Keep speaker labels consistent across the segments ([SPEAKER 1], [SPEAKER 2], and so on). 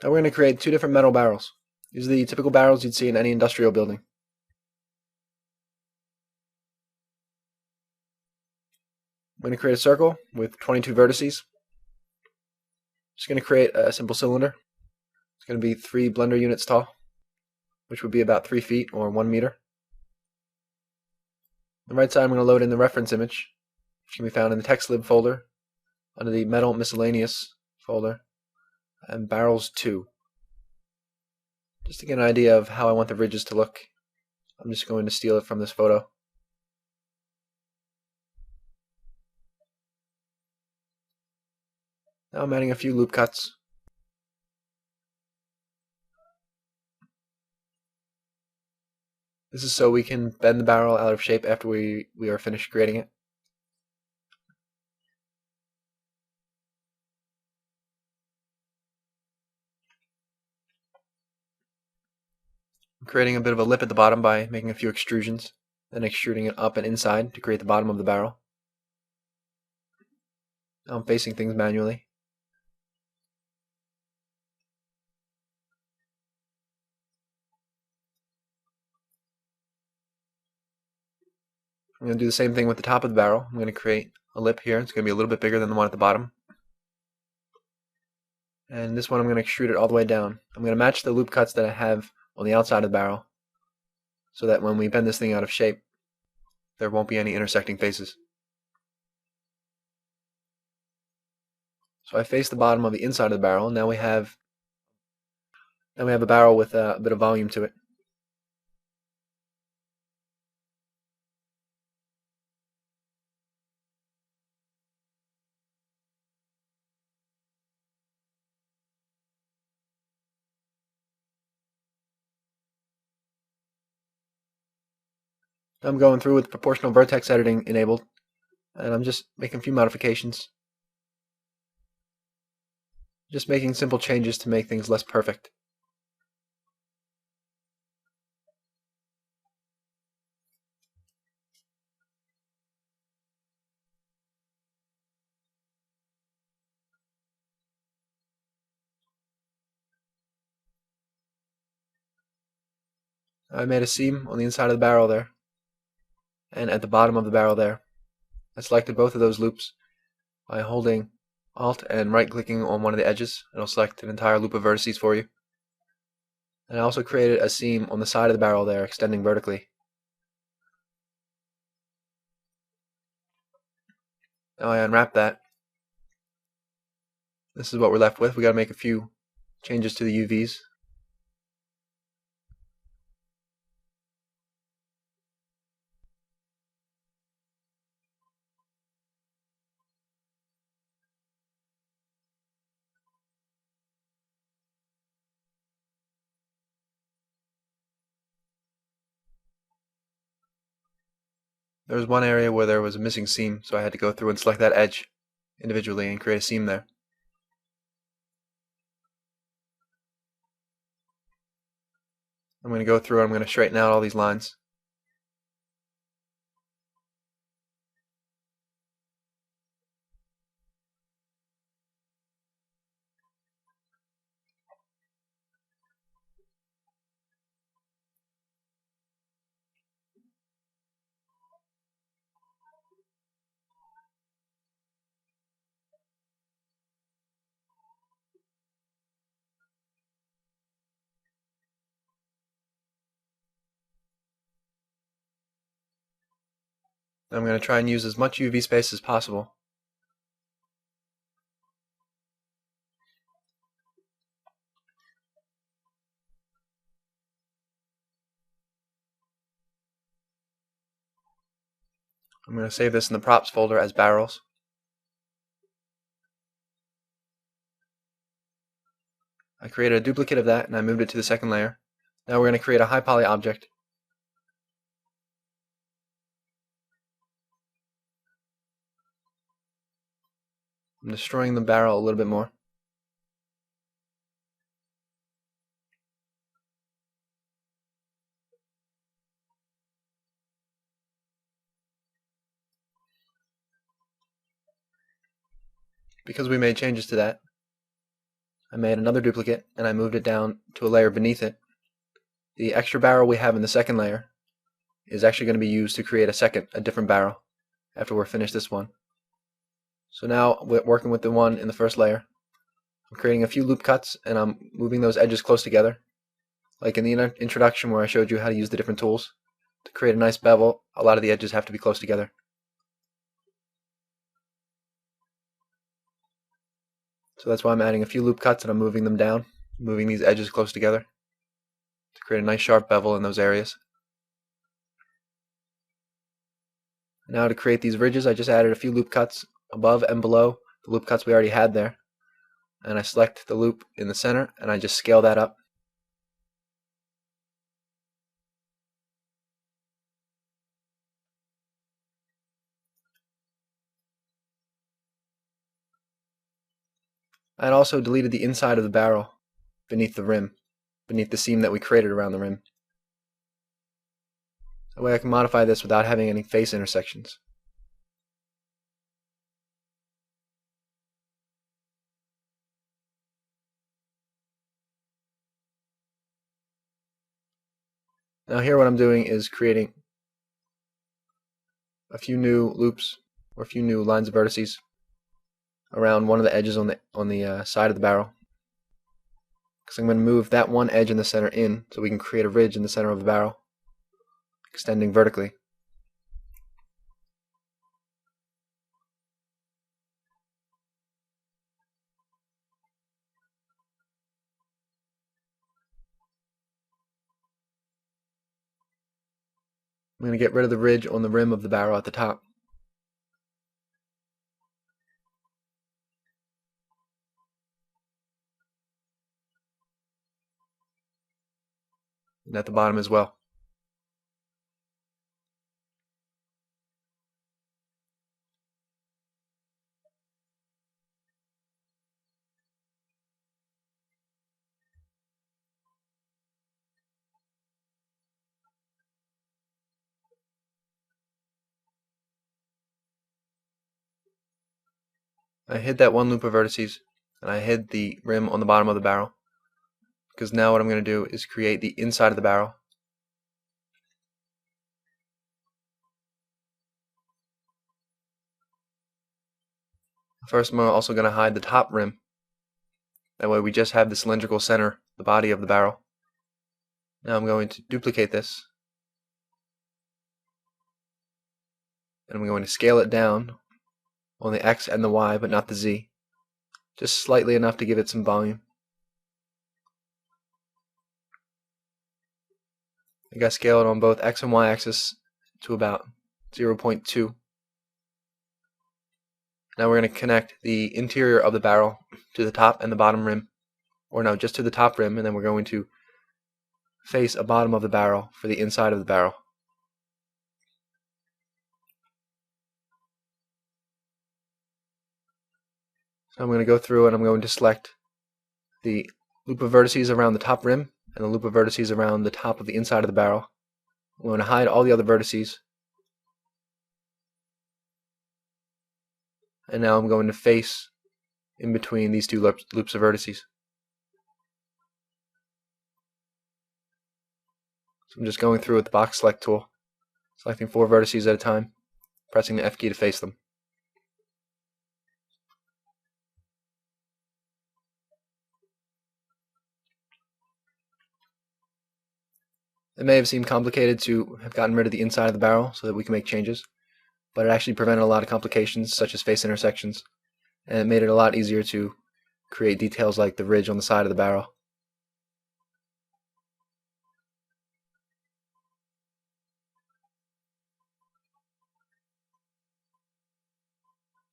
[SPEAKER 1] Now we're going to create two different metal barrels. These are the typical barrels you'd see in any industrial building. I'm going to create a circle with 22 vertices. Just going to create a simple cylinder. It's going to be 3 Blender units tall, which would be about 3 feet or 1 meter. On the right side, I'm going to load in the reference image, which can be found in the TextLib folder under the Metal Miscellaneous folder and Barrels 2. Just to get an idea of how I want the ridges to look, I'm just going to steal it from this photo. Now I'm adding a few loop cuts. This is so we can bend the barrel out of shape after we are finished creating it. I'm creating a bit of a lip at the bottom by making a few extrusions, then extruding it up and inside to create the bottom of the barrel. Now I'm facing things manually. I'm going to do the same thing with the top of the barrel. I'm going to create a lip here. It's going to be a little bit bigger than the one at the bottom. And this one I'm going to extrude it all the way down. I'm going to match the loop cuts that I have on the outside of the barrel so that when we bend this thing out of shape, there won't be any intersecting faces. So I face the bottom of the inside of the barrel, and now we have a barrel with a bit of volume to it. I'm going through with proportional vertex editing enabled, and I'm just making a few modifications. Just making simple changes to make things less perfect. I made a seam on the inside of the barrel there, and at the bottom of the barrel there. I selected both of those loops by holding Alt and right-clicking on one of the edges. It'll select an entire loop of vertices for you. And I also created a seam on the side of the barrel there, extending vertically. Now I unwrap that. This is what we're left with. We got to make a few changes to the UVs. There was one area where there was a missing seam, so I had to go through and select that edge individually and create a seam there. I'm going to go through and I'm going to straighten out all these lines. I'm going to try and use as much UV space as possible. I'm going to save this in the props folder as barrels. I created a duplicate of that and I moved it to the second layer. Now we're going to create a high poly object. I'm destroying the barrel a little bit more. Because we made changes to that, I made another duplicate and I moved it down to a layer beneath it. The extra barrel we have in the second layer is actually going to be used to create a different barrel after we're finished this one. So now we're working with the one in the first layer. I'm creating a few loop cuts and I'm moving those edges close together. Like in the introduction where I showed you how to use the different tools. To create a nice bevel, a lot of the edges have to be close together. So that's why I'm adding a few loop cuts and I'm moving them down, moving these edges close together to create a nice sharp bevel in those areas. Now to create these ridges, I just added a few loop cuts above and below the loop cuts we already had there. And I select the loop in the center and I just scale that up. I had also deleted the inside of the barrel beneath the rim, beneath the seam that we created around the rim. That way I can modify this without having any face intersections. Now here what I'm doing is creating a few new loops or a few new lines of vertices around one of the edges on the side of the barrel. Because I'm going to move that one edge in the center in so we can create a ridge in the center of the barrel, extending vertically. I'm going to get rid of the ridge on the rim of the barrel at the top. And at the bottom as well. I hid that one loop of vertices and I hid the rim on the bottom of the barrel, because now what I'm going to do is create the inside of the barrel. First I'm also going to hide the top rim. That way we just have the cylindrical center, the body of the barrel. Now I'm going to duplicate this. And I'm going to scale it down on the X and the Y, but not the Z. Just slightly enough to give it some volume. I got to scale it on both X and Y axis to about 0.2. Now we're going to connect the interior of the barrel to the top and the bottom rim. Or no, just to the top rim, and then we're going to face a bottom of the barrel for the inside of the barrel. So I'm going to go through and I'm going to select the loop of vertices around the top rim and the loop of vertices around the top of the inside of the barrel. I'm going to hide all the other vertices. And now I'm going to face in between these two loops of vertices. So I'm just going through with the box select tool, selecting 4 vertices at a time, pressing the F key to face them. It may have seemed complicated to have gotten rid of the inside of the barrel so that we can make changes, but it actually prevented a lot of complications such as face intersections, and it made it a lot easier to create details like the ridge on the side of the barrel.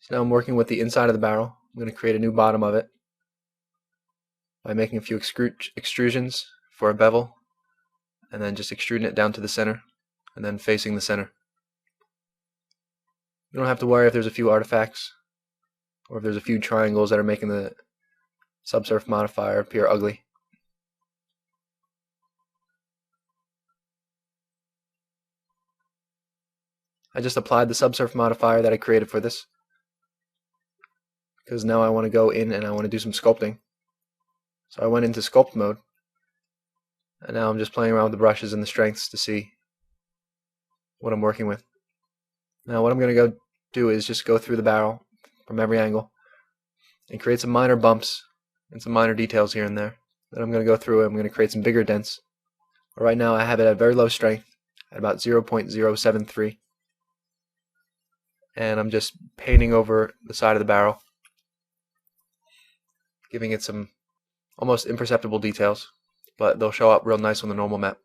[SPEAKER 1] So now I'm working with the inside of the barrel. I'm going to create a new bottom of it by making a few extrusions for a bevel, and then just extruding it down to the center, and then facing the center. You don't have to worry if there's a few artifacts, or if there's a few triangles that are making the subsurf modifier appear ugly. I just applied the subsurf modifier that I created for this, because now I want to go in and I want to do some sculpting. So I went into sculpt mode, and now I'm just playing around with the brushes and the strengths to see what I'm working with. Now what I'm going to go do is just go through the barrel from every angle and create some minor bumps and some minor details here and there. Then I'm going to go through it. I'm going to create some bigger dents. But right now I have it at very low strength at about 0.073, and I'm just painting over the side of the barrel, giving it some almost imperceptible details, but they'll show up real nice on the normal map.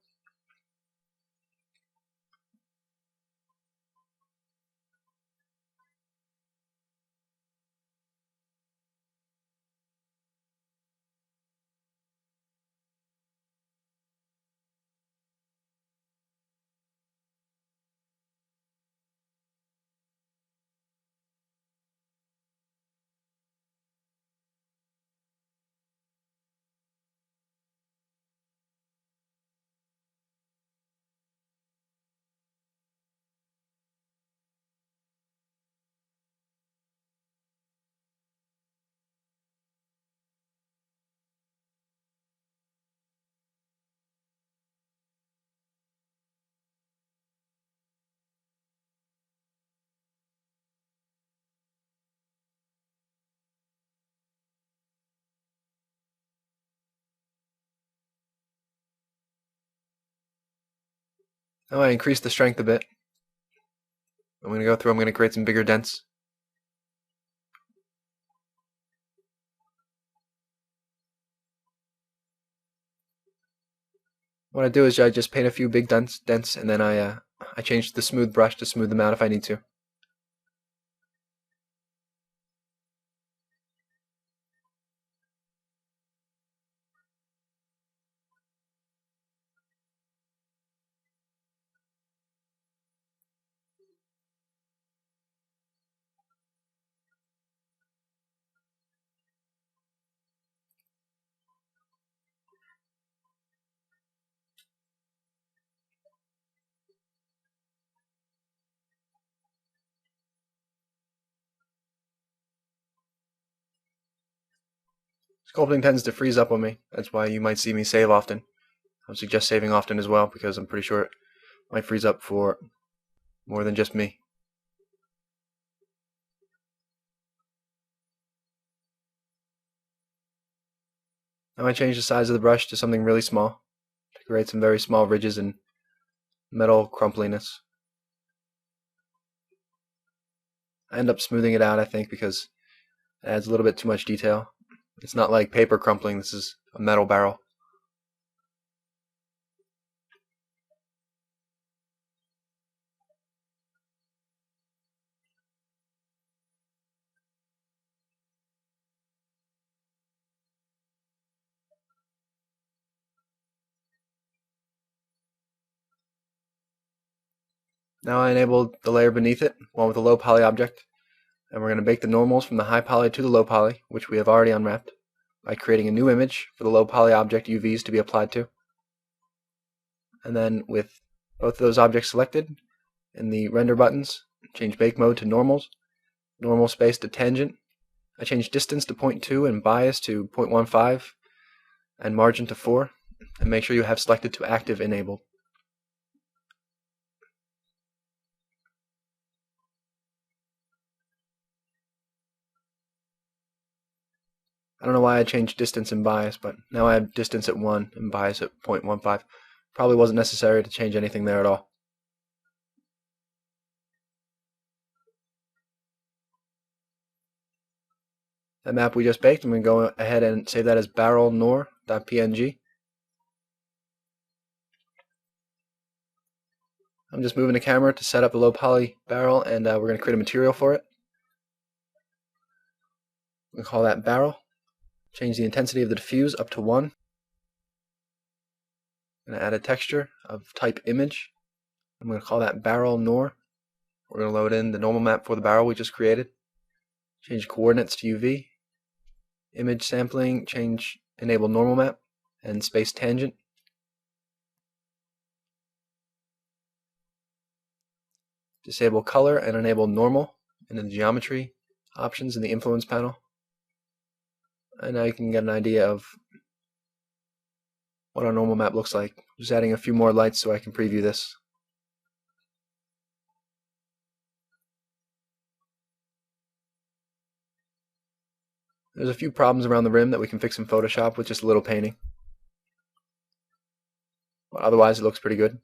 [SPEAKER 1] Now I increase the strength a bit. I'm going to go through, I'm going to create some bigger dents. What I do is I just paint a few big dents and then I change the smooth brush to smooth them out if I need to. Sculpting tends to freeze up on me. That's why you might see me save often. I would suggest saving often as well, because I'm pretty sure it might freeze up for more than just me. Now I change the size of the brush to something really small to create some very small ridges and metal crumpliness. I end up smoothing it out, I think, because it adds a little bit too much detail. It's not like paper crumpling, this is a metal barrel. Now I enabled the layer beneath it, one with a low poly object, and we're going to bake the normals from the high poly to the low poly, which we have already unwrapped, by creating a new image for the low poly object UVs to be applied to. And then with both of those objects selected, in the render buttons, change bake mode to normals, normal space to tangent. I change distance to 0.2 and bias to 0.15 and margin to 4, and make sure you have selected to active enabled. I don't know why I changed distance and bias, but now I have distance at 1 and bias at 0.15. Probably wasn't necessary to change anything there at all. That map we just baked, I'm going to go ahead and save that as barrelnor.png. I'm just moving the camera to set up a low poly barrel, and we're going to create a material for it. We'll call that barrel. Change the intensity of the diffuse up to 1. I'm going to add a texture of type image. I'm going to call that barrel nor. We're going to load in the normal map for the barrel we just created. Change coordinates to UV. Image sampling, change enable normal map and space tangent. Disable color and enable normal in the geometry options in the influence panel. And now you can get an idea of what our normal map looks like. Just adding a few more lights so I can preview this. There's a few problems around the rim that we can fix in Photoshop with just a little painting. But otherwise it looks pretty good.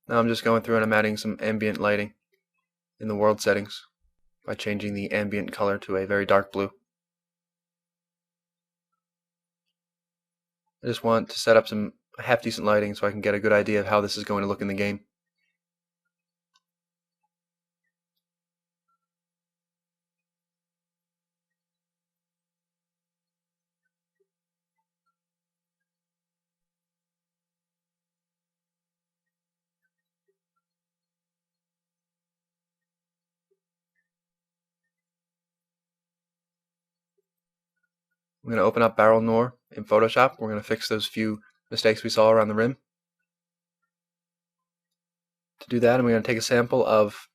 [SPEAKER 1] Now I'm just going through and I'm adding some ambient lighting in the world settings by changing the ambient color to a very dark blue. I just want to set up some half-decent lighting so I can get a good idea of how this is going to look in the game. I'm going to open up Barrel Noir in Photoshop. We're going to fix those few mistakes we saw around the rim. To do that, I'm going to take a sample of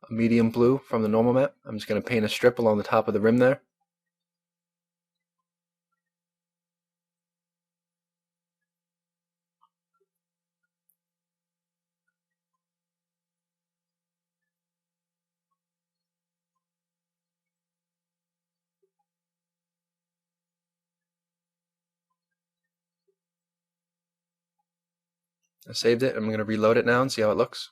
[SPEAKER 1] a medium blue from the normal map. I'm just going to paint a strip along the top of the rim there. I saved it. I'm going to reload it now and see how it looks.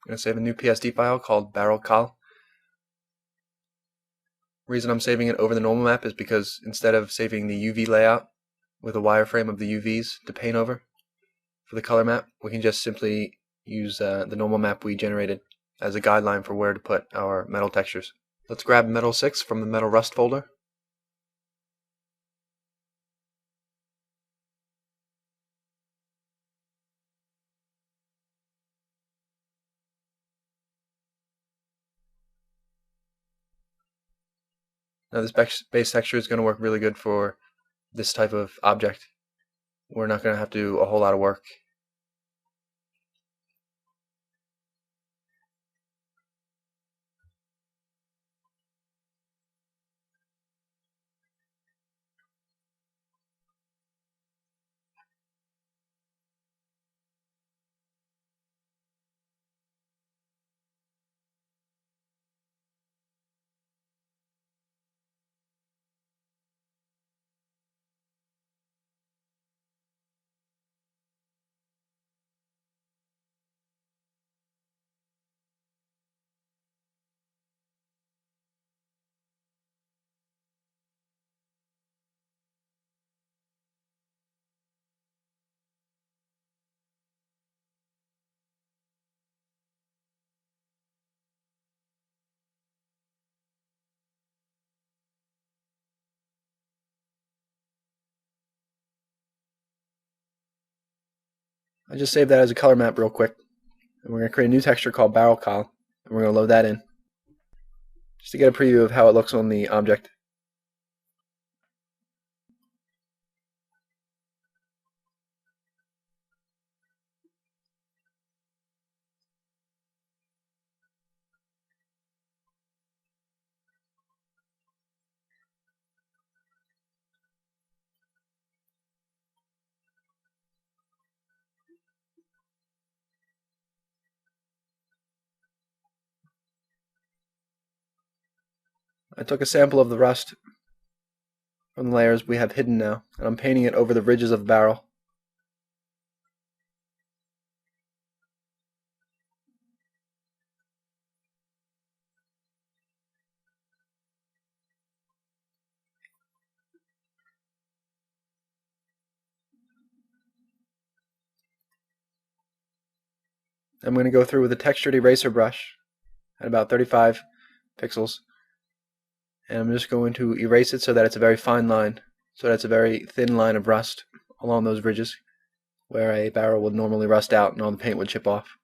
[SPEAKER 1] I'm going to save a new PSD file called Barrel Cal. The reason I'm saving it over the normal map is because instead of saving the UV layout with a wireframe of the UVs to paint over for the color map, we can just simply use the normal map we generated as a guideline for where to put our metal textures. Let's grab Metal 6 from the Metal Rust folder. Now this base texture is going to work really good for this type of object. We're not going to have to do a whole lot of work. I just saved that as a color map real quick. And we're going to create a new texture called Barrel Cal, and we're going to load that in just to get a preview of how it looks on the object. I took a sample of the rust from the layers we have hidden now, and I'm painting it over the ridges of the barrel. I'm going to go through with a textured eraser brush at about 35 pixels, and I'm just going to erase it so that it's a very fine line, so that it's a very thin line of rust along those ridges where a barrel would normally rust out and all the paint would chip off.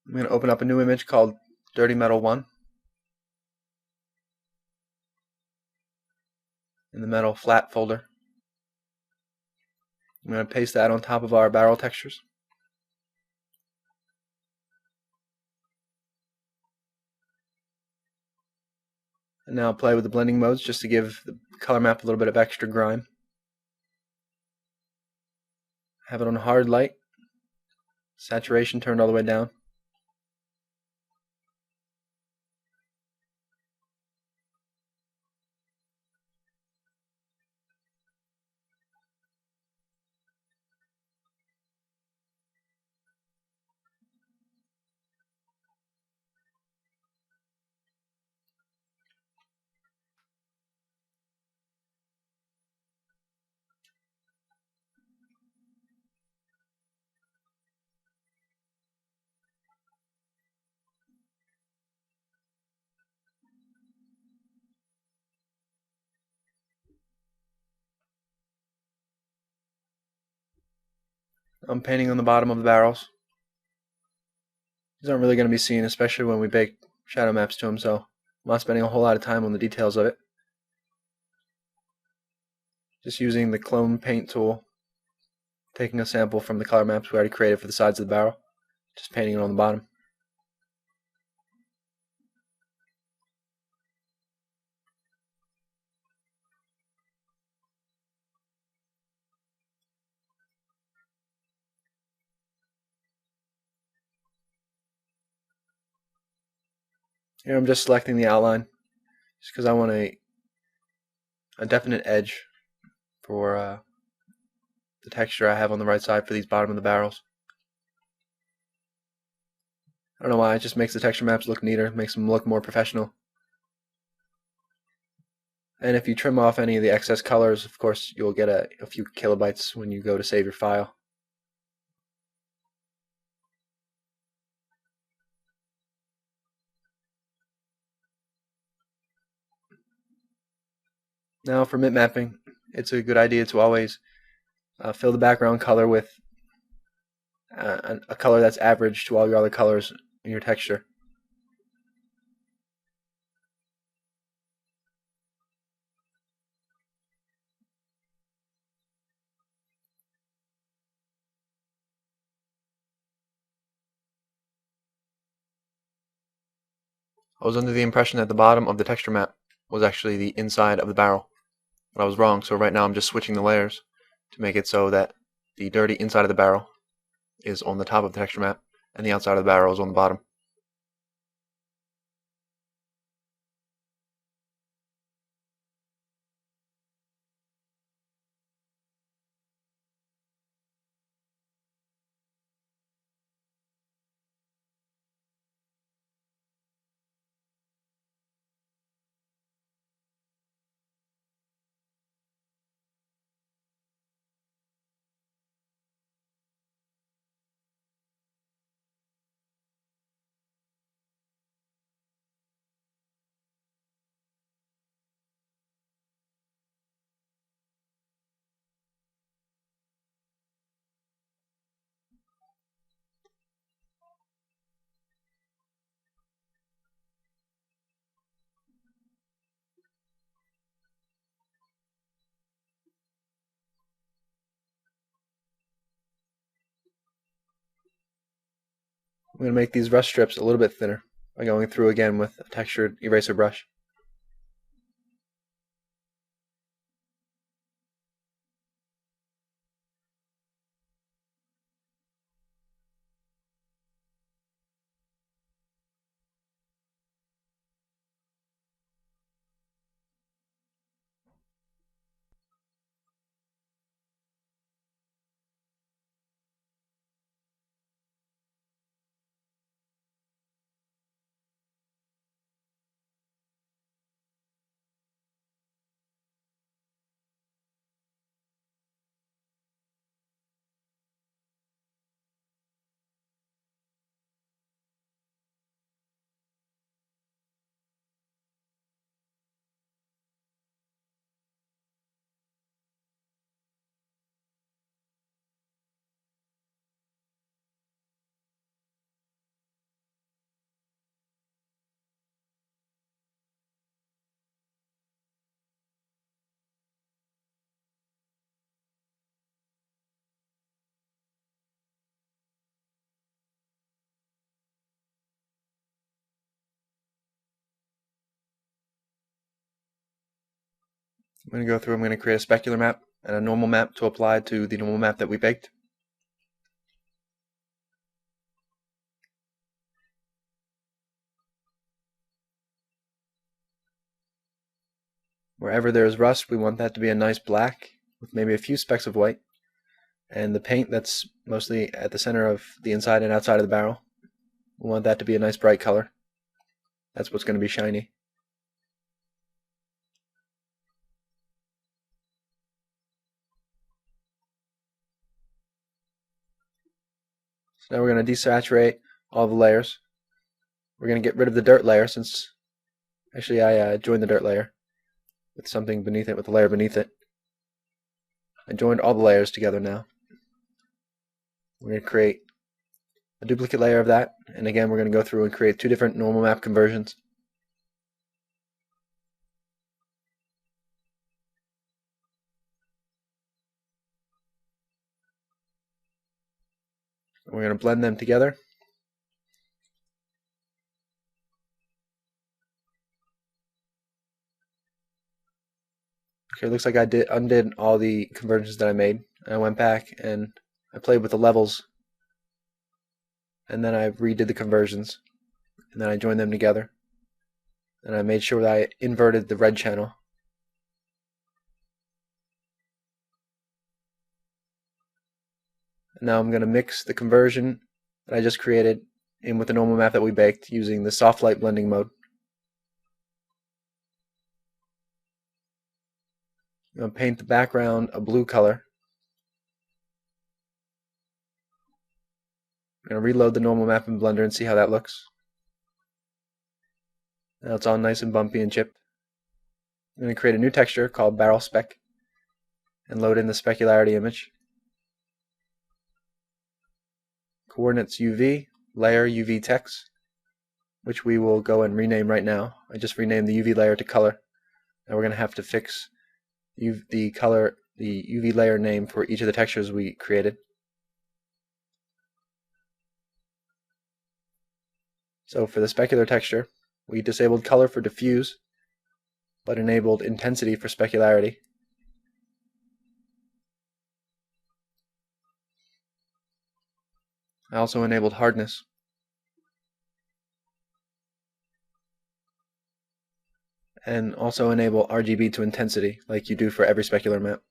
[SPEAKER 1] I'm going to open up a new image called Dirty Metal 1 in the Metal Flat folder. I'm going to paste that on top of our barrel textures. And now play with the blending modes just to give the color map a little bit of extra grime. Have it on hard light, saturation turned all the way down. I'm painting on the bottom of the barrels. These aren't really going to be seen, especially when we bake shadow maps to them, so I'm not spending a whole lot of time on the details of it. Just using the clone paint tool, taking a sample from the color maps we already created for the sides of the barrel, just painting it on the bottom. Here I'm just selecting the outline, just because I want a definite edge for the texture I have on the right side for these bottom of the barrels. I don't know why, it just makes the texture maps look neater, makes them look more professional. And if you trim off any of the excess colors, of course, you'll get a few kilobytes when you go to save your file. Now for mip mapping, it's a good idea to always fill the background color with a color that's average to all your other colors in your texture. I was under the impression that the bottom of the texture map was actually the inside of the barrel, but I was wrong, so right now I'm just switching the layers to make it so that the dirty inside of the barrel is on the top of the texture map and the outside of the barrel is on the bottom. I'm going to make these brush strips a little bit thinner by going through again with a textured eraser brush. I'm going to go through, I'm going to create a specular map and a normal map to apply to the normal map that we baked. Wherever there is rust, we want that to be a nice black with maybe a few specks of white. And the paint that's mostly at the center of the inside and outside of the barrel, we want that to be a nice bright color. That's what's going to be shiny. So now we're going to desaturate all the layers. We're going to get rid of the dirt layer since actually I joined the dirt layer with something beneath it, with a layer beneath it. I joined all the layers together now. We're going to create a duplicate layer of that, and again we're going to go through and create two different normal map conversions. We're going to blend them together. Okay, it looks like I undid all the conversions that I made. I went back and I played with the levels, and then I redid the conversions, and then I joined them together, and I made sure that I inverted the red channel. And now I'm going to mix the conversion that I just created in with the normal map that we baked using the soft light blending mode. I'm going to paint the background a blue color. I'm going to reload the normal map in Blender and see how that looks. Now it's all nice and bumpy and chipped. I'm going to create a new texture called Barrel Spec and load in the specularity image. Coordinates UV, layer UV text, which we will go and rename right now. I just renamed the UV layer to color. Now we're going to have to fix the UV layer name for each of the textures we created. So for the specular texture, we disabled color for diffuse, but enabled intensity for specularity. I also enabled hardness. And also enable RGB to intensity, like you do for every specular map.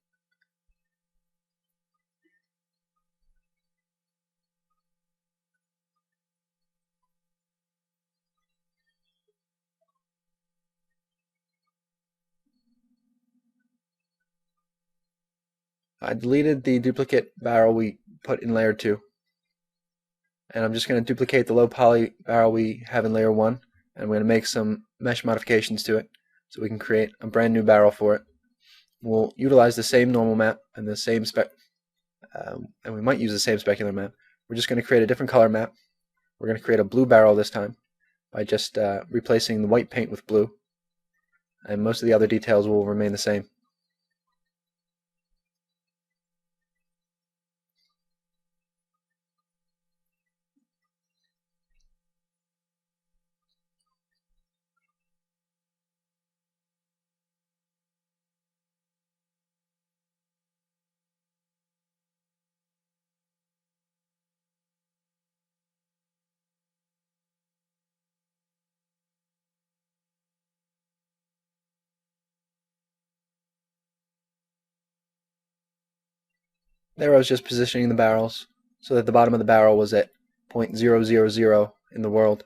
[SPEAKER 1] I deleted the duplicate barrel we put in layer 2. And I'm just going to duplicate the low poly barrel we have in layer 1, and I'm going to make some mesh modifications to it so we can create a brand new barrel for it. We'll utilize the same normal map and the same and we might use the same specular map. We're just going to create a different color map. We're going to create a blue barrel this time by just replacing the white paint with blue, and most of the other details will remain the same. There I was just positioning the barrels so that the bottom of the barrel was at 0.000 in the world.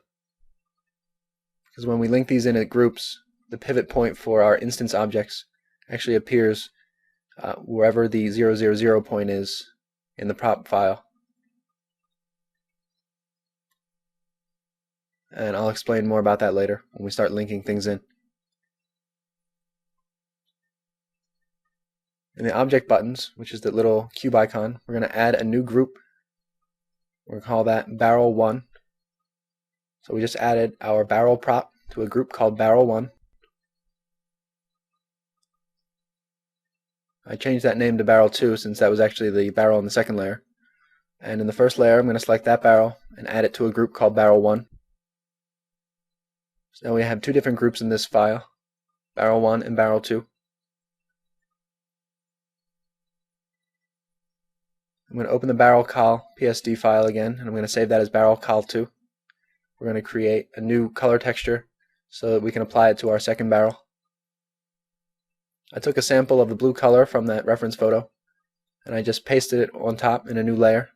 [SPEAKER 1] Because when we link these in at groups, the pivot point for our instance objects actually appears wherever the 000 point is in the prop file. And I'll explain more about that later when we start linking things in. In the object buttons, which is the little cube icon, we're going to add a new group. We're going to call that barrel 1. So we just added our barrel prop to a group called barrel 1. I changed that name to barrel 2 since that was actually the barrel in the second layer. And in the first layer, I'm going to select that barrel and add it to a group called barrel 1. So now we have two different groups in this file, barrel 1 and barrel 2. I'm going to open the barrel col PSD file again, and I'm going to save that as barrel col 2. We're going to create a new color texture so that we can apply it to our second barrel. I took a sample of the blue color from that reference photo, and I just pasted it on top in a new layer.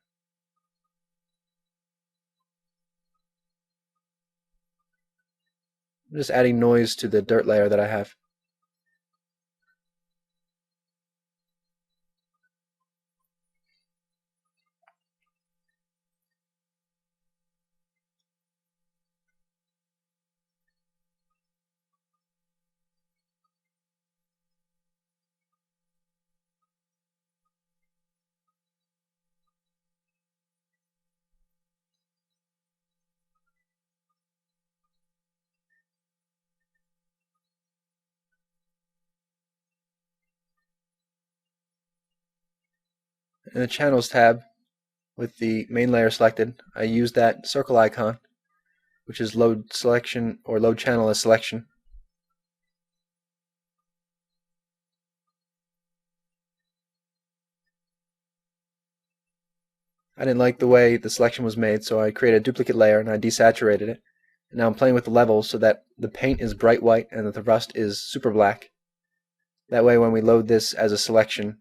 [SPEAKER 1] I'm just adding noise to the dirt layer that I have. In the Channels tab, with the main layer selected, I use that circle icon, which is load selection or load channel as selection. I didn't like the way the selection was made, so I created a duplicate layer and I desaturated it. And now I'm playing with the levels so that the paint is bright white and that the rust is super black. That way when we load this as a selection,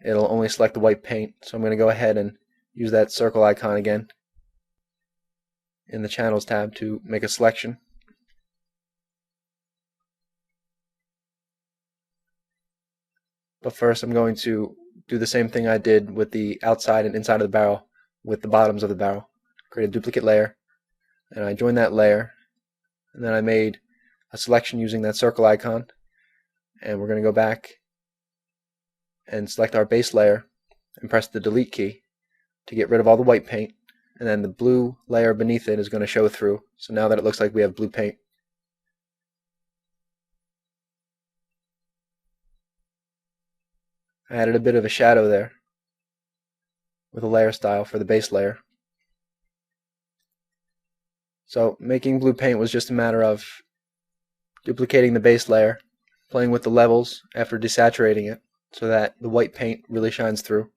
[SPEAKER 1] it'll only select the white paint. So I'm going to go ahead and use that circle icon again in the Channels tab to make a selection. But first I'm going to do the same thing I did with the outside and inside of the barrel with the bottoms of the barrel. Create a duplicate layer, and I joined that layer, and then I made a selection using that circle icon, and we're going to go back and select our base layer and press the delete key to get rid of all the white paint, and then the blue layer beneath it is going to show through. So now that it looks like we have blue paint. I added a bit of a shadow there with a layer style for the base layer. So making blue paint was just a matter of duplicating the base layer, playing with the levels after desaturating it so that the white paint really shines through,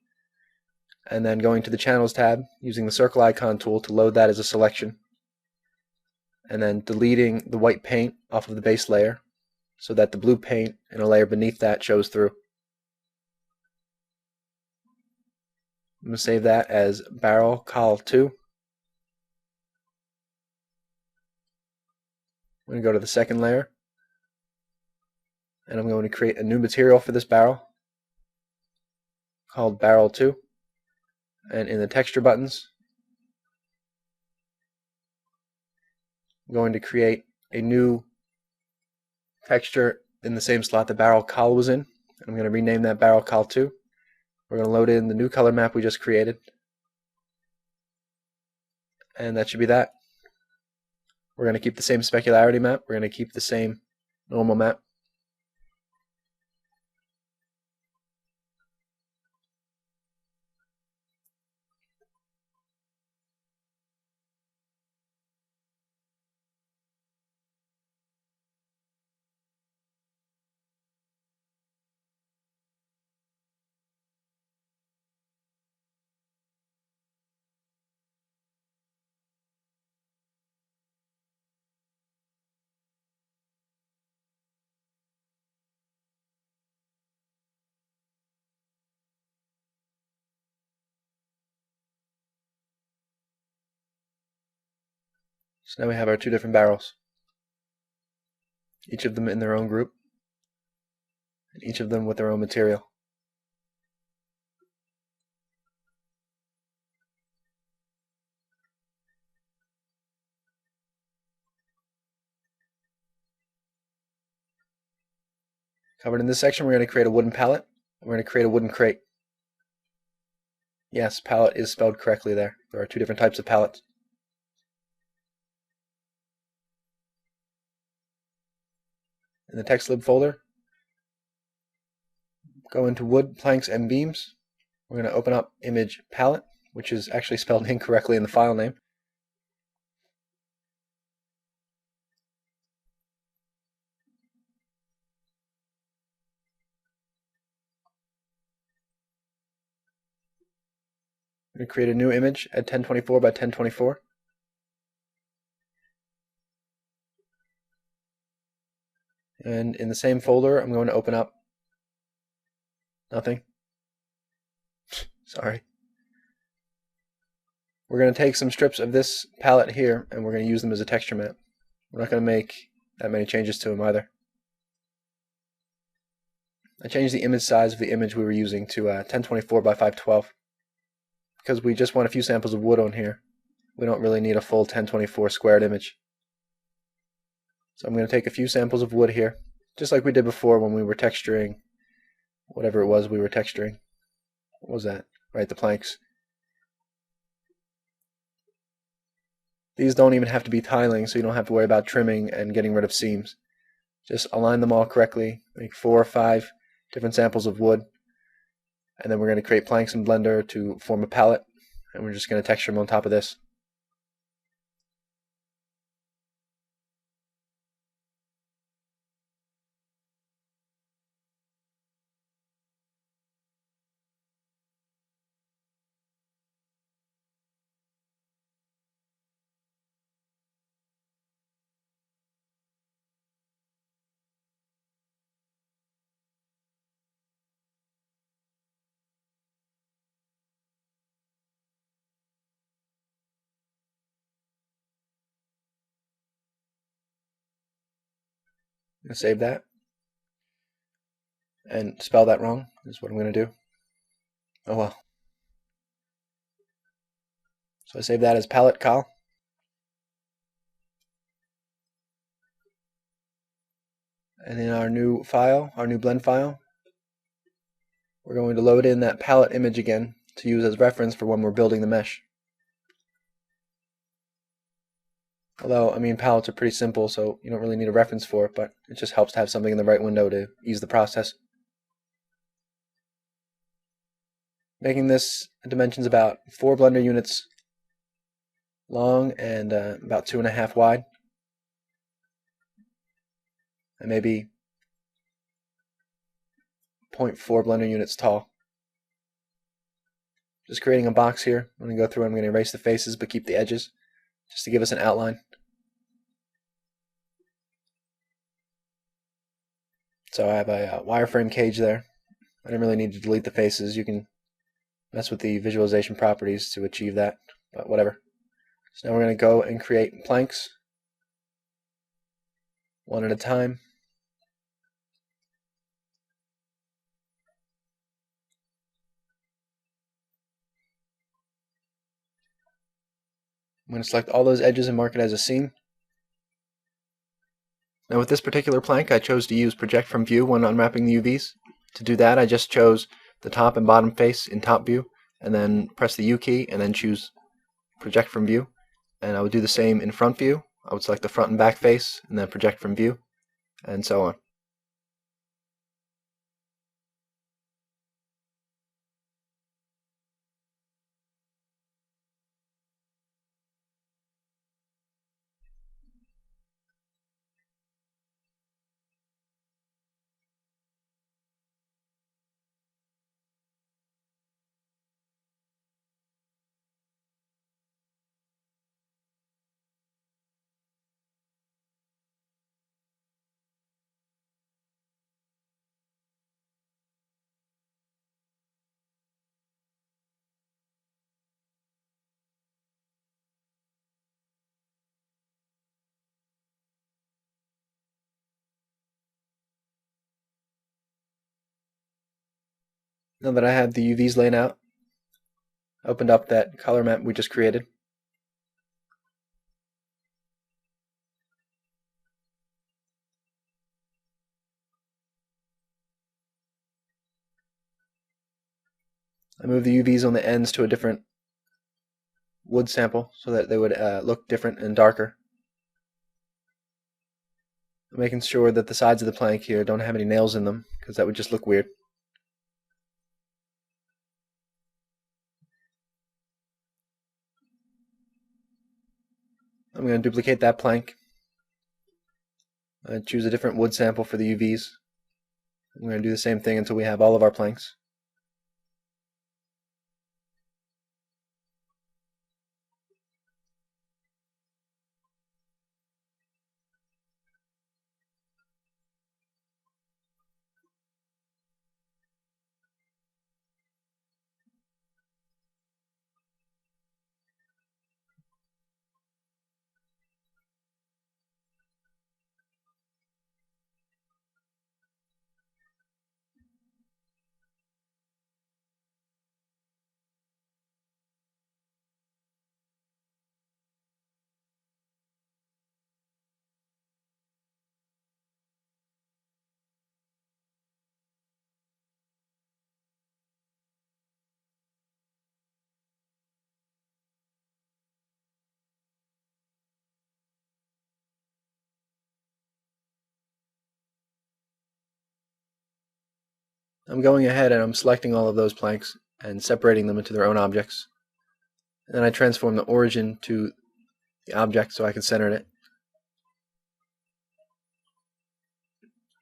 [SPEAKER 1] and then going to the Channels tab, using the circle icon tool to load that as a selection, and then deleting the white paint off of the base layer so that the blue paint in a layer beneath that shows through. I'm going to save that as barrel col 2. I'm going to go to the second layer, and I'm going to create a new material for this barrel called barrel 2. And in the texture buttons, I'm going to create a new texture in the same slot the barrel col was in. I'm going to rename that barrel col 2. We're going to load in the new color map we just created, and that should be that. We're going to keep the same specularity map. We're going to keep the same normal map. So now we have our two different barrels, each of them in their own group, and each of them with their own material. Covered in this section, we're going to create a wooden pallet. We're going to create a wooden crate. Yes, pallet is spelled correctly there. There are two different types of pallets. In the text lib folder, go into wood, planks, and beams. We're going to open up image palette, which is actually spelled incorrectly in the file name. I'm going to create a new image at 1024 by 1024. And in the same folder, I'm going to open up nothing. Sorry. We're going to take some strips of this palette here, and we're going to use them as a texture map. We're not going to make that many changes to them either. I changed the image size of the image we were using to 1024 by 512 because we just want a few samples of wood on here. We don't really need a full 1024 squared image. So I'm going to take a few samples of wood here, just like we did before when we were texturing whatever it was we were texturing. What was that? Right, the planks. These don't even have to be tiling, so you don't have to worry about trimming and getting rid of seams. Just align them all correctly, make 4 or 5 different samples of wood, and then we're going to create planks in Blender to form a palette, and we're just going to texture them on top of this. I'm going to save that, and spell that wrong is what I'm going to do. Oh well. So I save that as palette col. And in our new file, our new blend file, we're going to load in that palette image again to use as reference for when we're building the mesh. Although, I mean, palettes are pretty simple, so you don't really need a reference for it, but it just helps to have something in the right window to ease the process. Making this dimensions about 4 Blender units long and about 2.5 wide, and maybe 0.4 Blender units tall. Just creating a box here. I'm going to go through and I'm going to erase the faces but keep the edges just to give us an outline. So I have a wireframe cage there. I didn't really need to delete the faces. You can mess with the visualization properties to achieve that, but whatever. So now we're going to go and create planks one at a time. I'm going to select all those edges and mark it as a seam. Now with this particular plank, I chose to use project from view when unwrapping the UVs. To do that, I just chose the top and bottom face in top view, and then press the U key and then choose project from view. And I would do the same in front view. I would select the front and back face and then project from view, and so on. Now that I have the UVs laid out, I opened up that color map we just created. I moved the UVs on the ends to a different wood sample so that they would look different and darker. I'm making sure that the sides of the plank here don't have any nails in them, because that would just look weird. I'm going to duplicate that plank. Choose a different wood sample for the UVs. I'm going to do the same thing until we have all of our planks. I'm going ahead and I'm selecting all of those planks and separating them into their own objects. And then I transform the origin to the object so I can center it.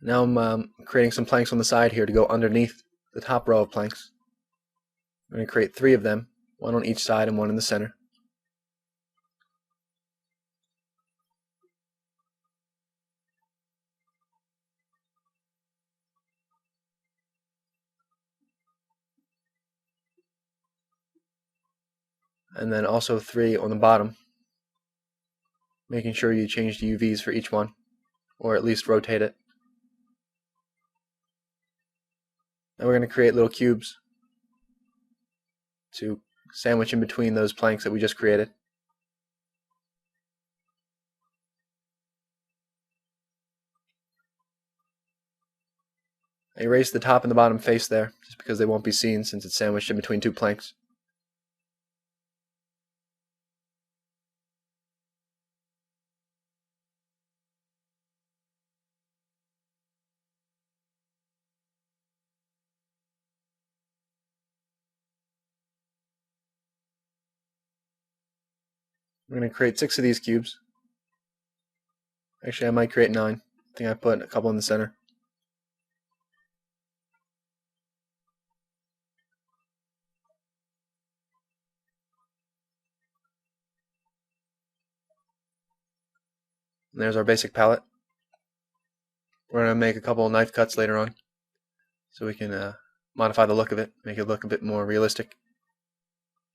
[SPEAKER 1] Now I'm creating some planks on the side here to go underneath the top row of planks. I'm going to create 3 of them, one on each side and one in the center. And then also 3 on the bottom, making sure you change the UVs for each one, or at least rotate it. Now we're going to create little cubes to sandwich in between those planks that we just created. I erase the top and the bottom face there, just because they won't be seen since it's sandwiched in between 2 planks. I'm going to create 6 of these cubes. Actually, I might create 9. I think I put a couple in the center. And there's our basic palette. We're going to make a couple of knife cuts later on, so we can modify the look of it, make it look a bit more realistic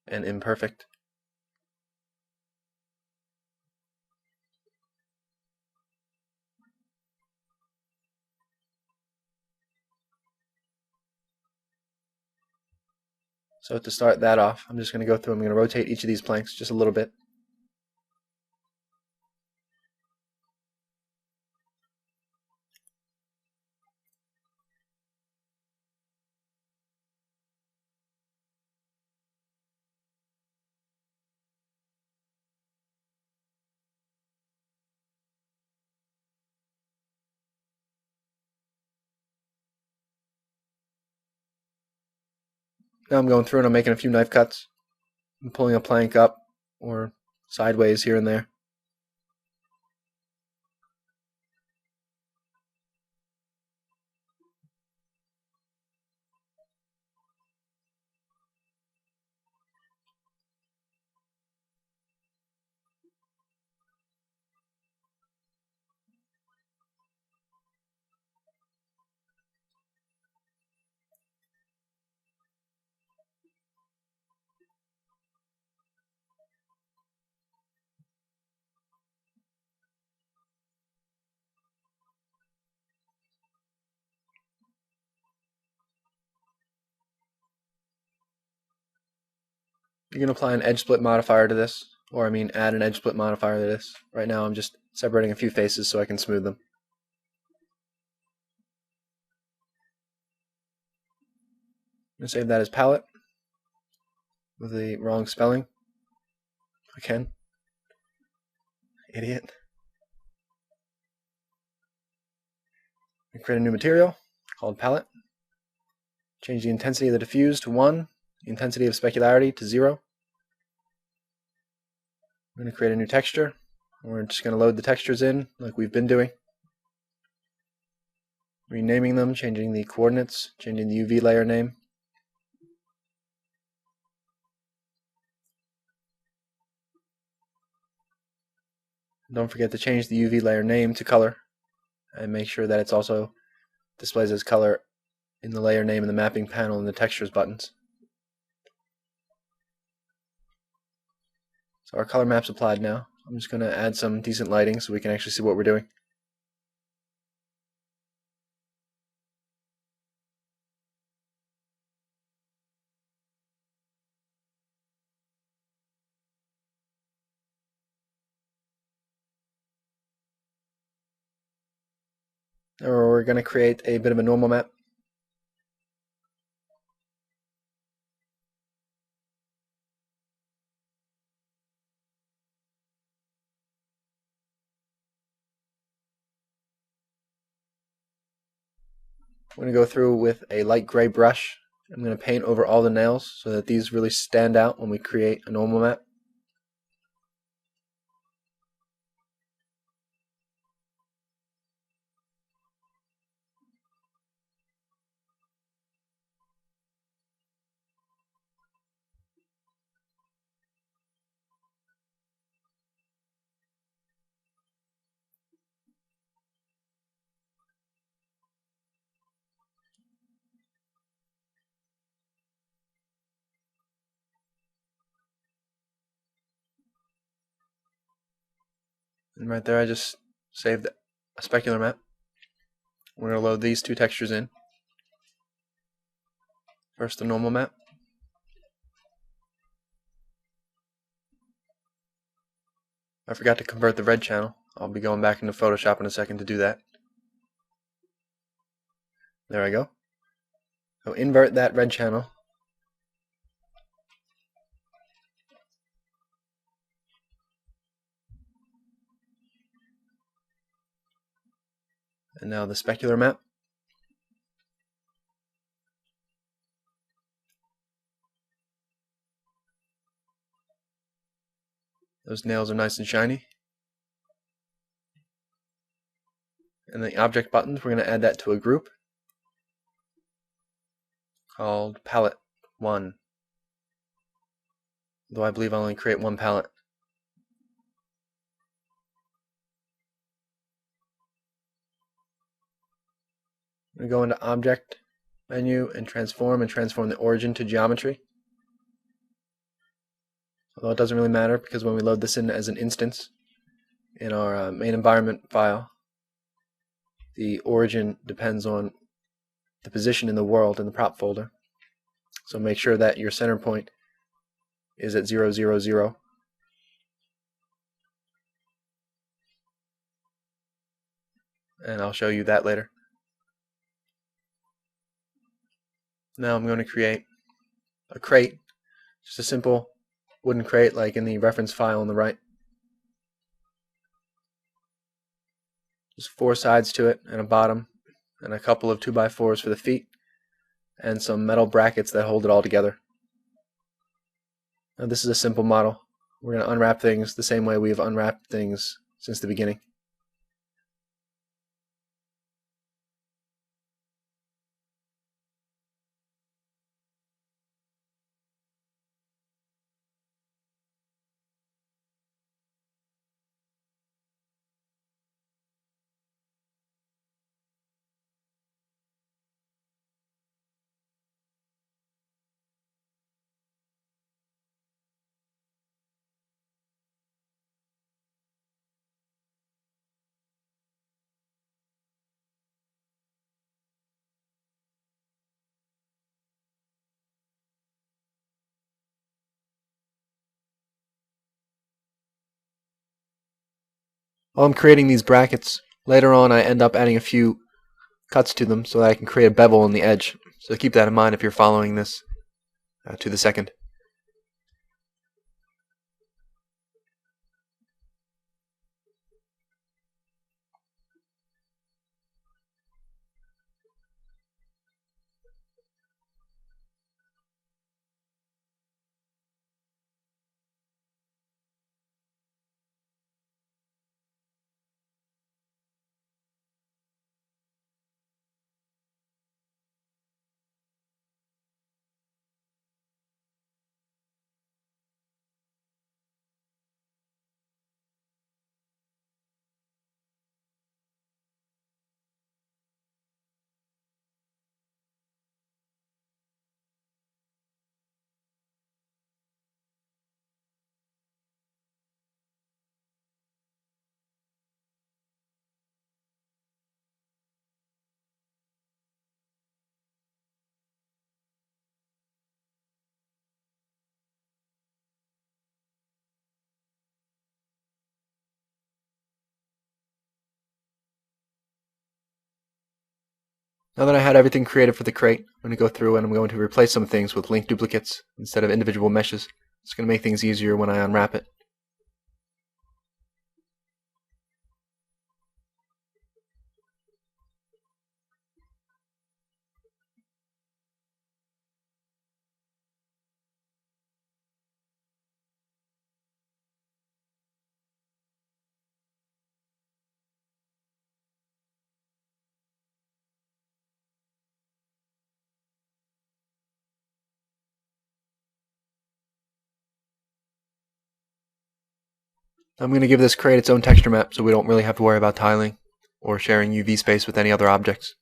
[SPEAKER 1] and imperfect. So to start that off, I'm just going to go through, I'm going to rotate each of these planks just a little bit. Now I'm going through and I'm making a few knife cuts. I'm pulling a plank up or sideways here and there. You can apply an edge split modifier to this, or add an edge split modifier to this. Right now I'm just separating a few faces so I can smooth them. I'm going to save that as palette with the wrong spelling. Again. Idiot. We create a new material called palette. Change the intensity of the diffuse to 1, the intensity of specularity to 0. I'm going to create a new texture. We're just going to load the textures in like we've been doing. Renaming them, changing the coordinates, changing the UV layer name. Don't forget to change the UV layer name to color and make sure that it's also displays as color in the layer name in the mapping panel and the textures buttons. So our color map's applied now. I'm just going to add some decent lighting so we can actually see what we're doing. Or we're going to create a bit of a normal map. I'm going to go through with a light gray brush. I'm going to paint over all the nails so that these really stand out when we create a normal map. And right there I just saved a specular map. We're going to load these two textures in. First the normal map. I forgot to convert the red channel. I'll be going back into Photoshop in a second to do that. There I go. So invert that red channel. And now the specular map. Those nails are nice and shiny. And the object buttons, we're going to add that to a group called palette 1. Though I believe I only create one palette. I'm going to go into object menu and transform the origin to geometry. Although it doesn't really matter because when we load this in as an instance in our main environment file, the origin depends on the position in the world in the prop folder. So make sure that your center point is at 0, 0, 0. And I'll show you that later. Now I'm going to create a crate, just a simple wooden crate like in the reference file on the right. There's 4 sides to it and a bottom and a couple of 2x4s for the feet and some metal brackets that hold it all together. Now this is a simple model. We're going to unwrap things the same way we've unwrapped things since the beginning. While I'm creating these brackets, later on I end up adding a few cuts to them so that I can create a bevel in the edge. So keep that in mind if you're following this to the second. Now that I had everything created for the crate, I'm going to go through and I'm going to replace some things with link duplicates instead of individual meshes. It's going to make things easier when I unwrap it. I'm going to give this crate its own texture map so we don't really have to worry about tiling or sharing UV space with any other objects.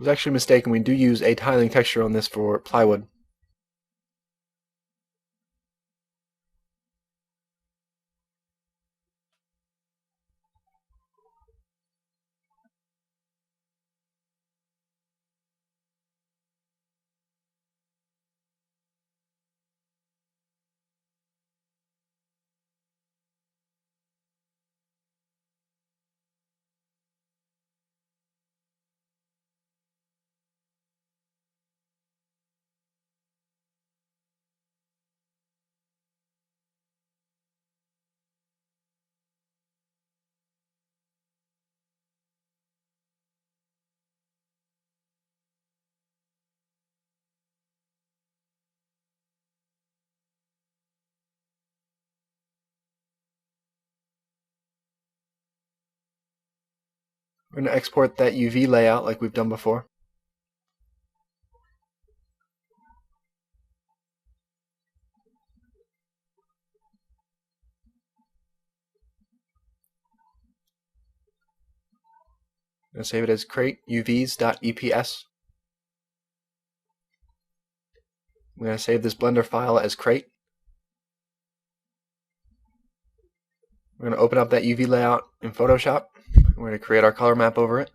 [SPEAKER 1] I was actually mistaken. We do use a tiling texture on this for plywood. We're going to export that UV layout like we've done before. I'm going to save it as crate uvs.eps. I'm going to save this Blender file as crate. We're going to open up that UV layout in Photoshop. We're going to create our color map over it.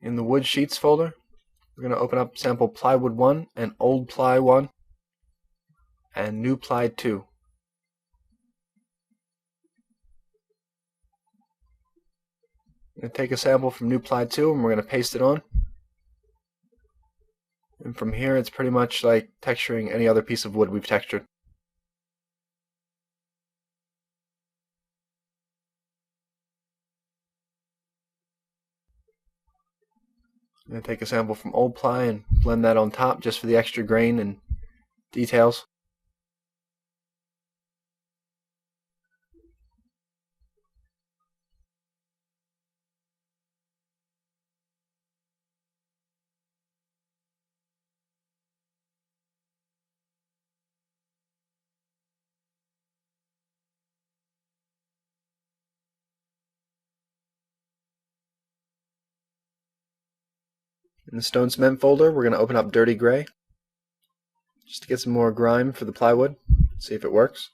[SPEAKER 1] In the Wood Sheets folder, we're going to open up sample Plywood 1 and Old Ply 1 and New Ply 2. I'm going to take a sample from New Ply 2 and we're going to paste it on. And from here it's pretty much like texturing any other piece of wood we've textured. I'm going to take a sample from Old Ply and blend that on top just for the extra grain and details. In the Stone Cement folder, we're going to open up Dirty Gray just to get some more grime for the plywood, see if it works.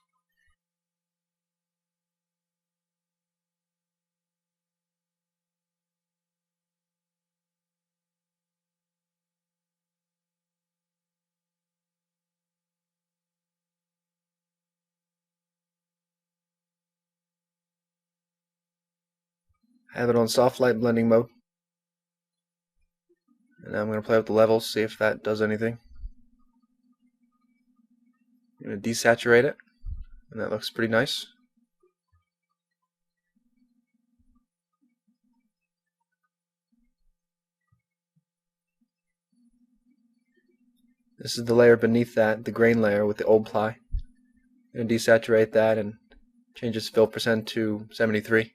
[SPEAKER 1] Have it on soft light blending mode. And now I'm going to play with the levels, see if that does anything. I'm going to desaturate it, and that looks pretty nice. This is the layer beneath that, the grain layer with the Old Ply. I'm going to desaturate that and change its fill percent to 73.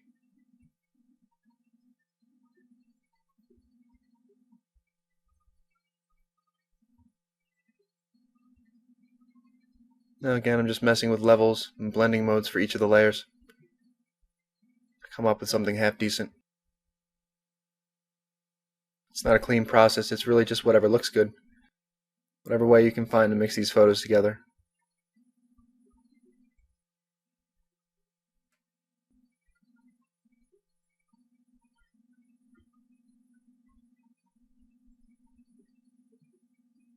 [SPEAKER 1] Now again, I'm just messing with levels and blending modes for each of the layers to come up with something half decent. It's not a clean process, it's really just whatever looks good. Whatever way you can find to mix these photos together.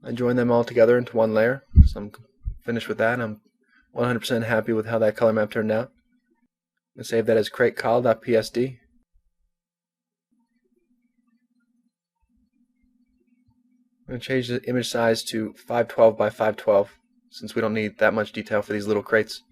[SPEAKER 1] I joined them all together into one layer, so I'm finished with that. I'm 100% happy with how that color map turned out. I'm going to save that as cratecal.psd. I'm going to change the image size to 512 by 512 since we don't need that much detail for these little crates.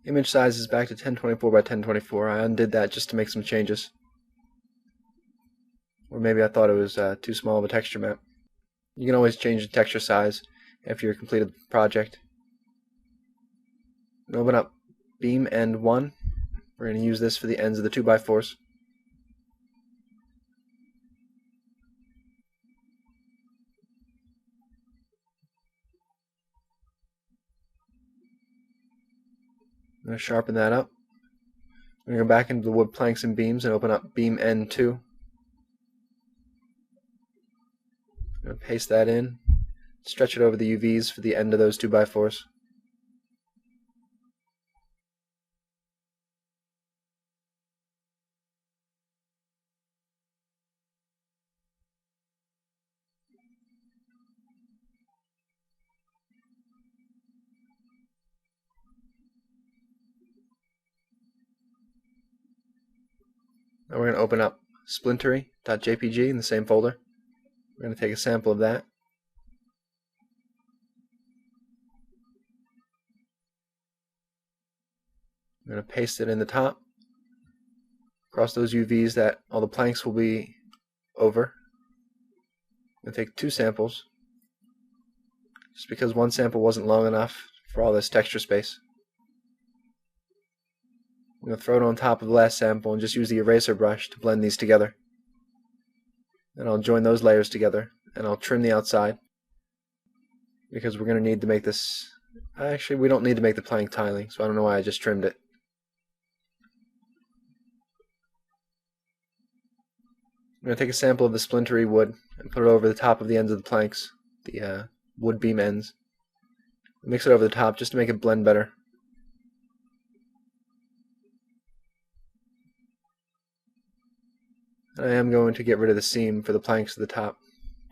[SPEAKER 1] Image size is back to 1024 by 1024. I undid that just to make some changes. Or maybe I thought it was too small of a texture map. You can always change the texture size after you've completed the project. Open up Beam End 1. We're going to use this for the ends of the 2x4s. I'm going to sharpen that up. I'm I'm going to go back into the wood planks and beams and open up beam N2. I'm going to paste that in, stretch it over the UVs for the end of those 2x4s. Now we're going to open up splintery.jpg in the same folder. We're going to take a sample of that. I'm going to paste it in the top, across those UVs that all the planks will be over. I'm going to take 2 samples, just because one sample wasn't long enough for all this texture space. I'm going to throw it on top of the last sample and just use the eraser brush to blend these together. And I'll join those layers together, and I'll trim the outside, because we're going to need to make this... Actually, we don't need to make the plank tiling, so I don't know why I just trimmed it. I'm going to take a sample of the splintery wood and put it over the top of the ends of the planks, the wood beam ends. Mix it over the top just to make it blend better. And I am going to get rid of the seam for the planks at the top,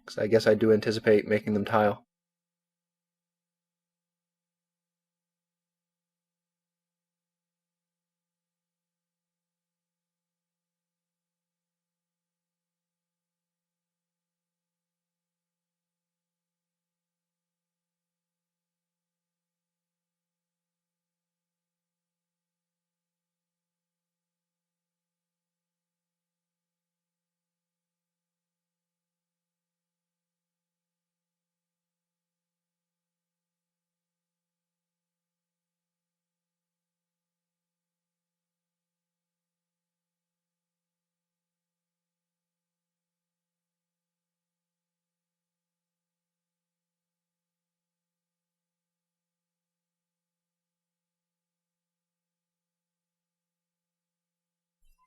[SPEAKER 1] because I guess I do anticipate making them tile.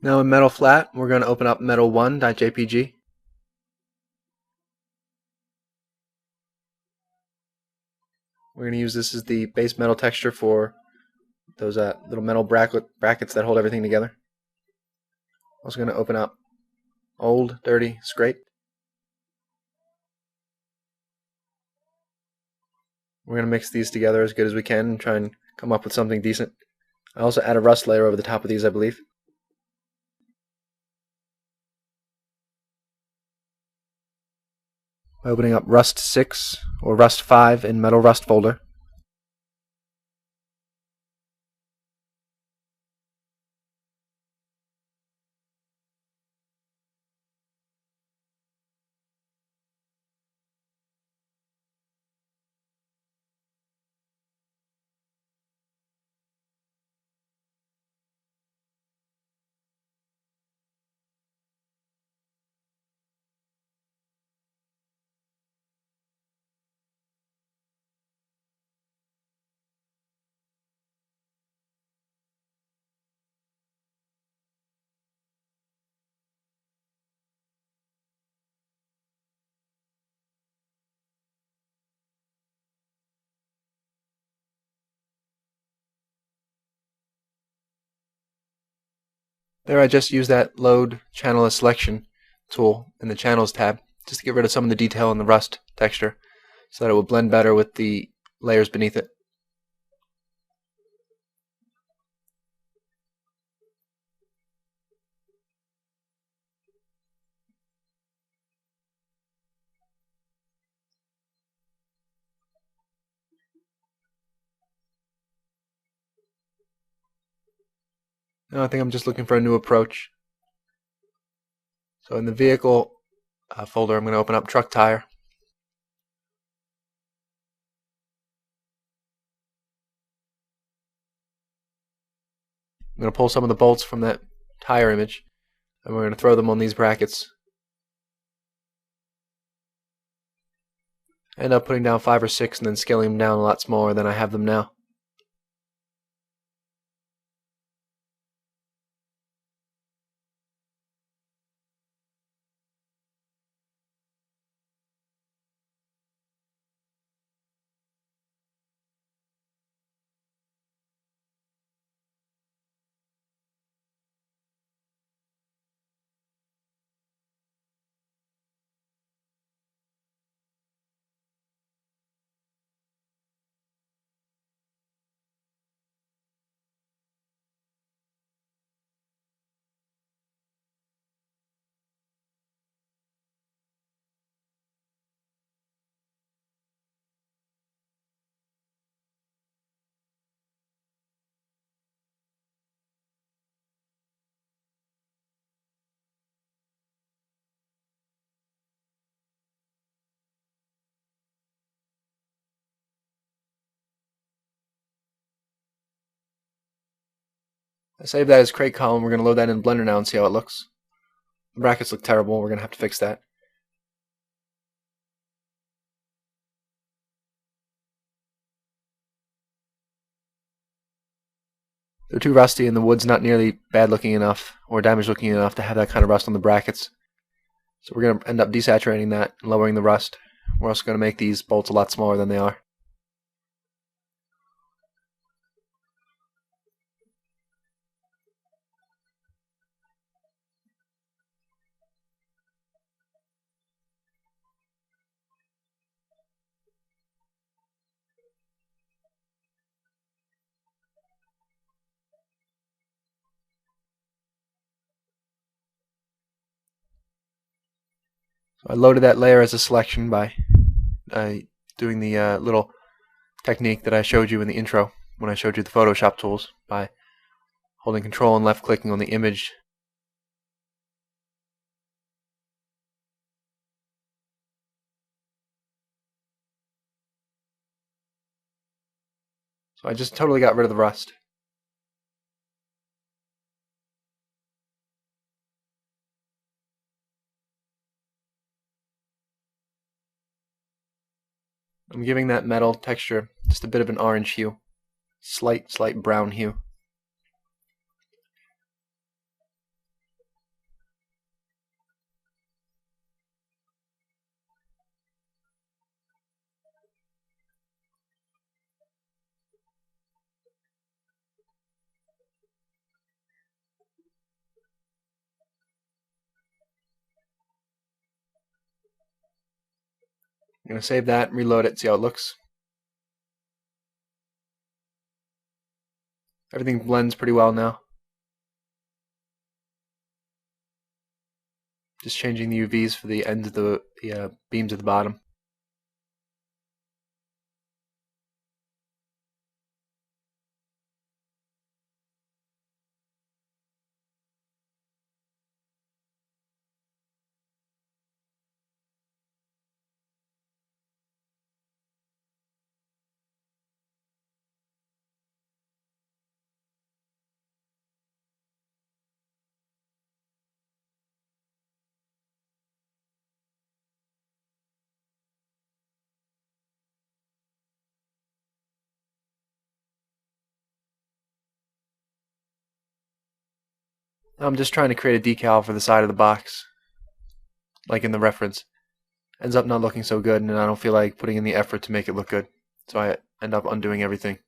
[SPEAKER 1] Now in Metal Flat, we're going to open up metal1.jpg. We're going to use this as the base metal texture for those little metal brackets that hold everything together. I'm also going to open up Old Dirty Scrape. We're going to mix these together as good as we can and try and come up with something decent. I also add a rust layer over the top of these, I believe. By opening up Rust 6 or Rust 5 in Metal Rust folder. There I just used that Load Channel Selection tool in the Channels tab just to get rid of some of the detail in the rust texture so that it will blend better with the layers beneath it. Now I think I'm just looking for a new approach. So in the vehicle folder, I'm going to open up truck tire. I'm going to pull some of the bolts from that tire image, and we're going to throw them on these brackets. End up putting down 5 or 6 and then scaling them down a lot smaller than I have them now. I saved that as crate column. We're going to load that in Blender now and see how it looks. The brackets look terrible. We're going to have to fix that. They're too rusty and the wood's not nearly bad looking enough or damaged looking enough to have that kind of rust on the brackets. So we're going to end up desaturating that and lowering the rust. We're also going to make these bolts a lot smaller than they are. So I loaded that layer as a selection by doing the little technique that I showed you in the intro when I showed you the Photoshop tools by holding Control and left clicking on the image. So I just totally got rid of the rust. I'm giving that metal texture just a bit of an orange hue, slight brown hue. I'm going to save that, reload it, see how it looks. Everything blends pretty well now. Just changing the UVs for the ends of the beams at the bottom. I'm just trying to create a decal for the side of the box, like in the reference. Ends up not looking so good, and I don't feel like putting in the effort to make it look good. So I end up undoing everything.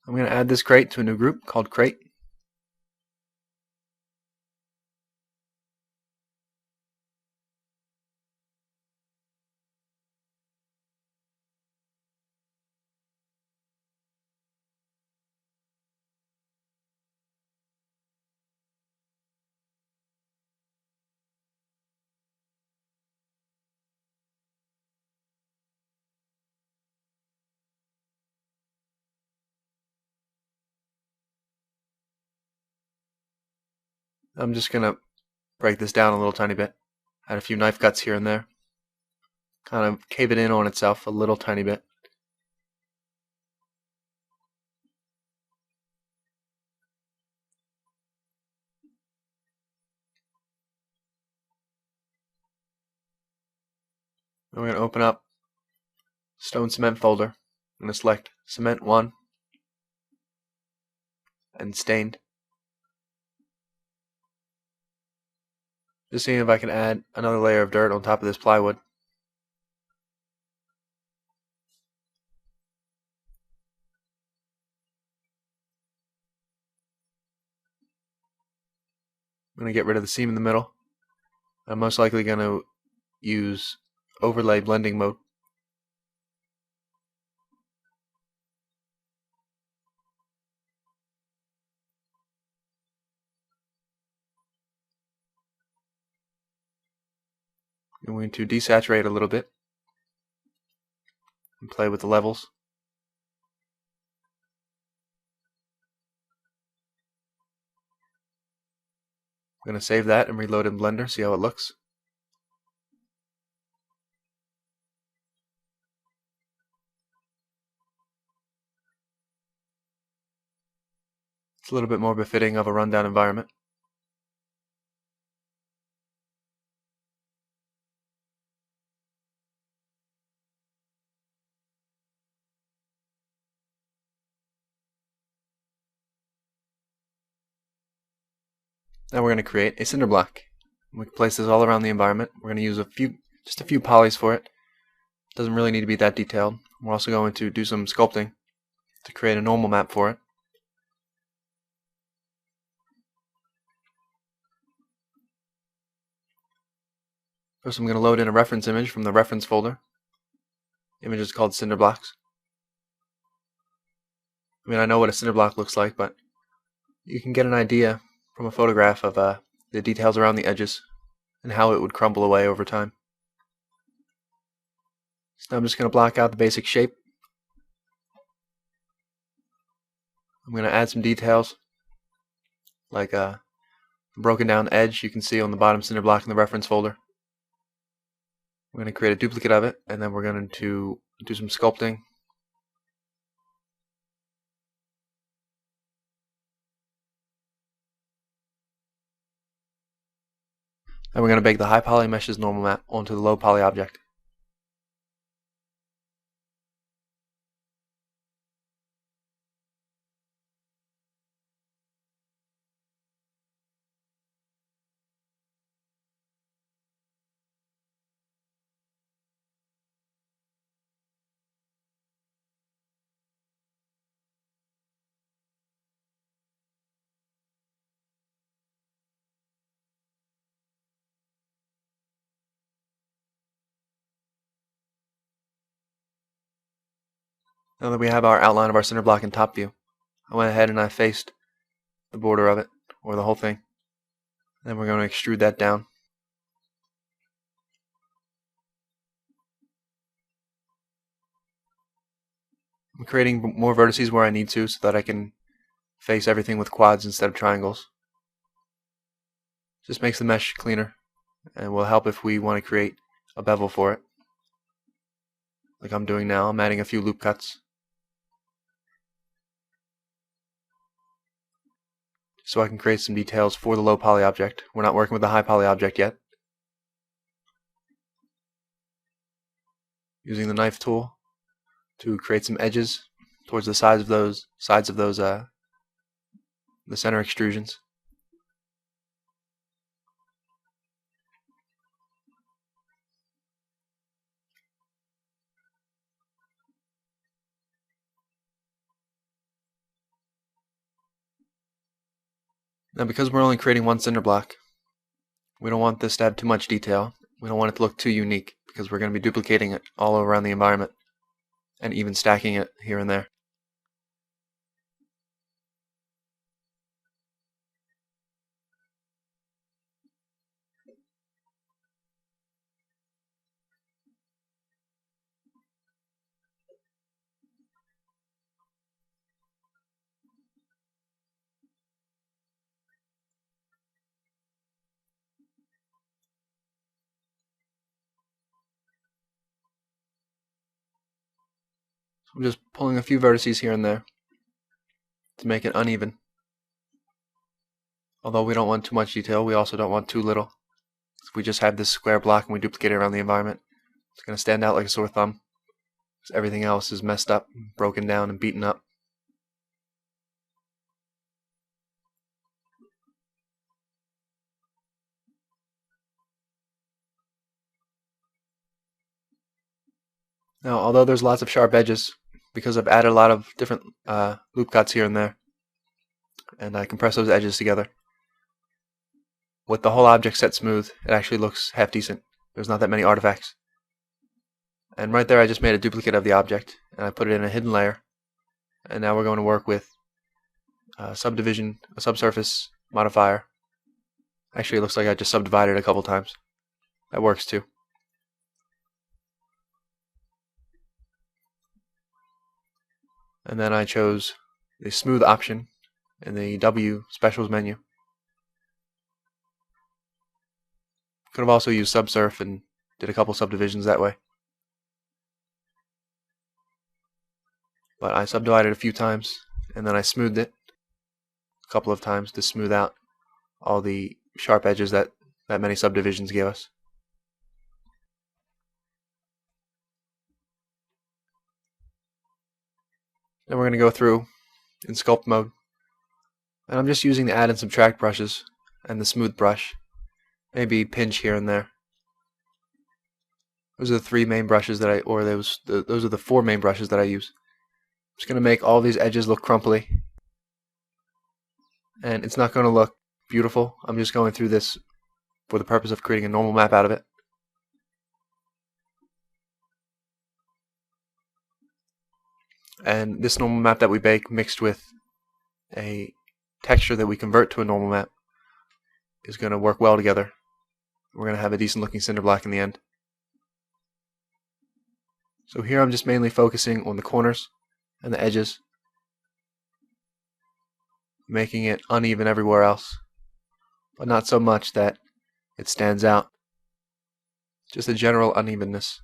[SPEAKER 1] I'm going to add this crate to a new group called crate. I'm just going to break this down a little tiny bit. Add a few knife cuts here and there. Kind of cave it in on itself a little tiny bit. We're going to open up Stone Cement folder. I'm going to select Cement 1 and Stained. Just seeing if I can add another layer of dirt on top of this plywood. I'm going to get rid of the seam in the middle. I'm most likely going to use overlay blending mode. I'm going to desaturate a little bit and play with the levels. I'm going to save that and reload in Blender, see how it looks. It's a little bit more befitting of a rundown environment. Now we're going to create a cinder block. We can place this all around the environment. We're going to use just a few polys for it. Doesn't really need to be that detailed. We're also going to do some sculpting to create a normal map for it. First I'm going to load in a reference image from the reference folder. The image is called cinder blocks. I mean, I know what a cinder block looks like, but you can get an idea from a photograph of the details around the edges and how it would crumble away over time. So now I'm just going to block out the basic shape. I'm going to add some details like a broken down edge you can see on the bottom cinder block in the reference folder. We're going to create a duplicate of it, and then we're going to do some sculpting. And we're going to bake the high poly meshes normal map onto the low poly object. Now that we have our outline of our cinder block in top view, I went ahead and I faced the border of it, or the whole thing. Then we're going to extrude that down. I'm creating more vertices where I need to so that I can face everything with quads instead of triangles. Just makes the mesh cleaner and will help if we want to create a bevel for it. Like I'm doing now, I'm adding a few loop cuts. So I can create some details for the low poly object. We're not working with the high poly object yet. Using the knife tool to create some edges towards the sides of those the center extrusions. Now, because we're only creating one cinder block, we don't want this to have too much detail. We don't want it to look too unique, because we're going to be duplicating it all around the environment and even stacking it here and there. I'm just pulling a few vertices here and there to make it uneven. Although we don't want too much detail, we also don't want too little. If we just have this square block and we duplicate it around the environment, it's going to stand out like a sore thumb, because everything else is messed up, broken down, and beaten up. Now, although there's lots of sharp edges, because I've added a lot of different loop cuts here and there, and I compress those edges together, with the whole object set smooth, it actually looks half decent. There's not that many artifacts. And right there I just made a duplicate of the object, and I put it in a hidden layer. And now we're going to work with subdivision, a subsurface modifier. Actually, it looks like I just subdivided a couple times. That works too. And then I chose the smooth option in the W specials menu. Could have also used subsurf and did a couple subdivisions that way. But I subdivided a few times, and then I smoothed it a couple of times to smooth out all the sharp edges that many subdivisions gave us. Then we're going to go through in sculpt mode, and I'm just using the add and subtract brushes and the smooth brush, maybe pinch here and there. Those are the three main brushes that those are the four main brushes that I use. I'm just going to make all these edges look crumply, and it's not going to look beautiful. I'm just going through this for the purpose of creating a normal map out of it. And this normal map that we bake mixed with a texture that we convert to a normal map is going to work well together. We're going to have a decent looking cinder block in the end. So here I'm just mainly focusing on the corners and the edges, making it uneven everywhere else, but not so much that it stands out. Just a general unevenness.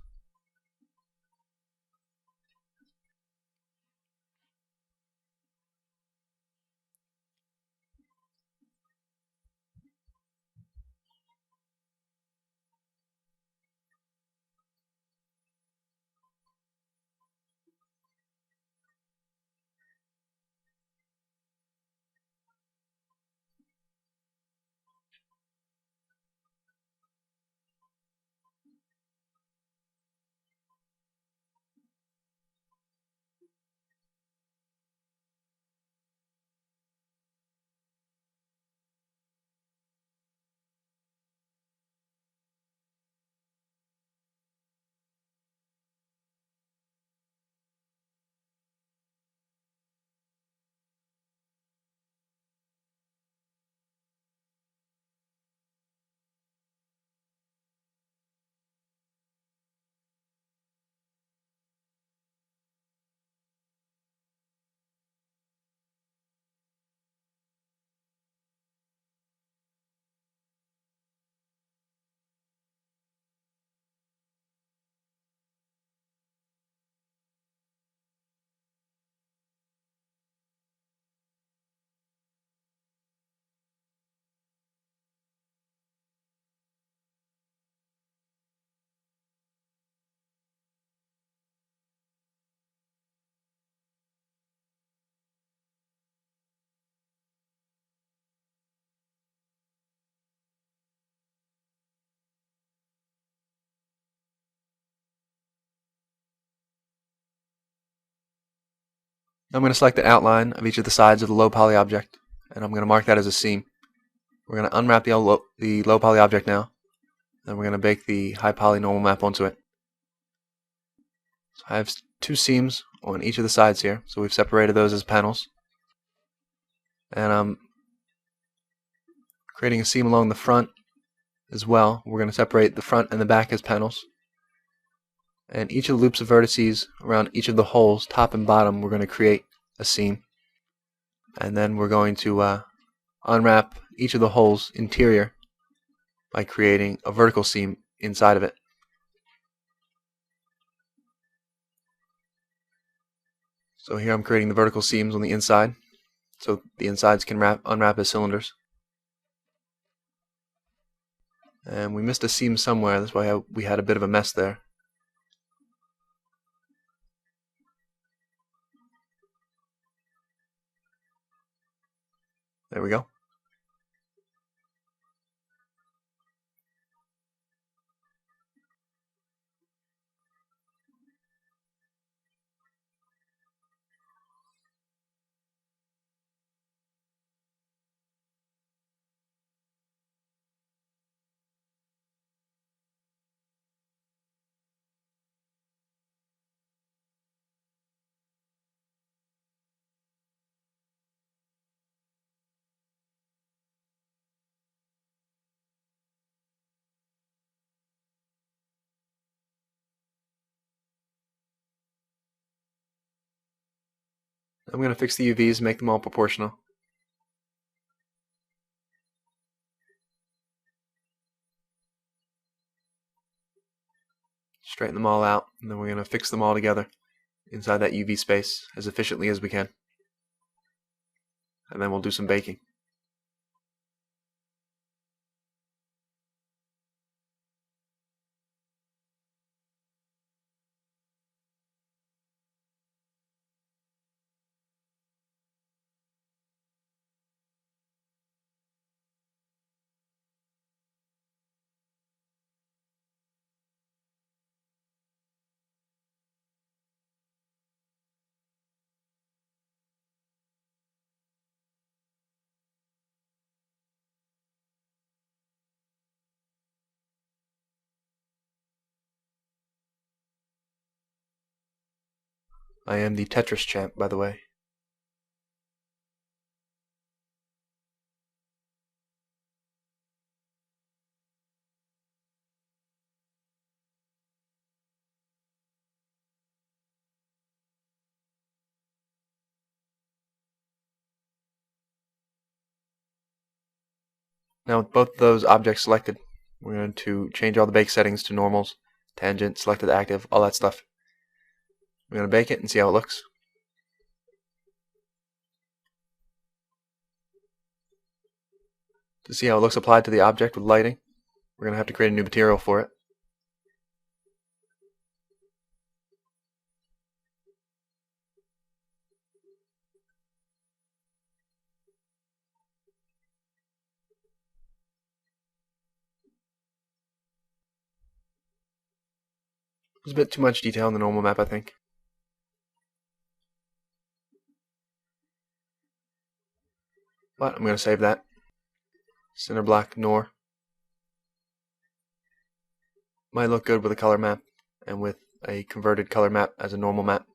[SPEAKER 1] I'm going to select the outline of each of the sides of the low poly object, and I'm going to mark that as a seam. We're going to unwrap the low poly object now, and we're going to bake the high poly normal map onto it. So I have two seams on each of the sides here, so we've separated those as panels. And I'm creating a seam along the front as well. We're going to separate the front and the back as panels. And each of the loops of vertices around each of the holes, top and bottom, we're going to create a seam. And then we're going to unwrap each of the holes interior by creating a vertical seam inside of it. So here I'm creating the vertical seams on the inside, so the insides can unwrap as cylinders. And we missed a seam somewhere, that's why we had a bit of a mess there. There we go. I'm going to fix the UVs, make them all proportional. Straighten them all out, and then we're going to fix them all together inside that UV space as efficiently as we can. And then we'll do some baking. I am the Tetris champ, by the way. Now with both those objects selected, we're going to change all the bake settings to normals, tangent, selected active, all that stuff. We're going to bake it and see how it looks. To see how it looks applied to the object with lighting, we're going to have to create a new material for it. There's a bit too much detail in the normal map, I think. But I'm going to save that. Center block nor. Might look good with a color map and with a converted color map as a normal map.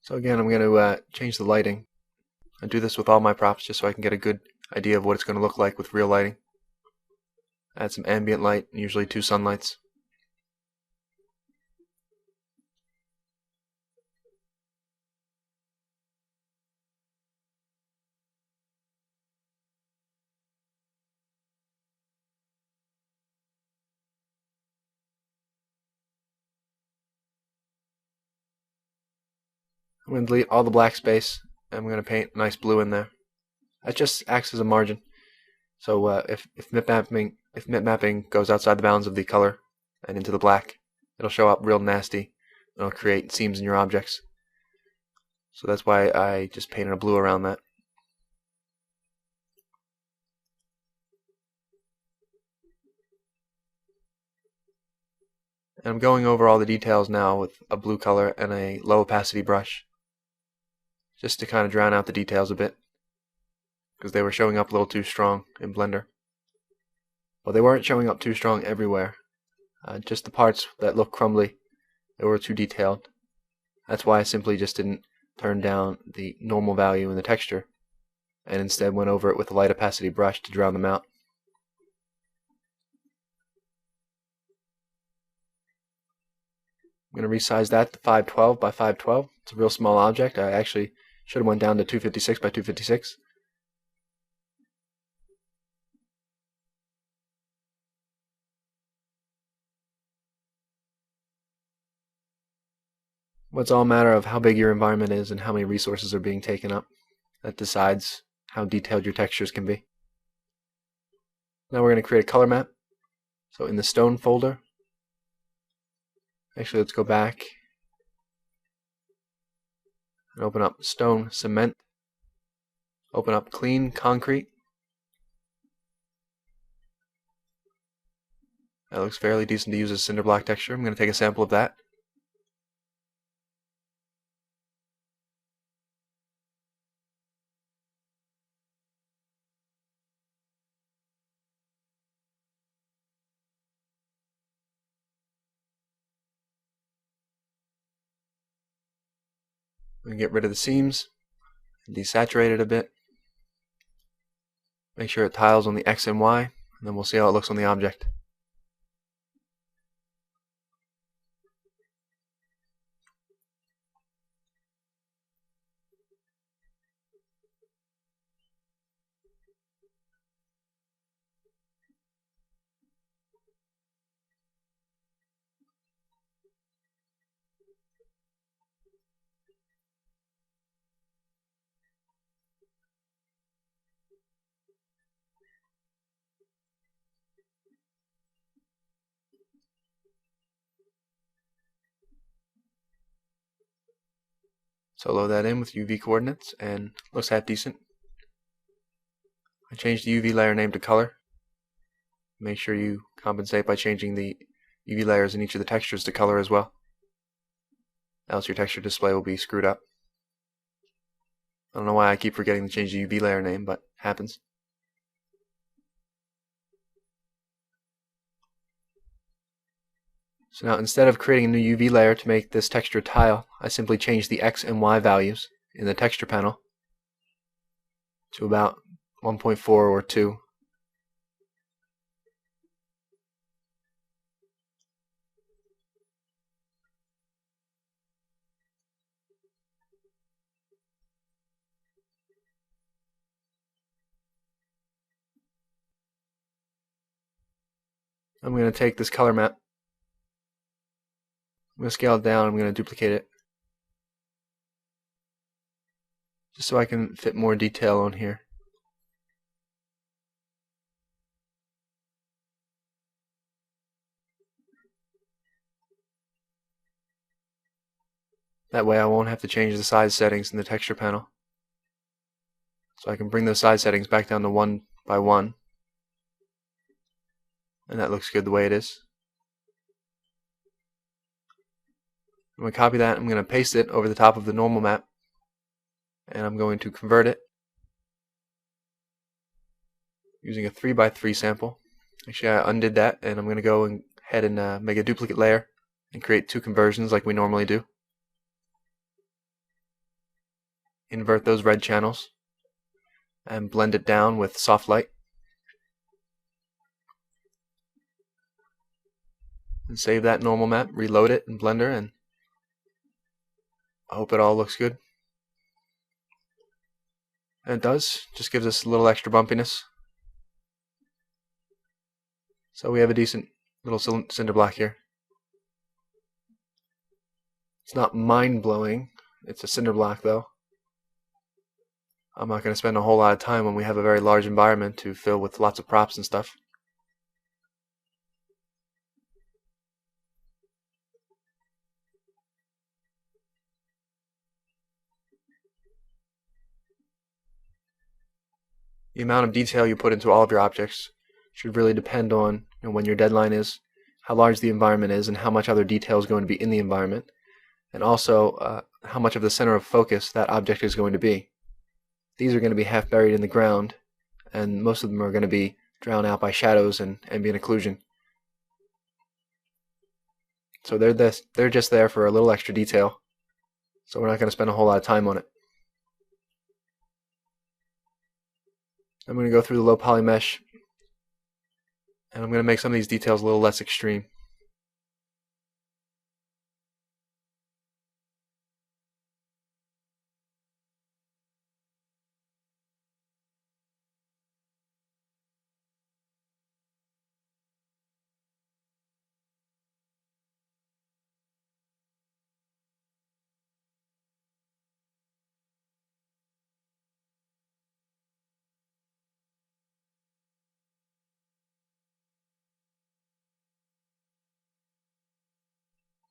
[SPEAKER 1] So again, I'm going to change the lighting. I do this with all my props just so I can get a good idea of what it's going to look like with real lighting. Add some ambient light, usually 2 sunlights. I'm going to delete all the black space, and I'm going to paint a nice blue in there. That just acts as a margin. So if mip mapping goes outside the bounds of the color and into the black, it'll show up real nasty. It'll create seams in your objects. So that's why I just painted a blue around that. And I'm going over all the details now with a blue color and a low opacity brush, just to kind of drown out the details a bit, because they were showing up a little too strong in Blender. Well, they weren't showing up too strong everywhere. Just the parts that look crumbly, they were too detailed. That's why I simply just didn't turn down the normal value in the texture, and instead went over it with a light opacity brush to drown them out. I'm going to resize that to 512 by 512. It's a real small object. I actually should have went down to 256 by 256. Well, it's all a matter of how big your environment is and how many resources are being taken up. That decides how detailed your textures can be. Now we're going to create a color map. So in the stone folder, actually let's go back and open up stone cement. Open up clean concrete. That looks fairly decent to use as cinder block texture. I'm going to take a sample of that. I'm going to get rid of the seams, desaturate it a bit. Make sure it tiles on the X and Y, and then we'll see how it looks on the object. So load that in with UV coordinates, and looks half decent. I changed the UV layer name to color. Make sure you compensate by changing the UV layers in each of the textures to color as well. Else your texture display will be screwed up. I don't know why I keep forgetting to change the UV layer name, but it happens. So now instead of creating a new UV layer to make this texture tile, I simply change the X and Y values in the texture panel to about 1.4 or 2. I'm going to take this color map. I'm going to scale it down. I'm going to duplicate it, just so I can fit more detail on here. That way I won't have to change the size settings in the texture panel. So I can bring those size settings back down to 1 by 1. And that looks good the way it is. I'm going to copy that. I'm going to paste it over the top of the normal map. And I'm going to convert it using a 3 by 3 sample. Actually, I undid that, and I'm going to go ahead and make a duplicate layer and create 2 conversions like we normally do. Invert those red channels and blend it down with soft light. And save that normal map, reload it in Blender, and I hope it all looks good. And it does, just gives us a little extra bumpiness. So we have a decent little cinder block here. It's not mind-blowing, it's a cinder block though. I'm not going to spend a whole lot of time when we have a very large environment to fill with lots of props and stuff. The amount of detail you put into all of your objects should really depend on when your deadline is, how large the environment is, and how much other detail is going to be in the environment, and also how much of the center of focus that object is going to be. These are going to be half buried in the ground, and most of them are going to be drowned out by shadows and ambient occlusion. So they're just there for a little extra detail, so we're not going to spend a whole lot of time on it. I'm going to go through the low poly mesh, and I'm going to make some of these details a little less extreme.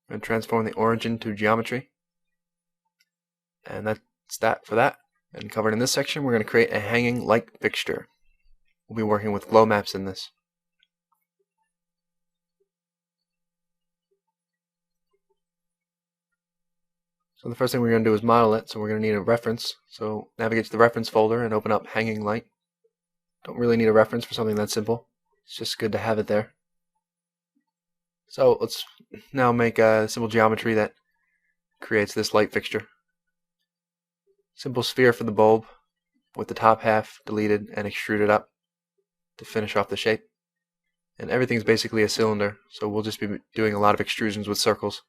[SPEAKER 1] I'm going to transform the origin to geometry, and that's that for that. And covered in this section, we're going to create a hanging light fixture. We'll be working with glow maps in this. So the first thing we're going to do is model it, so we're going to need a reference. So navigate to the reference folder and open up hanging light. Don't really need a reference for something that simple. It's just good to have it there. So let's now make a simple geometry that creates this light fixture. Simple sphere for the bulb with the top half deleted and extruded up to finish off the shape. And everything's basically a cylinder, so we'll just be doing a lot of extrusions with circles.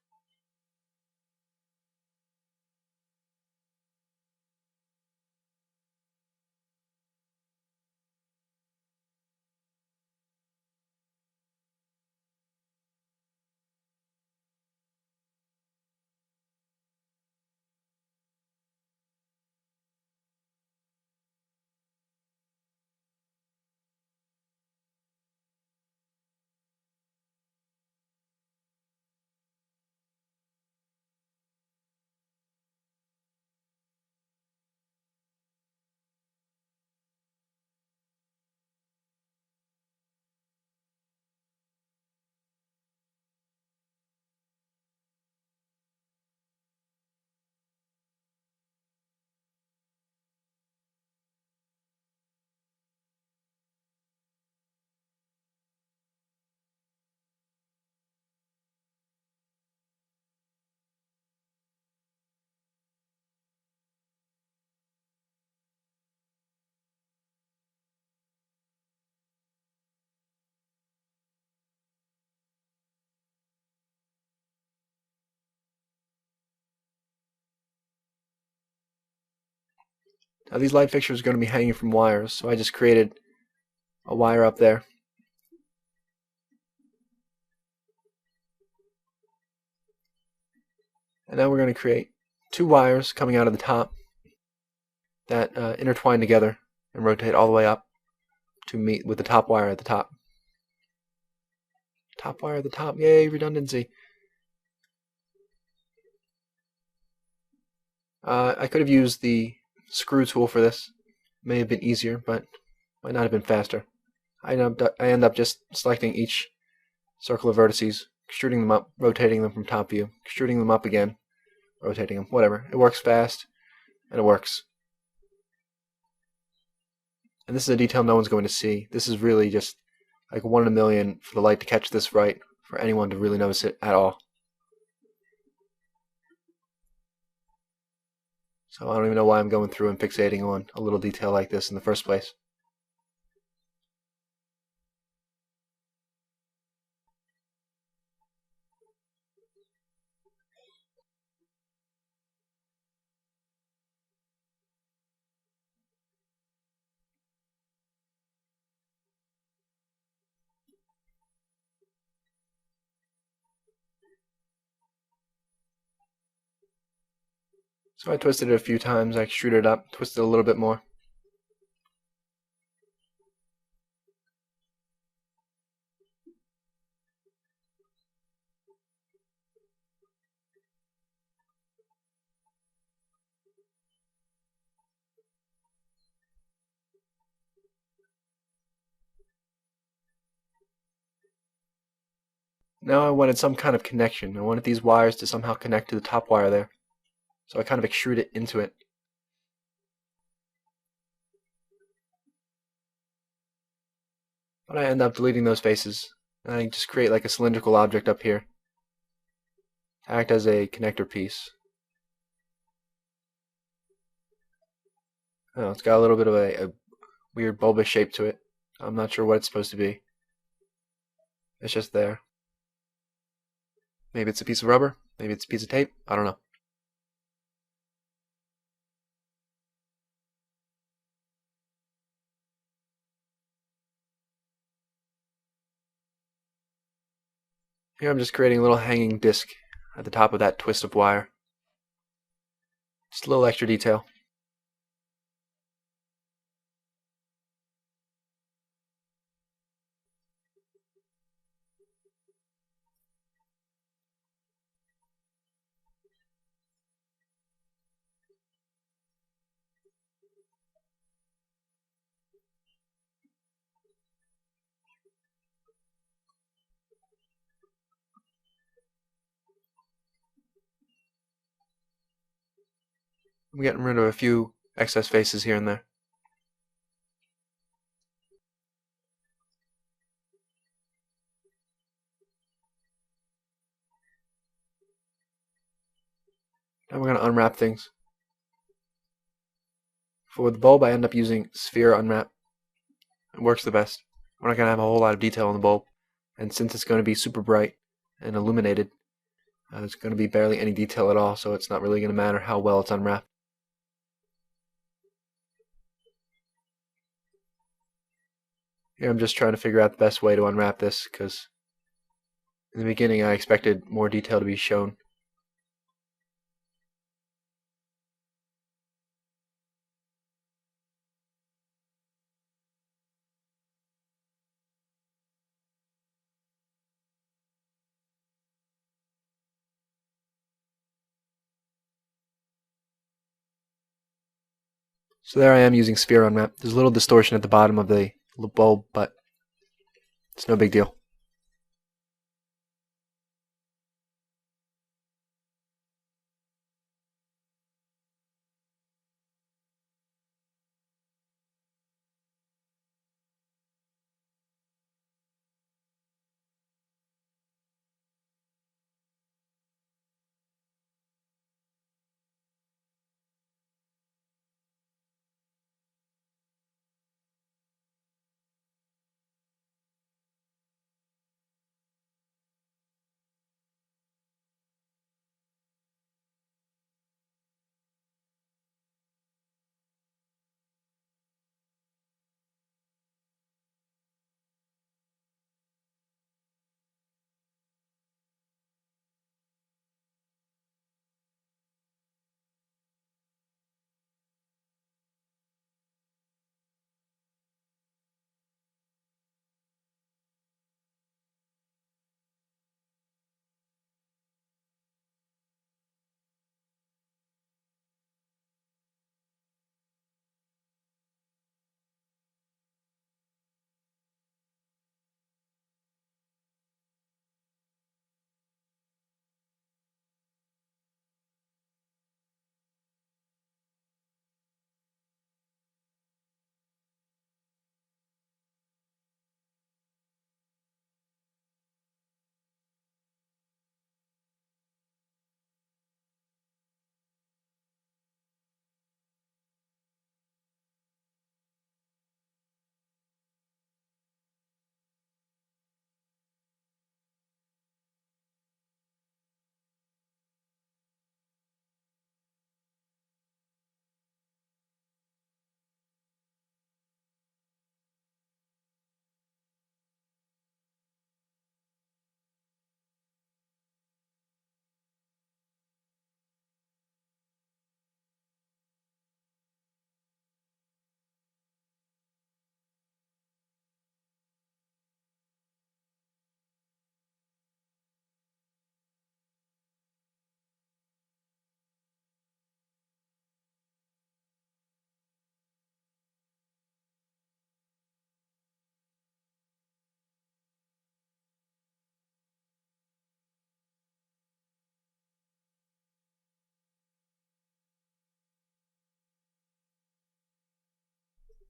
[SPEAKER 1] Now these light fixtures are going to be hanging from wires, so I just created a wire up there. And now we're going to create two wires coming out of the top that intertwine together and rotate all the way up to meet with the top wire at the top. Top wire at the top, yay, redundancy. I could have used the screw tool for this. May have been easier, but might not have been faster. I end up just selecting each circle of vertices, extruding them up, rotating them from top view, extruding them up again, rotating them, whatever. It works fast, and it works. And this is a detail no one's going to see. This is really just like 1 in a million for the light to catch this right, for anyone to really notice it at all. So I don't even know why I'm going through and fixating on a little detail like this in the first place. So I twisted it a few times, I extruded it up, twisted it a little bit more. Now I wanted some kind of connection. I wanted these wires to somehow connect to the top wire there. so I kind of extrude it into it. But I end up deleting those faces, and I just create like a cylindrical object up here to act as a connector piece. Oh, it's got a little bit of a weird bulbous shape to it. I'm not sure what it's supposed to be. It's just there. Maybe it's a piece of rubber, maybe it's a piece of tape, I don't know. Here I'm just creating a little hanging disc at the top of that twist of wire. Just a little extra detail. I'm getting rid of a few excess faces here and there. Now we're going to unwrap things. For the bulb, I end up using sphere unwrap. It works the best. We're not going to have a whole lot of detail on the bulb, and since it's going to be super bright and illuminated, there's going to be barely any detail at all, so it's not really going to matter how well it's unwrapped. Here I'm just trying to figure out the best way to unwrap this, because in the beginning I expected more detail to be shown. So there I am using sphere unwrap. There's a little distortion at the bottom of the bulb, but it's no big deal.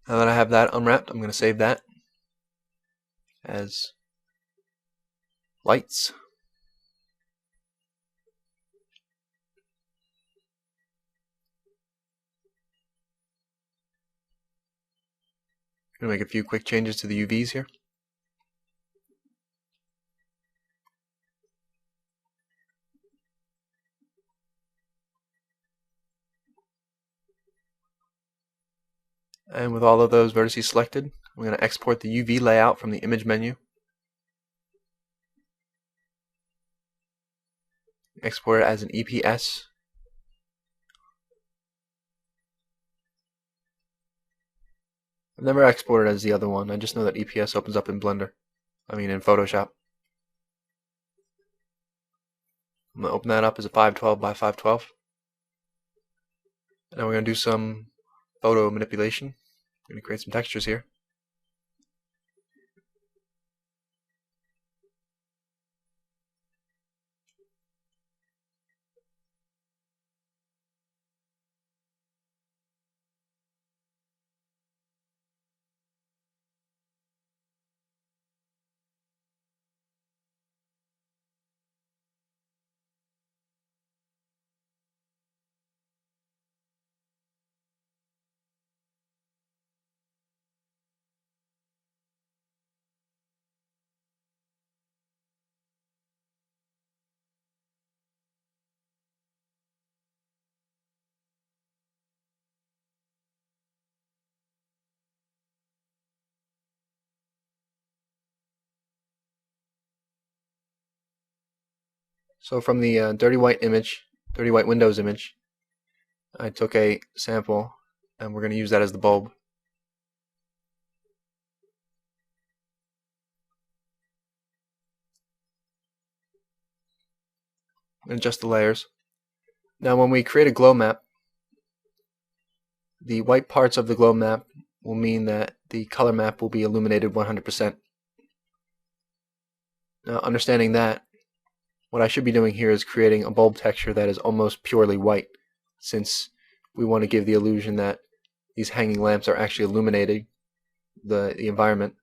[SPEAKER 1] Now that I have that unwrapped, I'm going to save that as lights. I'm going to make a few quick changes to the UVs here. And with all of those vertices selected, I'm going to export the UV layout from the image menu. Export it as an EPS. I've never exported as the other one. I just know that EPS opens up in Blender. In Photoshop. I'm going to open that up as a 512 by 512. And now we're going to do some photo manipulation. I'm going to create some textures here. So from the dirty white Windows image, I took a sample and we're going to use that as the bulb. I'm going to adjust the layers. Now when we create a glow map, the white parts of the glow map will mean that the color map will be illuminated 100%. Now understanding that, what I should be doing here is creating a bulb texture that is almost purely white, since we want to give the illusion that these hanging lamps are actually illuminating the environment.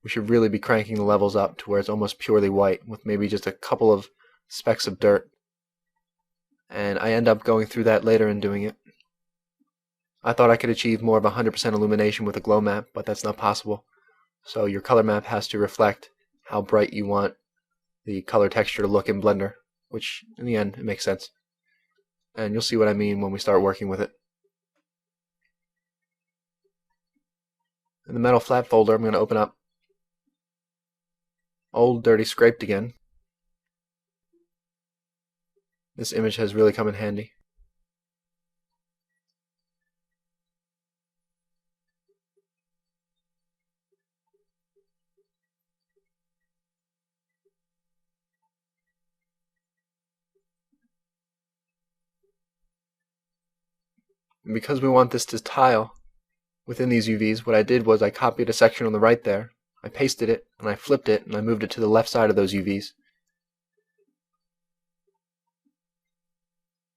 [SPEAKER 1] We should really be cranking the levels up to where it's almost purely white with maybe just a couple of specks of dirt. And I end up going through that later and doing it. I thought I could achieve more of 100% illumination with a glow map, but that's not possible. So your color map has to reflect how bright you want the color texture to look in Blender, which in the end it makes sense. And you'll see what I mean when we start working with it. In the metal flat folder, I'm going to open up Old Dirty Scraped again. This image has really come in handy. And because we want this to tile within these UVs, what I did was I copied a section on the right there, I pasted it, and I flipped it, and I moved it to the left side of those UVs.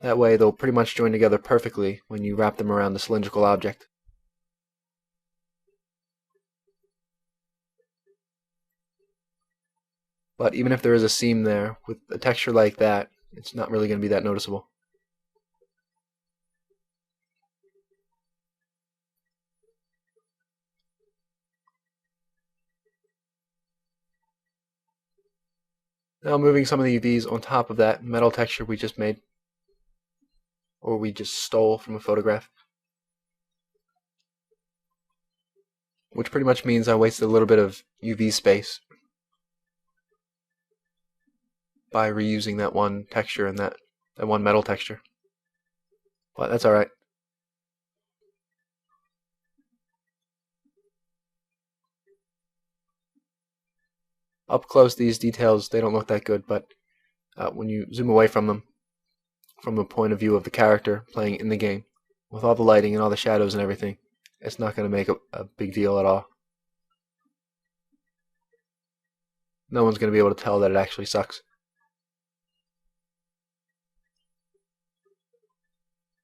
[SPEAKER 1] That way they'll pretty much join together perfectly when you wrap them around the cylindrical object. But even if there is a seam there, with a texture like that, it's not really going to be that noticeable. Now moving some of the UVs on top of that metal texture we just made, or we just stole from a photograph. Which pretty much means I wasted a little bit of UV space by reusing that one texture and that one metal texture. But that's alright. Up close, these details, they don't look that good, but when you zoom away from them, from the point of view of the character playing in the game, with all the lighting and all the shadows and everything, it's not going to make a big deal at all. No one's going to be able to tell that it actually sucks.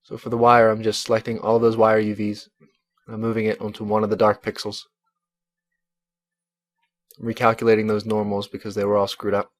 [SPEAKER 1] So for the wire, I'm just selecting all of those wire UVs, I'm moving it onto one of the dark pixels. I'm recalculating those normals because they were all screwed up.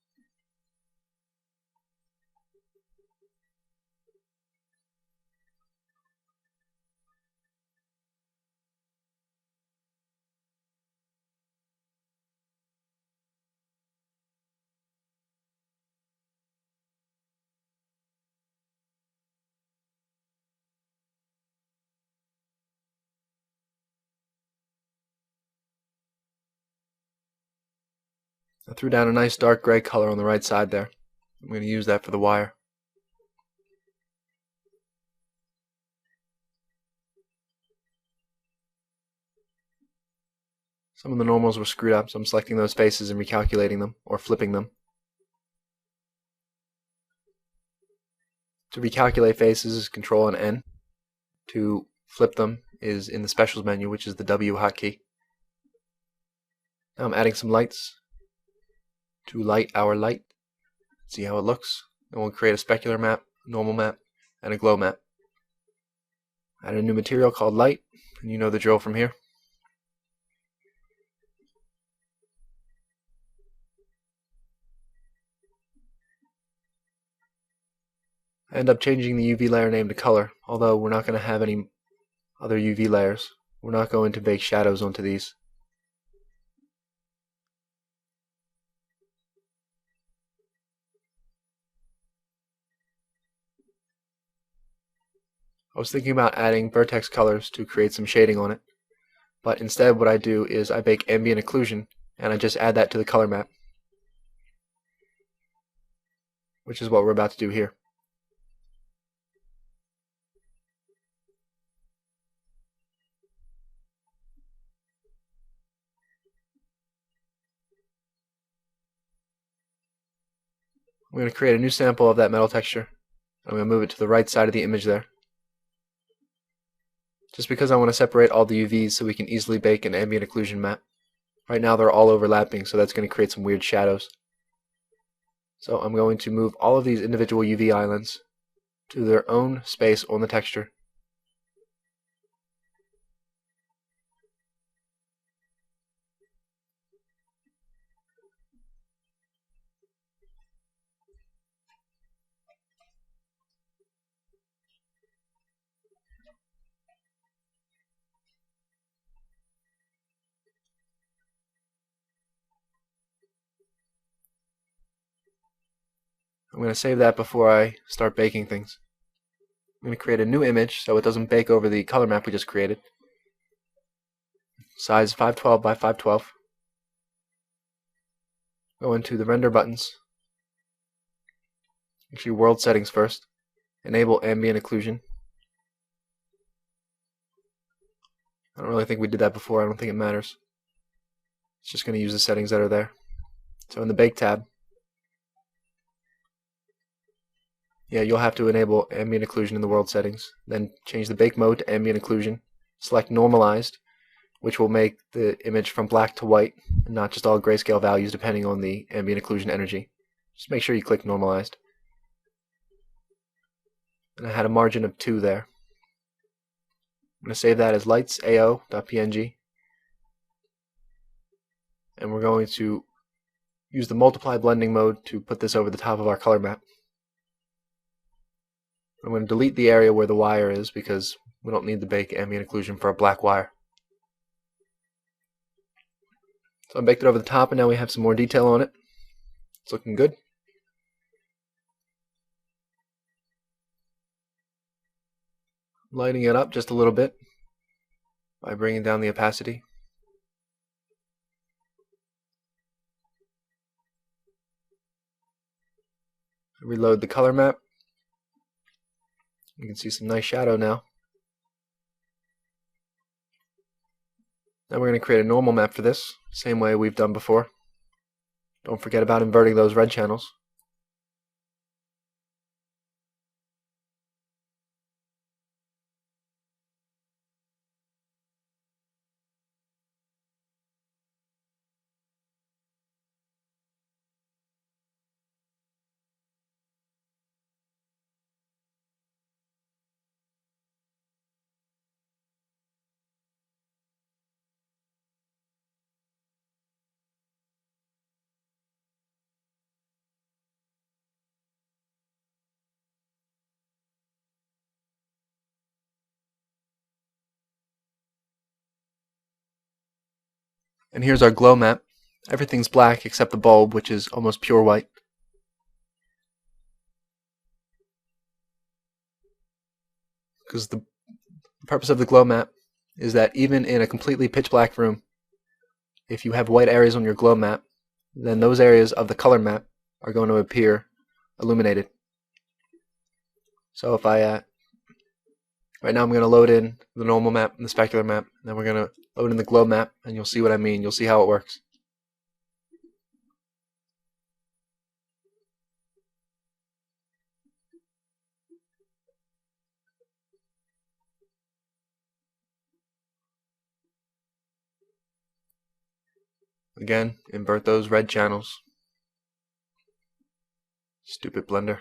[SPEAKER 1] I threw down a nice dark gray color on the right side there. I'm going to use that for the wire. Some of the normals were screwed up, so I'm selecting those faces and recalculating them, or flipping them. To recalculate faces is Control and N. To flip them is in the Specials menu, which is the W hotkey. Now I'm adding some lights to light our light. See how it looks. And we'll create a specular map, normal map, and a glow map. Add a new material called light, and you know the drill from here. I end up changing the UV layer name to color, although we're not going to have any other UV layers. We're not going to bake shadows onto these. I was thinking about adding vertex colors to create some shading on it, but instead what I do is I bake ambient occlusion and I just add that to the color map, which is what we're about to do here. I'm going to create a new sample of that metal texture. I'm going to move it to the right side of the image there. Just because I want to separate all the UVs so we can easily bake an ambient occlusion map. Right now they're all overlapping, so that's going to create some weird shadows. So I'm going to move all of these individual UV islands to their own space on the texture. I'm going to save that before I start baking things. I'm going to create a new image so it doesn't bake over the color map we just created. Size 512 by 512. Go into the render buttons. Actually, world settings first. Enable ambient occlusion. I don't really think we did that before. I don't think it matters. It's just going to use the settings that are there. So in the Bake tab, you'll have to enable ambient occlusion in the world settings. Then change the bake mode to ambient occlusion. Select normalized, which will make the image from black to white, and not just all grayscale values depending on the ambient occlusion energy. Just make sure you click normalized. And I had a margin of 2 there. I'm going to save that as lights.ao.png. And we're going to use the multiply blending mode to put this over the top of our color map. I'm going to delete the area where the wire is because we don't need to bake ambient occlusion for a black wire. So I baked it over the top and now we have some more detail on it. It's looking good. Lighting it up just a little bit by bringing down the opacity. Reload the color map. You can see some nice shadow now. Now we're going to create a normal map for this, same way we've done before. Don't forget about inverting those red channels. And here's our glow map. Everything's black except the bulb, which is almost pure white. Because the purpose of the glow map is that even in a completely pitch black room, if you have white areas on your glow map, then those areas of the color map are going to appear illuminated. So if I right now I'm going to load in the normal map and the specular map, and then we're going to load in the glow map, and you'll see what I mean. You'll see how it works. Again, invert those red channels. Stupid Blender.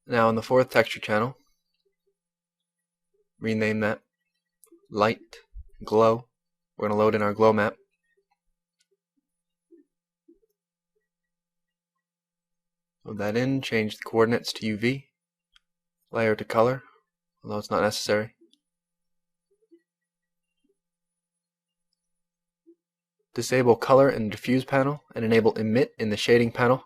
[SPEAKER 1] Now on the fourth texture channel, rename that light glow. We're going to load in our glow map. Load that in, change the coordinates to UV, layer to color, although it's not necessary. Disable color in the diffuse panel and enable emit in the shading panel.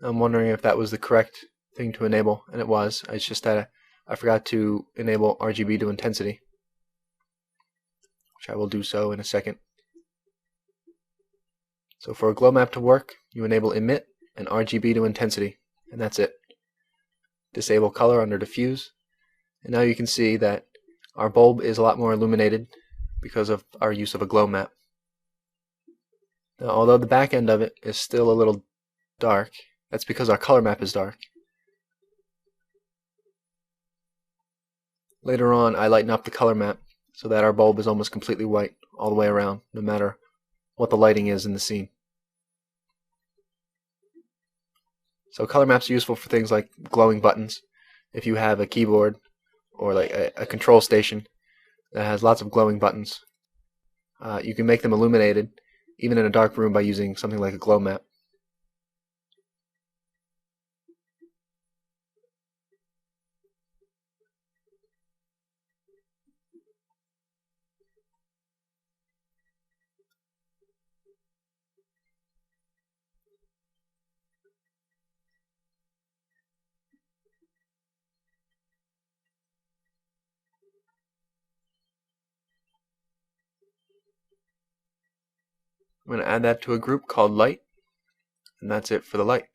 [SPEAKER 1] I'm wondering if that was the correct thing to enable, and it was. It's just that I forgot to enable RGB to intensity, which I will do so in a second. So for a glow map to work, you enable emit and RGB to intensity, and that's it. Disable color under diffuse, and now you can see that our bulb is a lot more illuminated because of our use of a glow map. Now, although the back end of it is still a little dark, that's because our color map is dark. Later on, I lighten up the color map so that our bulb is almost completely white all the way around, no matter what the lighting is in the scene. So color maps are useful for things like glowing buttons. If you have a keyboard or like a control station that has lots of glowing buttons, you can make them illuminated even in a dark room by using something like a glow map. I'm going to add that to a group called light, and that's it for the light.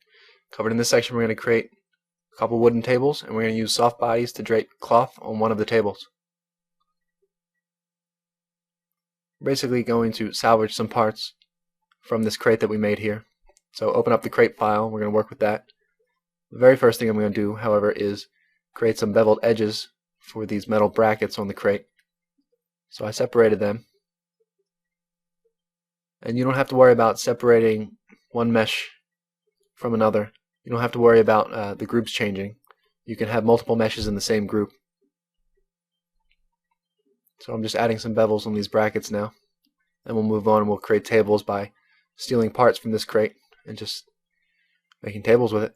[SPEAKER 1] Covered in this section, we're going to create a couple wooden tables, and we're going to use soft bodies to drape cloth on one of the tables. We're basically going to salvage some parts from this crate that we made here. So open up the crate file, we're going to work with that. The very first thing I'm going to do, however, is create some beveled edges for these metal brackets on the crate. So I separated them. And you don't have to worry about separating one mesh from another. You don't have to worry about the groups changing. You can have multiple meshes in the same group. So I'm just adding some bevels on these brackets now. And we'll move on and we'll create tables by stealing parts from this crate and just making tables with it.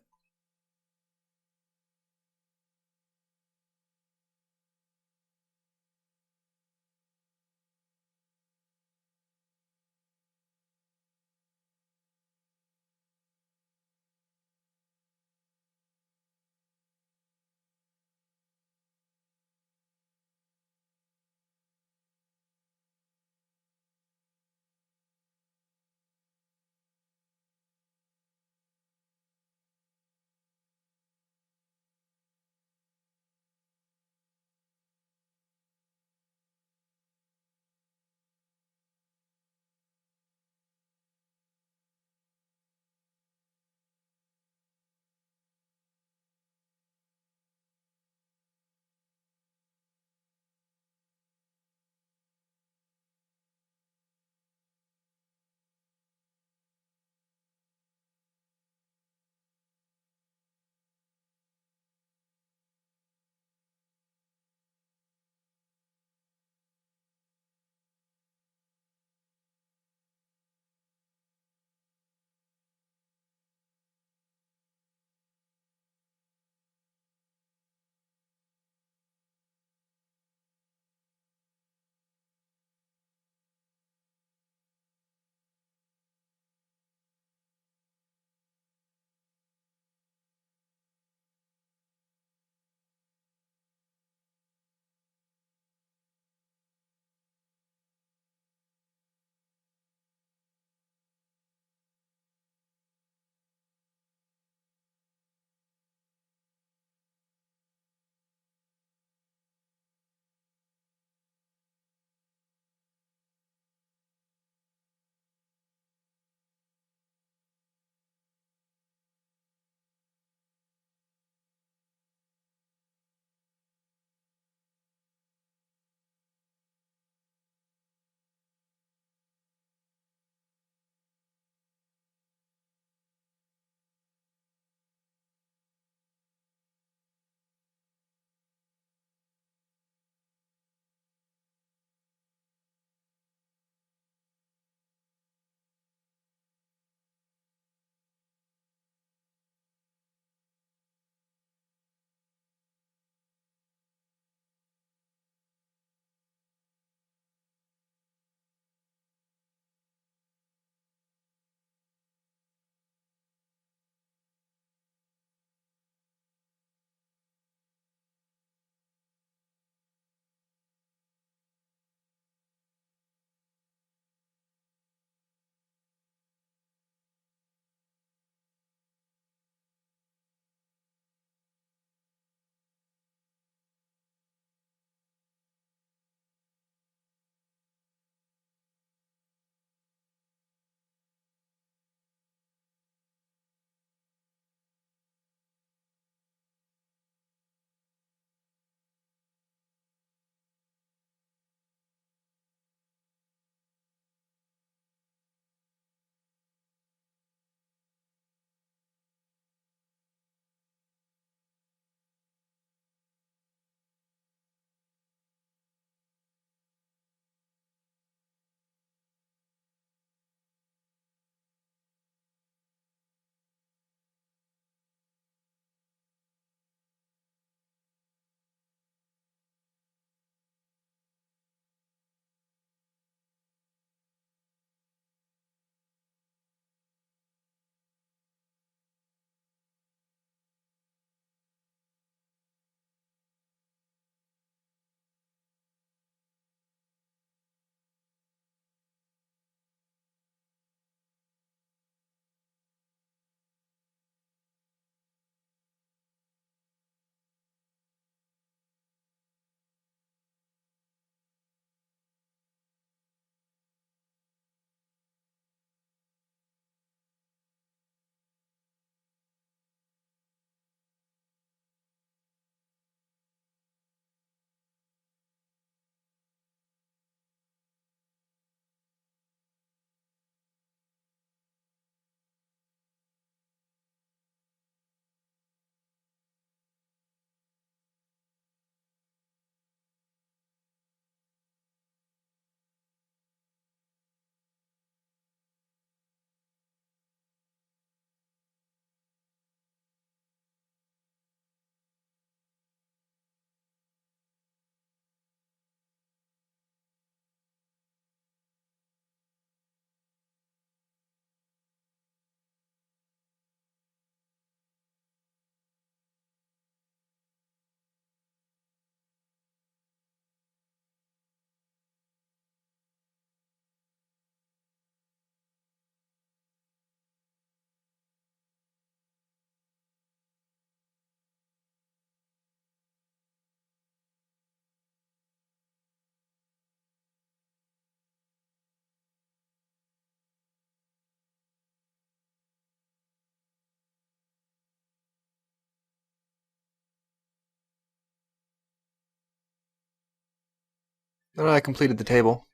[SPEAKER 1] Then I completed the table.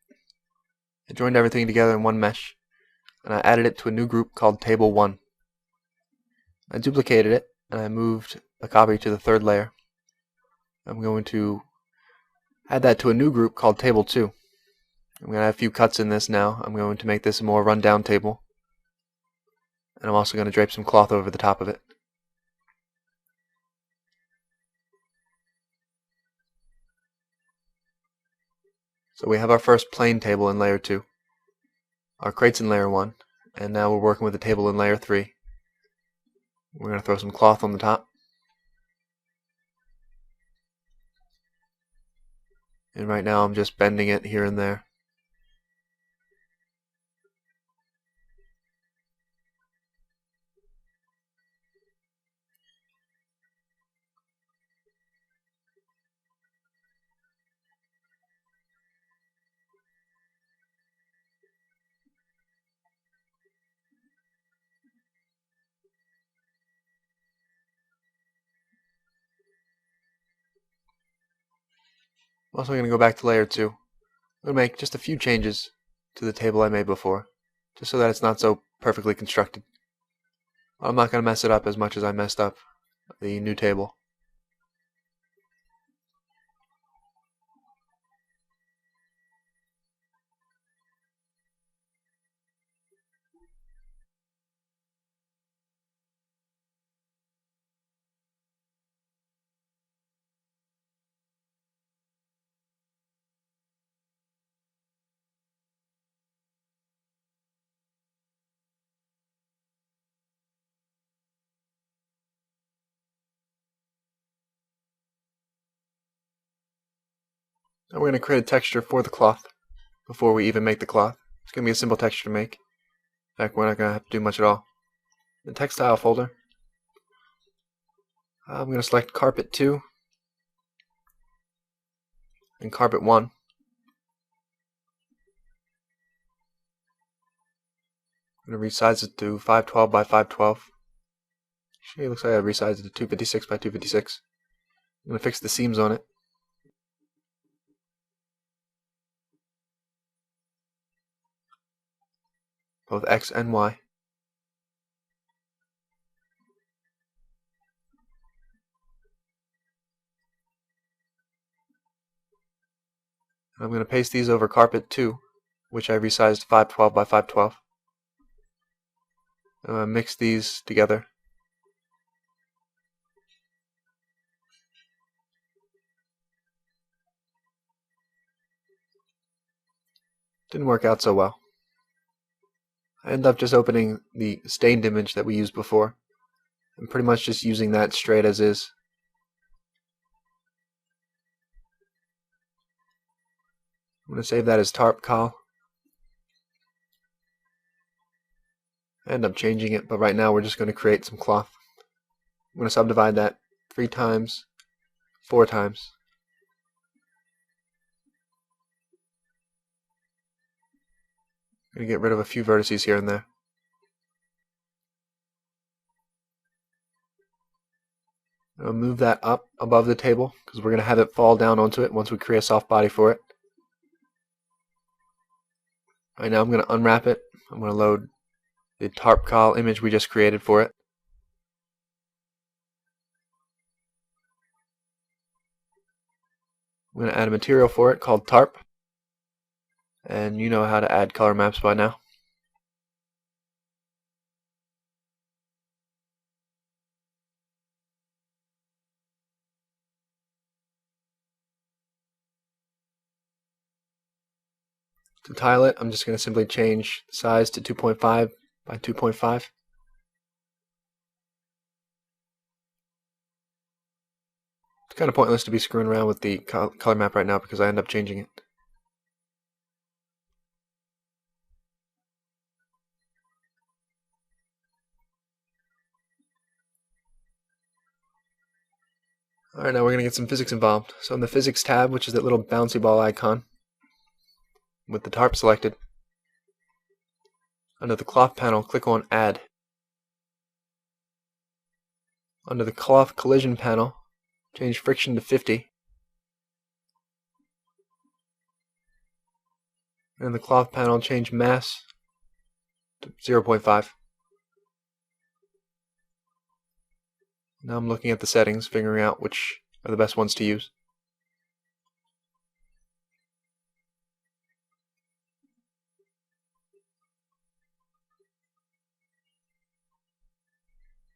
[SPEAKER 1] I joined everything together in one mesh, and I added it to a new group called Table 1. I duplicated it, and I moved a copy to the third layer. I'm going to add that to a new group called Table 2. I'm going to have a few cuts in this now. I'm going to make this a more run-down table. And I'm also going to drape some cloth over the top of it. So we have our first plain table in layer 2, our crates in layer 1, and now we're working with the table in layer 3. We're going to throw some cloth on the top. And right now I'm just bending it here and there. I'm also going to go back to layer 2. I'm going to make just a few changes to the table I made before, just so that it's not so perfectly constructed. I'm not going to mess it up as much as I messed up the new table. Now we're going to create a texture for the cloth before we even make the cloth. It's going to be a simple texture to make. In fact, we're not going to have to do much at all. The textile folder, I'm going to select carpet 2 and carpet 1. I'm going to resize it to 512 by 512. Actually, it looks like I resized it to 256 by 256. I'm going to fix the seams on it. Both X and Y. I'm going to paste these over carpet 2, which I resized 512 by 512. I'm going to mix these together. Didn't work out so well. I ended up just opening the stained image that we used before, and pretty much just using that straight as is. I'm going to save that as tarp col. I end up changing it, but right now we're just going to create some cloth. I'm going to subdivide that 3 times, 4 times. I'm going to get rid of a few vertices here and there. I'll move that up above the table because we're going to have it fall down onto it once we create a soft body for it. Right now I'm going to unwrap it. I'm going to load the tarp col image we just created for it. I'm going to add a material for it called tarp. And you know how to add color maps by now. To tile it, I'm just going to simply change the size to 2.5 by 2.5. It's kind of pointless to be screwing around with the color map right now because I end up changing it. Alright, now we're going to get some physics involved. So in the physics tab, which is that little bouncy ball icon, with the tarp selected, under the cloth panel, click on Add. Under the cloth collision panel, change friction to 50. And the cloth panel, change mass to 0.5. Now I'm looking at the settings, figuring out which are the best ones to use.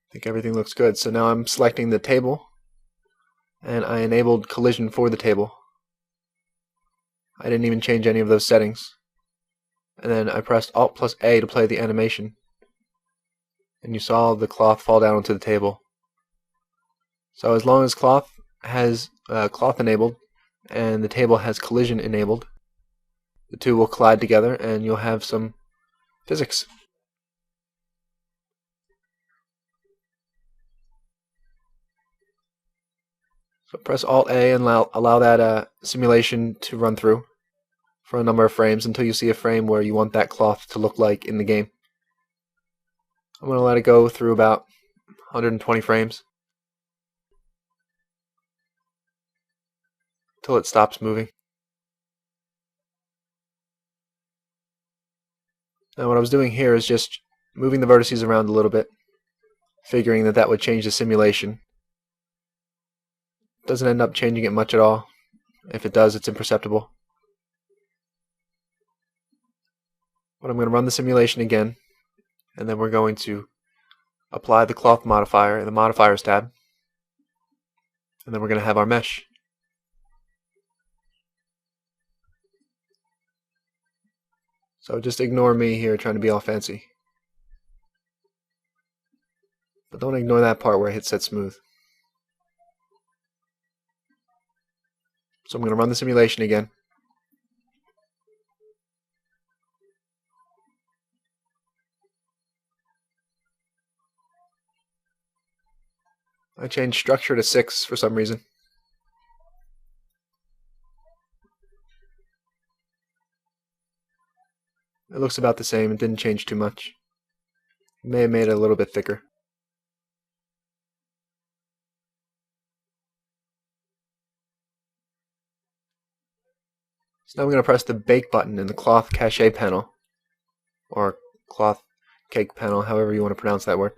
[SPEAKER 1] I think everything looks good. So now I'm selecting the table, and I enabled collision for the table. I didn't even change any of those settings. And then I pressed Alt plus A to play the animation, and you saw the cloth fall down onto the table. So as long as cloth has cloth enabled and the table has collision enabled, the two will collide together and you'll have some physics. So press Alt A and allow that simulation to run through for a number of frames until you see a frame where you want that cloth to look like in the game. I'm going to let it go through about 120 frames until it stops moving. Now what I was doing here is just moving the vertices around a little bit, figuring that would change the simulation. Doesn't end up changing it much at all. If it does, it's imperceptible. But I'm going to run the simulation again, and then we're going to apply the cloth modifier in the modifiers tab, and then we're going to have our mesh. So just ignore me here trying to be all fancy. But don't ignore that part where I hit set smooth. So I'm going to run the simulation again. I changed structure to 6 for some reason. It looks about the same. It didn't change too much. May have made it a little bit thicker. So now I'm going to press the bake button in the cloth cache panel, or cloth cake panel, however you want to pronounce that word.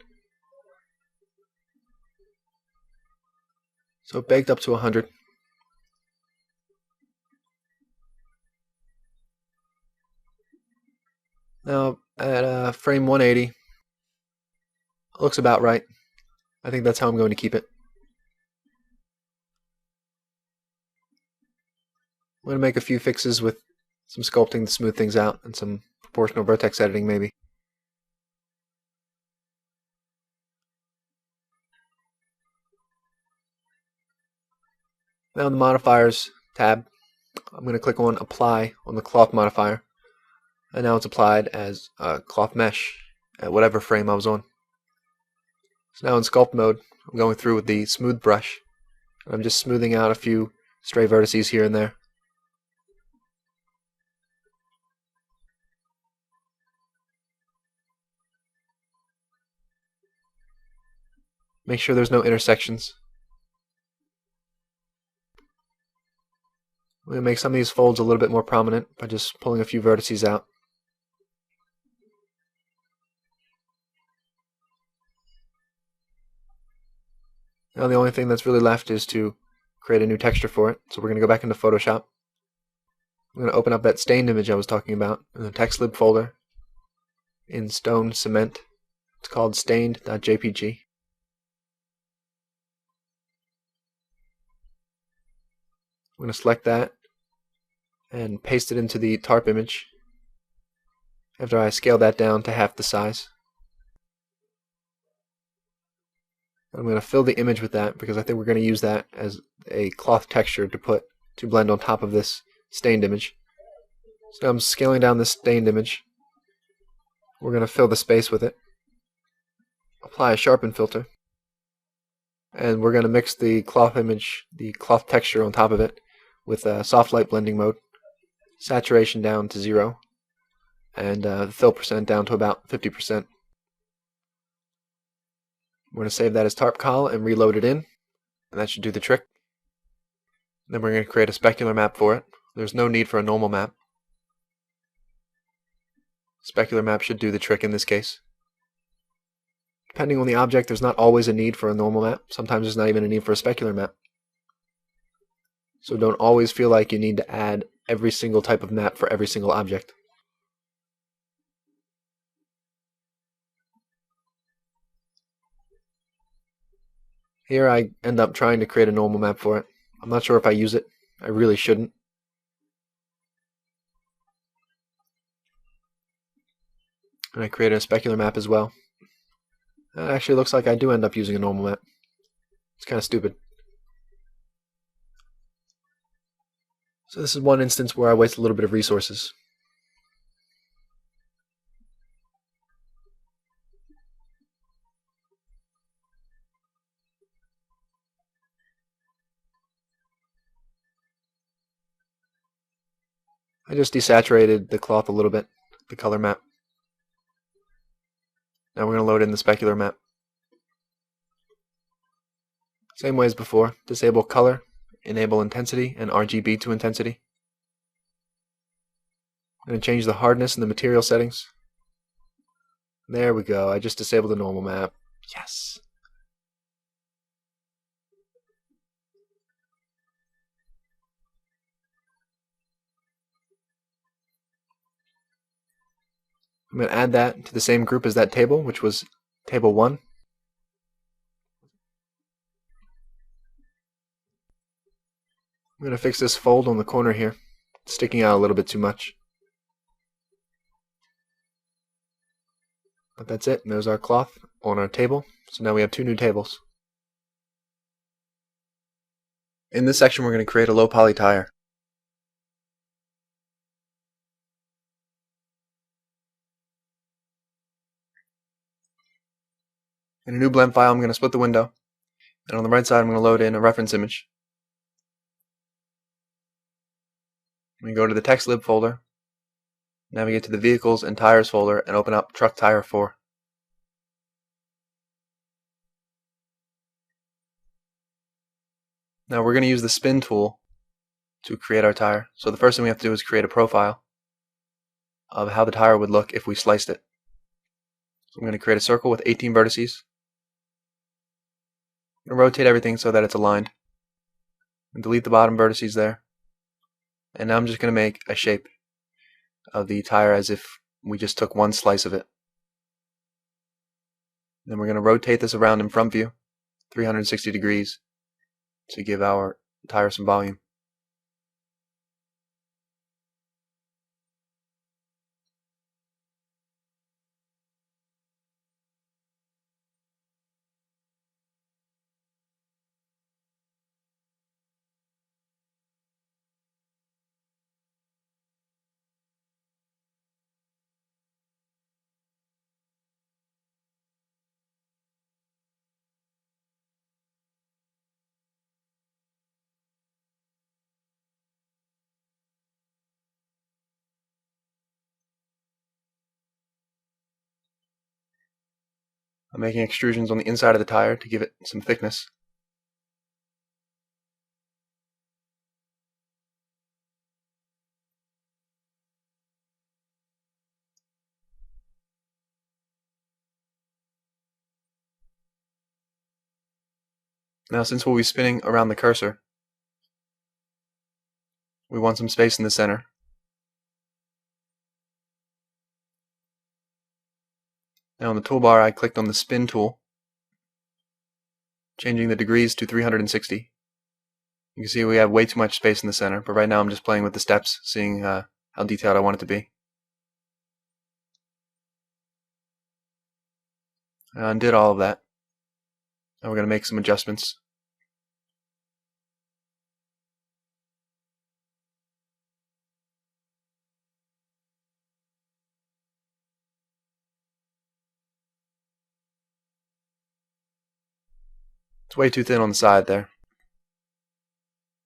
[SPEAKER 1] So it baked up to 100. Now at frame 180, looks about right. I think that's how I'm going to keep it. I'm going to make a few fixes with some sculpting to smooth things out and some proportional vertex editing maybe. Now in the modifiers tab, I'm going to click on apply on the cloth modifier, and now it's applied as a cloth mesh at whatever frame I was on. So now in sculpt mode, I'm going through with the smooth brush. I'm just smoothing out a few stray vertices here and there. Make sure there's no intersections. I'm going to make some of these folds a little bit more prominent by just pulling a few vertices out. Now the only thing that's really left is to create a new texture for it. So we're going to go back into Photoshop. I'm going to open up that stained image I was talking about in the TextLib folder in Stone Cement. It's called stained.jpg. I'm going to select that and paste it into the tarp image after I scale that down to half the size. I'm going to fill the image with that because I think we're going to use that as a cloth texture to blend on top of this stained image. So now I'm scaling down this stained image. We're going to fill the space with it. Apply a sharpen filter. And we're going to mix the cloth image, the cloth texture on top of it with soft light blending mode. Saturation down to 0. And the fill percent down to about 50%. We're going to save that as tarp col and reload it in, and that should do the trick. Then we're going to create a specular map for it. There's no need for a normal map. Specular map should do the trick in this case. Depending on the object, there's not always a need for a normal map. Sometimes there's not even a need for a specular map. So don't always feel like you need to add every single type of map for every single object. Here I end up trying to create a normal map for it. I'm not sure if I use it. I really shouldn't. And I created a specular map as well. It actually looks like I do end up using a normal map. It's kind of stupid. So this is one instance where I waste a little bit of resources. I just desaturated the cloth a little bit, the color map. Now we're going to load in the specular map. Same way as before, disable color, enable intensity, and RGB to intensity. I'm going to change the hardness and the material settings. There we go, I just disabled the normal map. Yes! I'm going to add that to the same group as that table, which was table 1. I'm going to fix this fold on the corner here. It's sticking out a little bit too much. But that's it. There's our cloth on our table. So now we have 2 new tables. In this section we're going to create a low poly tire. In a new blend file I'm going to split the window. And on the right side I'm going to load in a reference image. I'm going to go to the text lib folder, navigate to the vehicles and tires folder, and open up truck tire 4. Now we're going to use the spin tool to create our tire. So the first thing we have to do is create a profile of how the tire would look if we sliced it. So I'm going to create a circle with 18 vertices. I'm going to rotate everything so that it's aligned. And delete the bottom vertices there. And now I'm just going to make a shape of the tire as if we just took one slice of it. Then we're going to rotate this around in front view, 360 degrees, to give our tire some volume. I'm making extrusions on the inside of the tire to give it some thickness. Now since we'll be spinning around the cursor, we want some space in the center. Now on the toolbar I clicked on the spin tool, changing the degrees to 360. You can see we have way too much space in the center, but right now I'm just playing with the steps, seeing how detailed I want it to be. I undid all of that. Now we're going to make some adjustments. It's way too thin on the side there.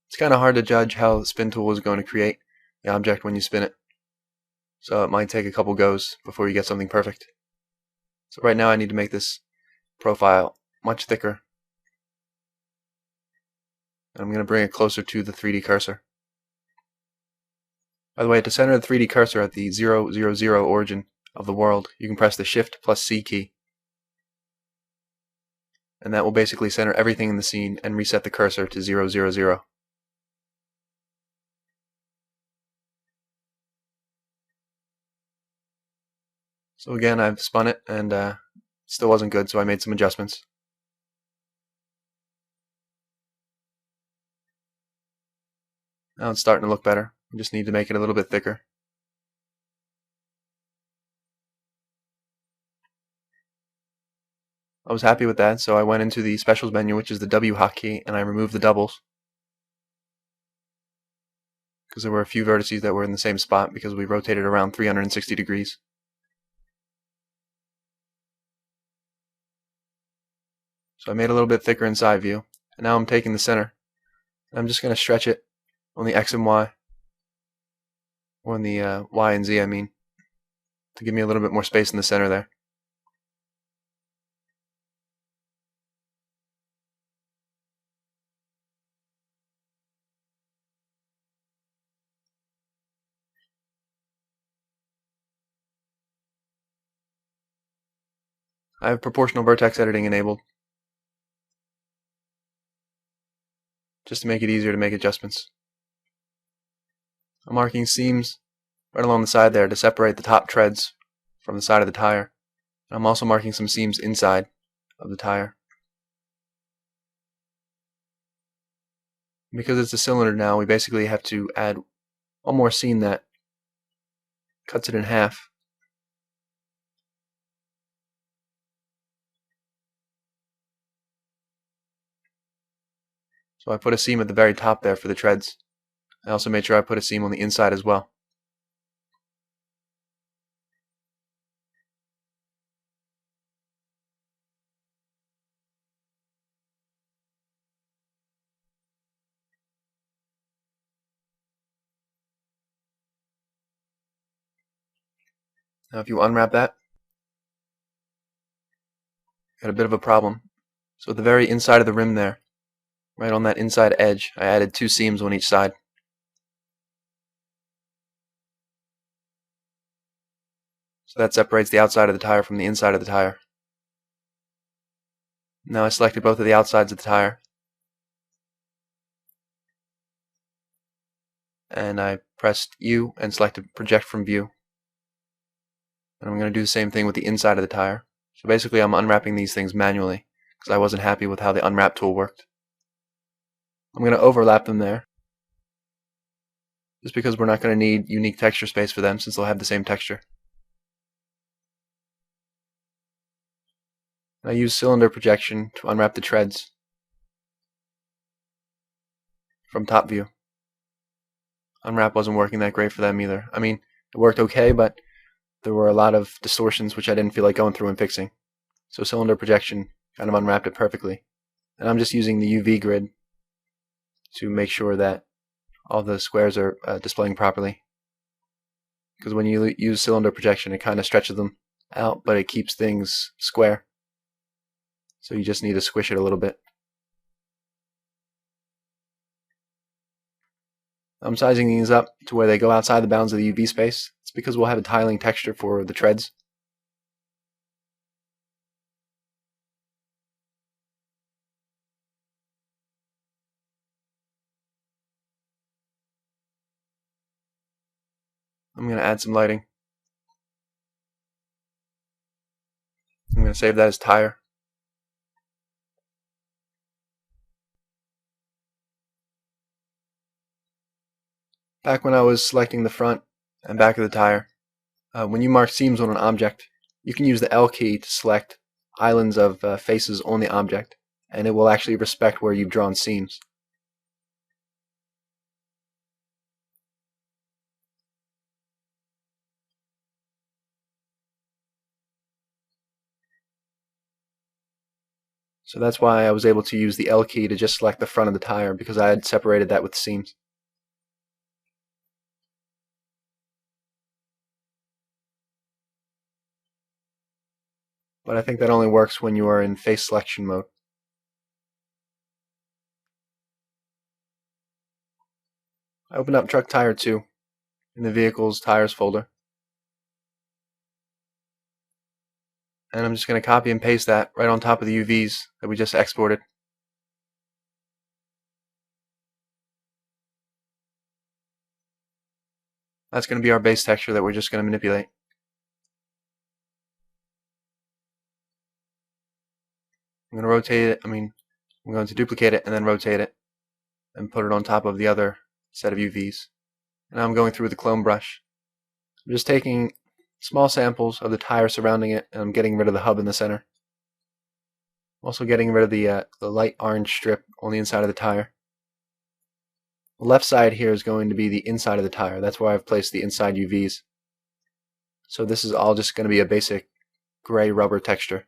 [SPEAKER 1] It's kind of hard to judge how the spin tool is going to create the object when you spin it. So it might take a couple goes before you get something perfect. So right now I need to make this profile much thicker. And I'm going to bring it closer to the 3D cursor. By the way, to center the 3D cursor at the 0, 0, 0 origin of the world, you can press the Shift plus C key. And that will basically center everything in the scene and reset the cursor to 0, 0, 0. So again, I've spun it and still wasn't good, so I made some adjustments. Now it's starting to look better. We just need to make it a little bit thicker. I was happy with that, so I went into the specials menu, which is the W hotkey, and I removed the doubles. Because there were a few vertices that were in the same spot because we rotated around 360 degrees. So I made a little bit thicker in side view. And now I'm taking the center. And I'm just going to stretch it on the X and Y. Or on the Y and Z, I mean. To give me a little bit more space in the center there. I have proportional vertex editing enabled, just to make it easier to make adjustments. I'm marking seams right along the side there to separate the top treads from the side of the tire. I'm also marking some seams inside of the tire. Because it's a cylinder now, we basically have to add one more seam that cuts it in half. So I put a seam at the very top there for the treads. I also made sure I put a seam on the inside as well. Now if you unwrap that, got a bit of a problem. So at the very inside of the rim there, right on that inside edge, I added 2 seams on each side. So that separates the outside of the tire from the inside of the tire. Now I selected both of the outsides of the tire. And I pressed U and selected project from view. And I'm going to do the same thing with the inside of the tire. So basically I'm unwrapping these things manually because I wasn't happy with how the unwrap tool worked. I'm going to overlap them there just because we're not going to need unique texture space for them since they'll have the same texture. I use cylinder projection to unwrap the treads from top view. Unwrap wasn't working that great for them either. I mean, it worked okay, but there were a lot of distortions which I didn't feel like going through and fixing. So cylinder projection kind of unwrapped it perfectly. And I'm just using the UV grid to make sure that all the squares are displaying properly. Because when you use cylinder projection, it kind of stretches them out, but it keeps things square. So you just need to squish it a little bit. I'm sizing these up to where they go outside the bounds of the UV space. It's because we'll have a tiling texture for the treads. I'm going to add some lighting. I'm going to save that as tire. Back when I was selecting the front and back of the tire, when you mark seams on an object, you can use the L key to select islands of faces on the object, and it will actually respect where you've drawn seams. So that's why I was able to use the L key to just select the front of the tire, because I had separated that with seams. But I think that only works when you are in face selection mode. I opened up truck tire 2 in the vehicles tires folder. and I'm just going to copy and paste that right on top of the UVs that we just exported. That's going to be our base texture that we're just going to manipulate. I'm going to rotate it, I'm going to duplicate it and then rotate it and put it on top of the other set of UVs. And now I'm going through with the clone brush. I'm just taking small samples of the tire surrounding it, and I'm getting rid of the hub in the center. I'm also getting rid of the light orange strip on the inside of the tire. The left side here is going to be the inside of the tire. That's where I've placed the inside UVs. So this is all just going to be a basic gray rubber texture.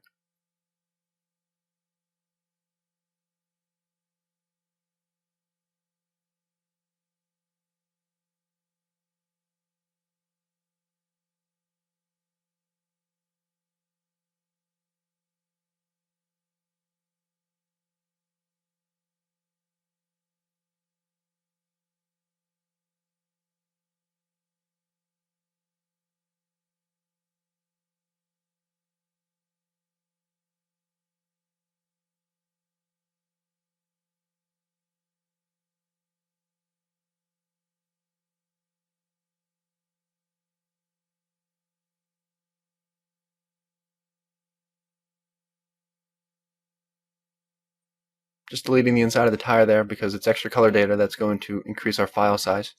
[SPEAKER 1] Just deleting the inside of the tire there because it's extra color data that's going to increase our file size.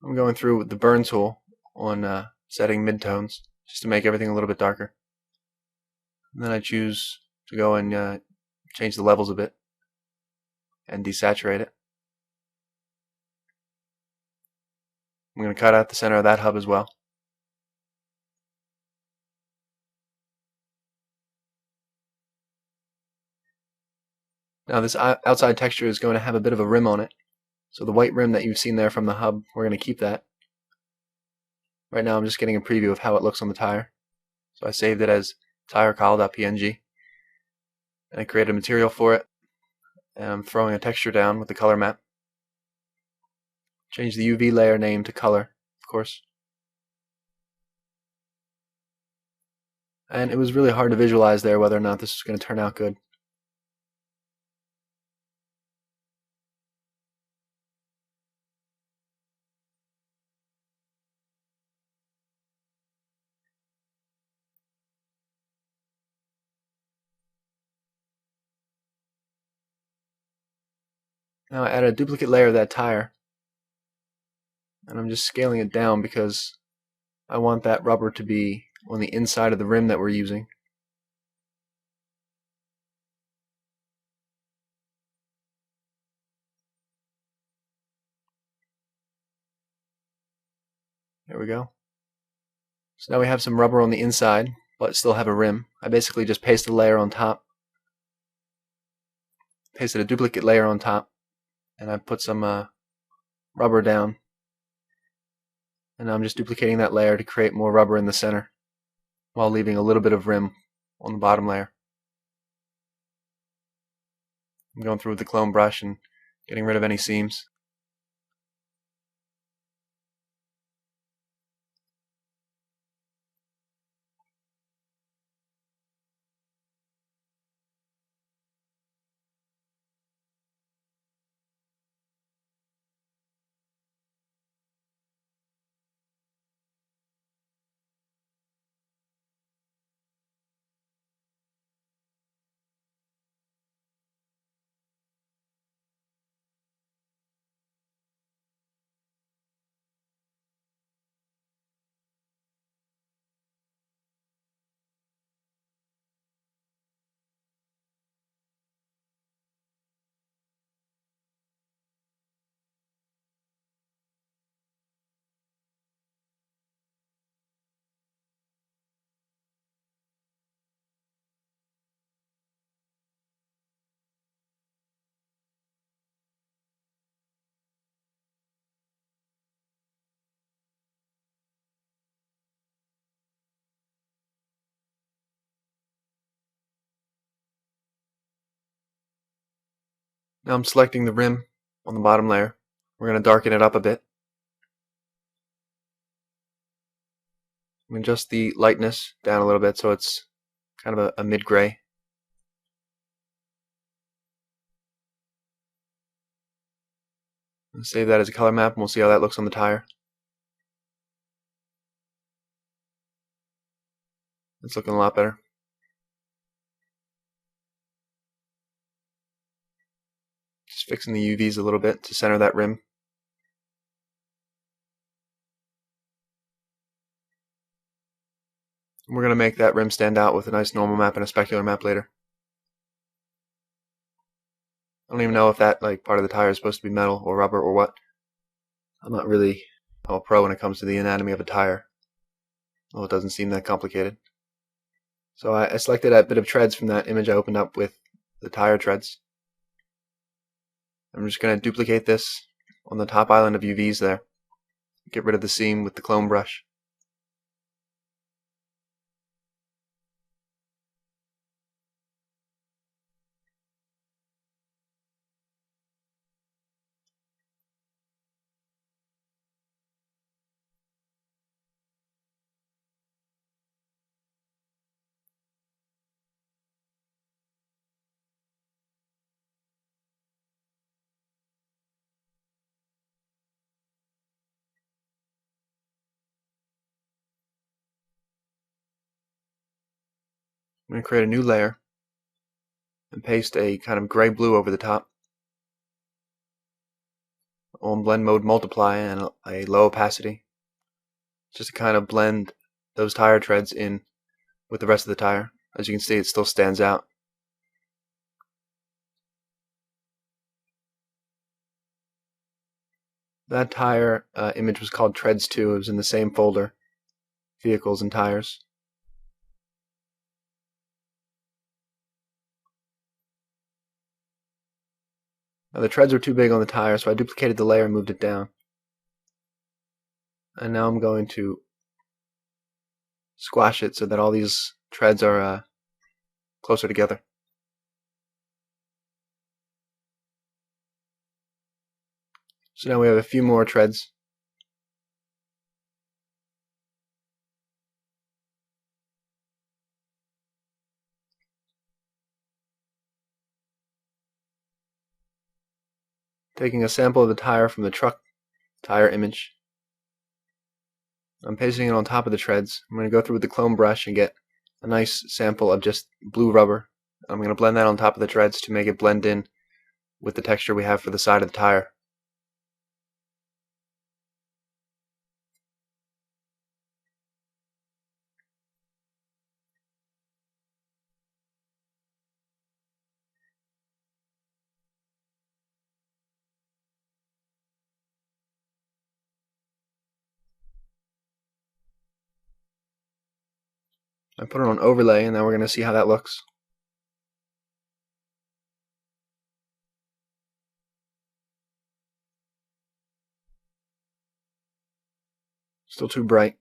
[SPEAKER 1] I'm going through with the burn tool on setting midtones just to make everything a little bit darker. And then I choose to go and change the levels a bit and desaturate it. I'm going to cut out the center of that hub as well. Now this outside texture is going to have a bit of a rim on it. So the white rim that you've seen there from the hub, we're going to keep that. Right now I'm just getting a preview of how it looks on the tire. So I saved it as tirecal.png. And I created a material for it. And I'm throwing a texture down with the color map. Change the UV layer name to color, of course. And it was really hard to visualize there whether or not this was going to turn out good. Now I added a duplicate layer of that tire, and I'm just scaling it down because I want that rubber to be on the inside of the rim that we're using. There we go. So now we have some rubber on the inside, but still have a rim. I basically just pasted a layer on top, pasted a duplicate layer on top, and I put some rubber down. And now I'm just duplicating that layer to create more rubber in the center, while leaving a little bit of rim on the bottom layer. I'm going through with the clone brush and getting rid of any seams. Now I'm selecting the rim on the bottom layer, We're going to darken it up a bit. Adjust the lightness down a little bit so it's kind of a mid-gray. Save that as a color map and we'll see how that looks on the tire. It's looking a lot better. Just fixing the UVs a little bit to center that rim. We're going to make that rim stand out with a nice normal map and a specular map later. I don't even know if that part of the tire is supposed to be metal or rubber or what. I'm not really a pro when it comes to the anatomy of a tire. Well, it doesn't seem that complicated. So I selected a bit of treads from that image I opened up with the tire treads. I'm just going to duplicate this on the top island of UVs there. Get rid of the seam with the clone brush. I'm going to create a new layer and paste a kind of gray blue over the top. On blend mode multiply and a low opacity. Just to kind of blend those tire treads in with the rest of the tire. As you can see, it still stands out. That tire image was called Treads 2. It was in the same folder, Vehicles and Tires. Now the treads were too big on the tire, so I duplicated the layer and moved it down. And now I'm going to squash it so that all these treads are closer together. So now we have a few more treads. Taking a sample of the tire from the truck tire image. I'm pasting it on top of the treads. I'm going to go through with the clone brush and get a nice sample of just blue rubber. I'm going to blend that on top of the treads to make it blend in with the texture we have for the side of the tire. I put it on overlay and now we're going to see how that looks. Still too bright.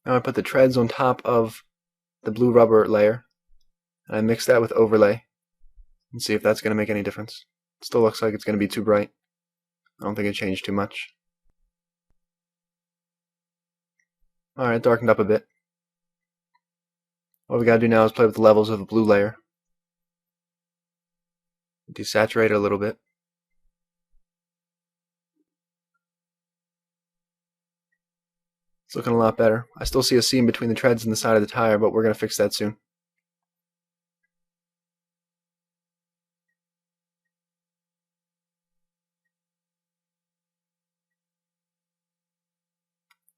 [SPEAKER 1] Now I put the treads on top of the blue rubber layer, and I mix that with overlay and see if that's going to make any difference. It still looks like it's going to be too bright. I don't think it changed too much. Alright, darkened up a bit. All we gotta do now is play with the levels of the blue layer. Desaturate it a little bit. It's looking a lot better. I still see a seam between the treads and the side of the tire, but we're going to fix that soon.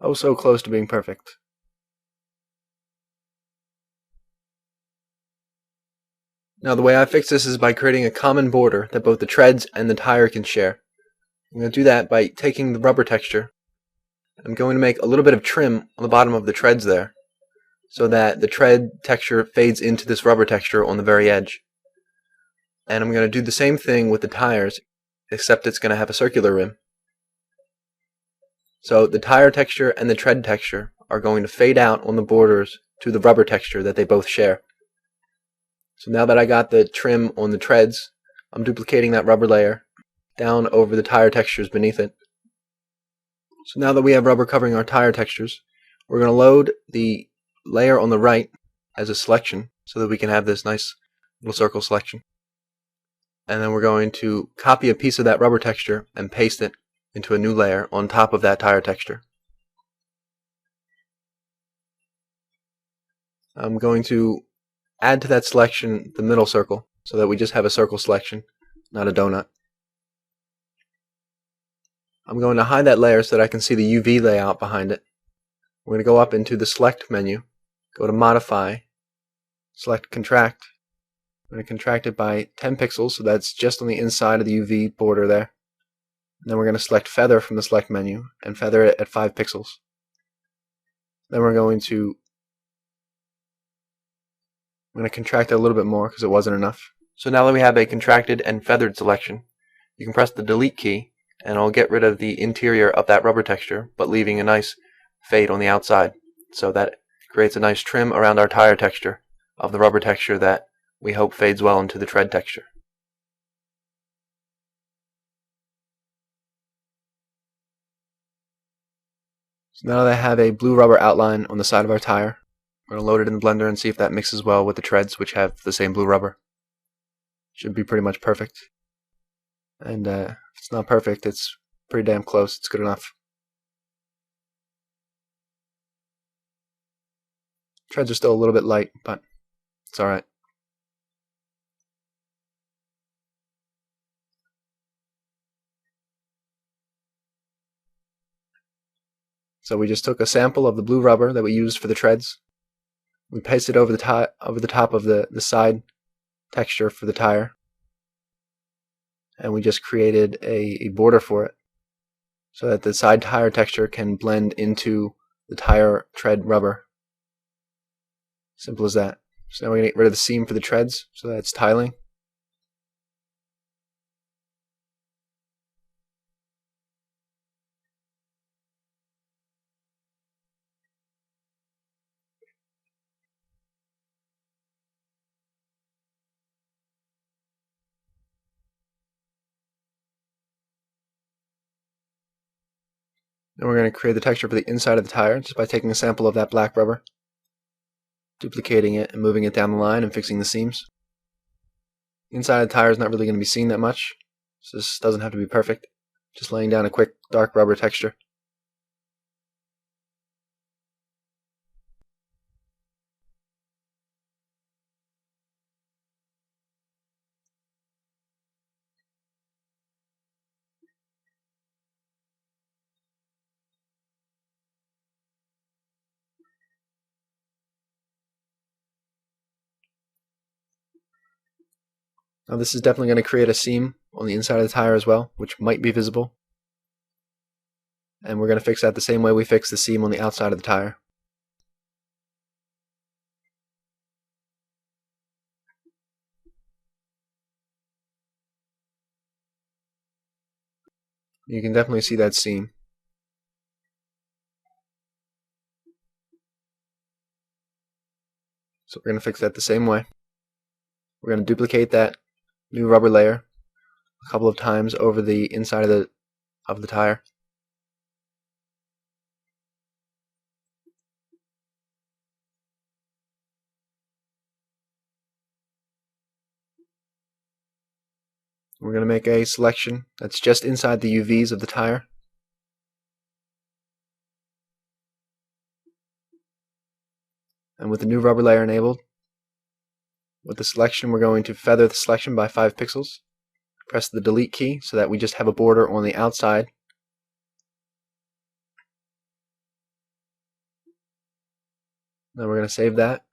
[SPEAKER 1] Oh, so close to being perfect. Now the way I fix this is by creating a common border that both the treads and the tire can share. I'm going to do that by taking the rubber texture I'm going to make a little bit of trim on the bottom of the treads there, so that the tread texture fades into this rubber texture on the very edge. And I'm going to do the same thing with the tires, except it's going to have a circular rim. So the tire texture and the tread texture are going to fade out on the borders to the rubber texture that they both share. So now that I got the trim on the treads, I'm duplicating that rubber layer down over the tire textures beneath it. So now that we have rubber covering our tire textures, we're going to load the layer on the right as a selection so that we can have this nice little circle selection. And then we're going to copy a piece of that rubber texture and paste it into a new layer on top of that tire texture. I'm going to add to that selection the middle circle so that we just have a circle selection, not a donut. I'm going to hide that layer so that I can see the UV layout behind it. We're going to go up into the Select menu, go to Modify, select Contract. I'm going to contract it by 10 pixels, so that's just on the inside of the UV border there. And then we're going to select Feather from the Select menu and feather it at 5 pixels. Then we're going to contract it a little bit more because it wasn't enough. So now that we have a contracted and feathered selection, you can press the Delete key and it'll get rid of the interior of that rubber texture, but leaving a nice fade on the outside. So that creates a nice trim around our tire texture of the rubber texture that we hope fades well into the tread texture. So now that I have a blue rubber outline on the side of our tire, we're going to load it in the blender and see if that mixes well with the treads, which have the same blue rubber. Should be pretty much perfect. And if it's not perfect, it's pretty damn close. It's good enough. Treads are still a little bit light, but it's alright. So we just took a sample of the blue rubber that we used for the treads. We pasted it over the top of the side texture for the tire. And we just created a border for it so that the side tire texture can blend into the tire tread rubber. Simple as that. So now we're going to get rid of the seam for the treads so that it's tiling. Then we're going to create the texture for the inside of the tire just by taking a sample of that black rubber, duplicating it and moving it down the line and fixing the seams. The inside of the tire is not really going to be seen that much, so this doesn't have to be perfect. Just laying down a quick dark rubber texture. Now this is definitely going to create a seam on the inside of the tire as well, which might be visible. And we're going to fix that the same way we fix the seam on the outside of the tire. You can definitely see that seam. So we're going to fix that the same way. We're going to duplicate that new rubber layer a couple of times over the inside of the tire. We're going to make a selection that's just inside the UVs of the tire. And with the new rubber layer enabled, with the selection, we're going to feather the selection by 5 pixels. Press the delete key so that we just have a border on the outside. Then we're going to save that.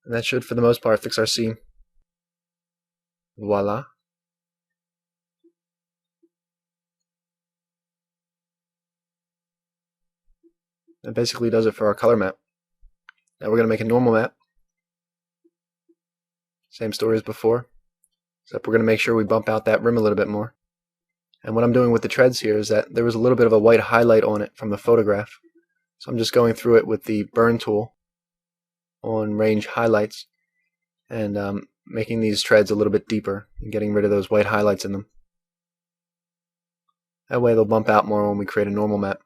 [SPEAKER 1] And that should, for the most part, fix our seam. Voila. That basically does it for our color map. Now we're going to make a normal map. Same story as before, except we're going to make sure we bump out that rim a little bit more. And what I'm doing with the treads here is that there was a little bit of a white highlight on it from the photograph. So I'm just going through it with the burn tool on range highlights and making these treads a little bit deeper and getting rid of those white highlights in them. That way they'll bump out more when we create a normal map.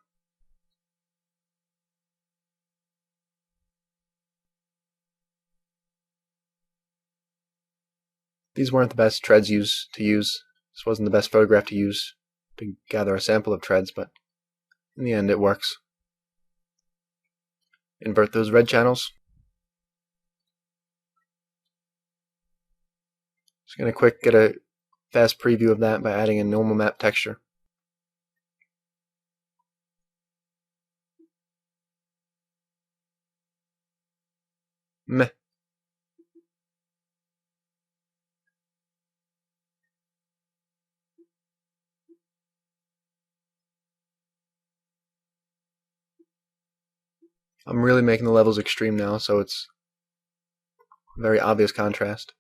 [SPEAKER 1] These weren't the best treads to use. This wasn't the best photograph to use to gather a sample of treads, but in the end it works. Invert those red channels. Just going to quick get a fast preview of that by adding a normal map texture. Meh. I'm really making the levels extreme now, so it's very obvious contrast.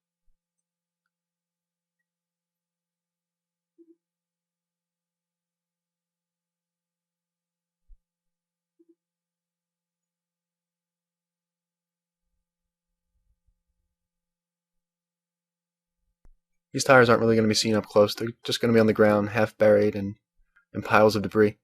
[SPEAKER 1] These tires aren't really going to be seen up close. They're just going to be on the ground, half buried and in piles of debris.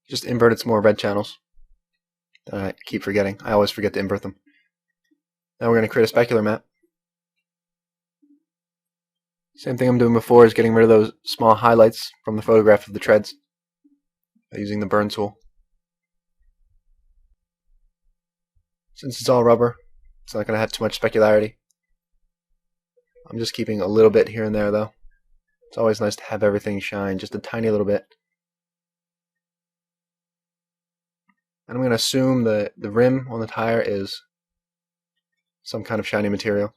[SPEAKER 1] Just inverted some more red channels. I keep forgetting. I always forget to invert them. Now we're going to create a specular map. Same thing I'm doing before is getting rid of those small highlights from the photograph of the treads by using the burn tool. Since it's all rubber, it's not going to have too much specularity. I'm just keeping a little bit here and there though. It's always nice to have everything shine just a tiny little bit. And I'm going to assume the rim on the tire is some kind of shiny material.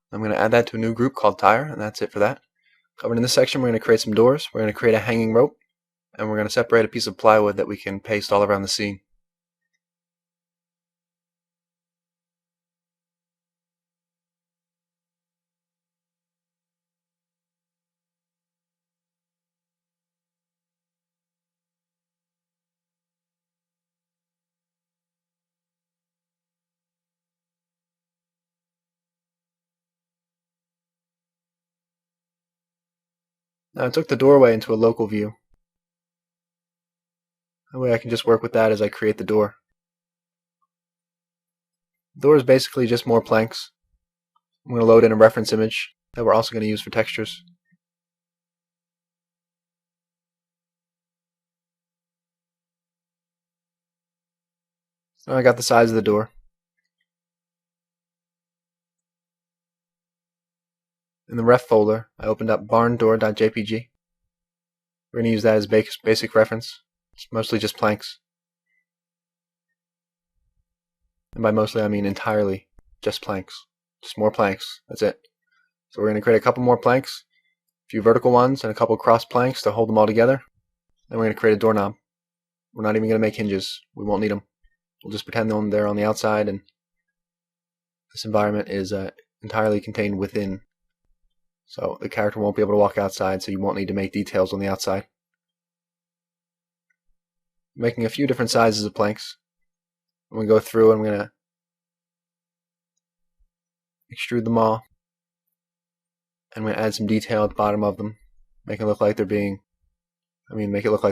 [SPEAKER 1] I'm going to add that to a new group called tire, and that's it for that. Covered in this section, we're going to create some doors. We're going to create a hanging rope, and we're going to separate a piece of plywood that we can paste all around the scene. Now I took the doorway into a local view. That way I can just work with that as I create the door. The door is basically just more planks. I'm going to load in a reference image that we're also going to use for textures. So I got the size of the door. In the ref folder, I opened up barndoor.jpg. We're going to use that as basic reference. It's mostly just planks. And by mostly I mean entirely just planks. Just more planks. That's it. So we're going to create a couple more planks, a few vertical ones, and a couple cross planks to hold them all together. Then we're going to create a doorknob. We're not even going to make hinges. We won't need them. We'll just pretend they're on the outside, and this environment is entirely contained within. So the character won't be able to walk outside, so you won't need to make details on the outside. I'm making a few different sizes of planks. I'm going to go through and I'm going to extrude them all. And I'm going to add some detail at the bottom of them, make it look like they're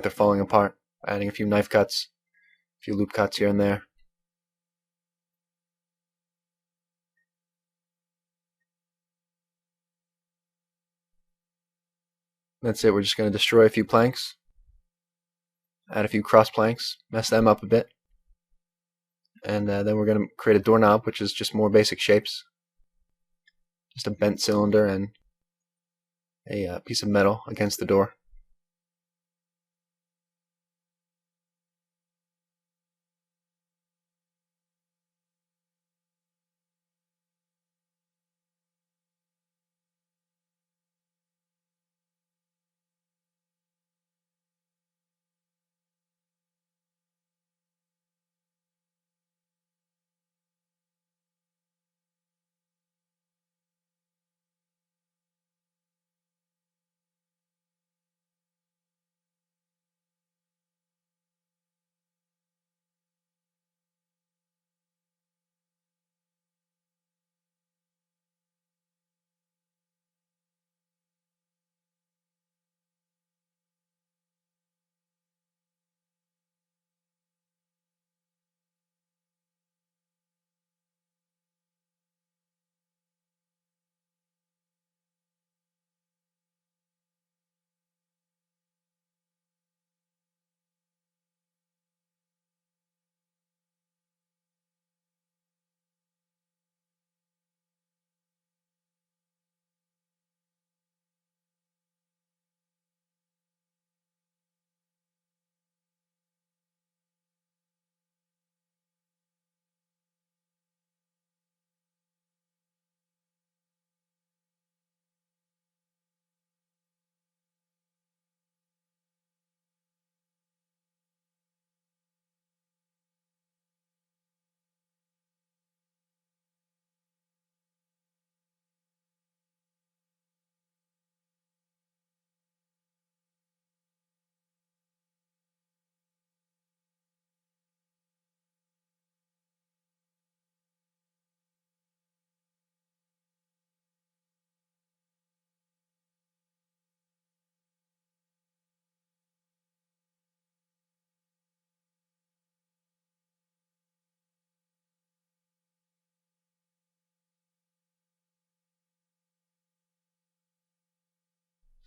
[SPEAKER 1] falling apart. Adding a few knife cuts, a few loop cuts here and there. That's it. We're just going to destroy a few planks, add a few cross planks, mess them up a bit, and then we're going to create a doorknob, which is just more basic shapes. Just a bent cylinder and a piece of metal against the door.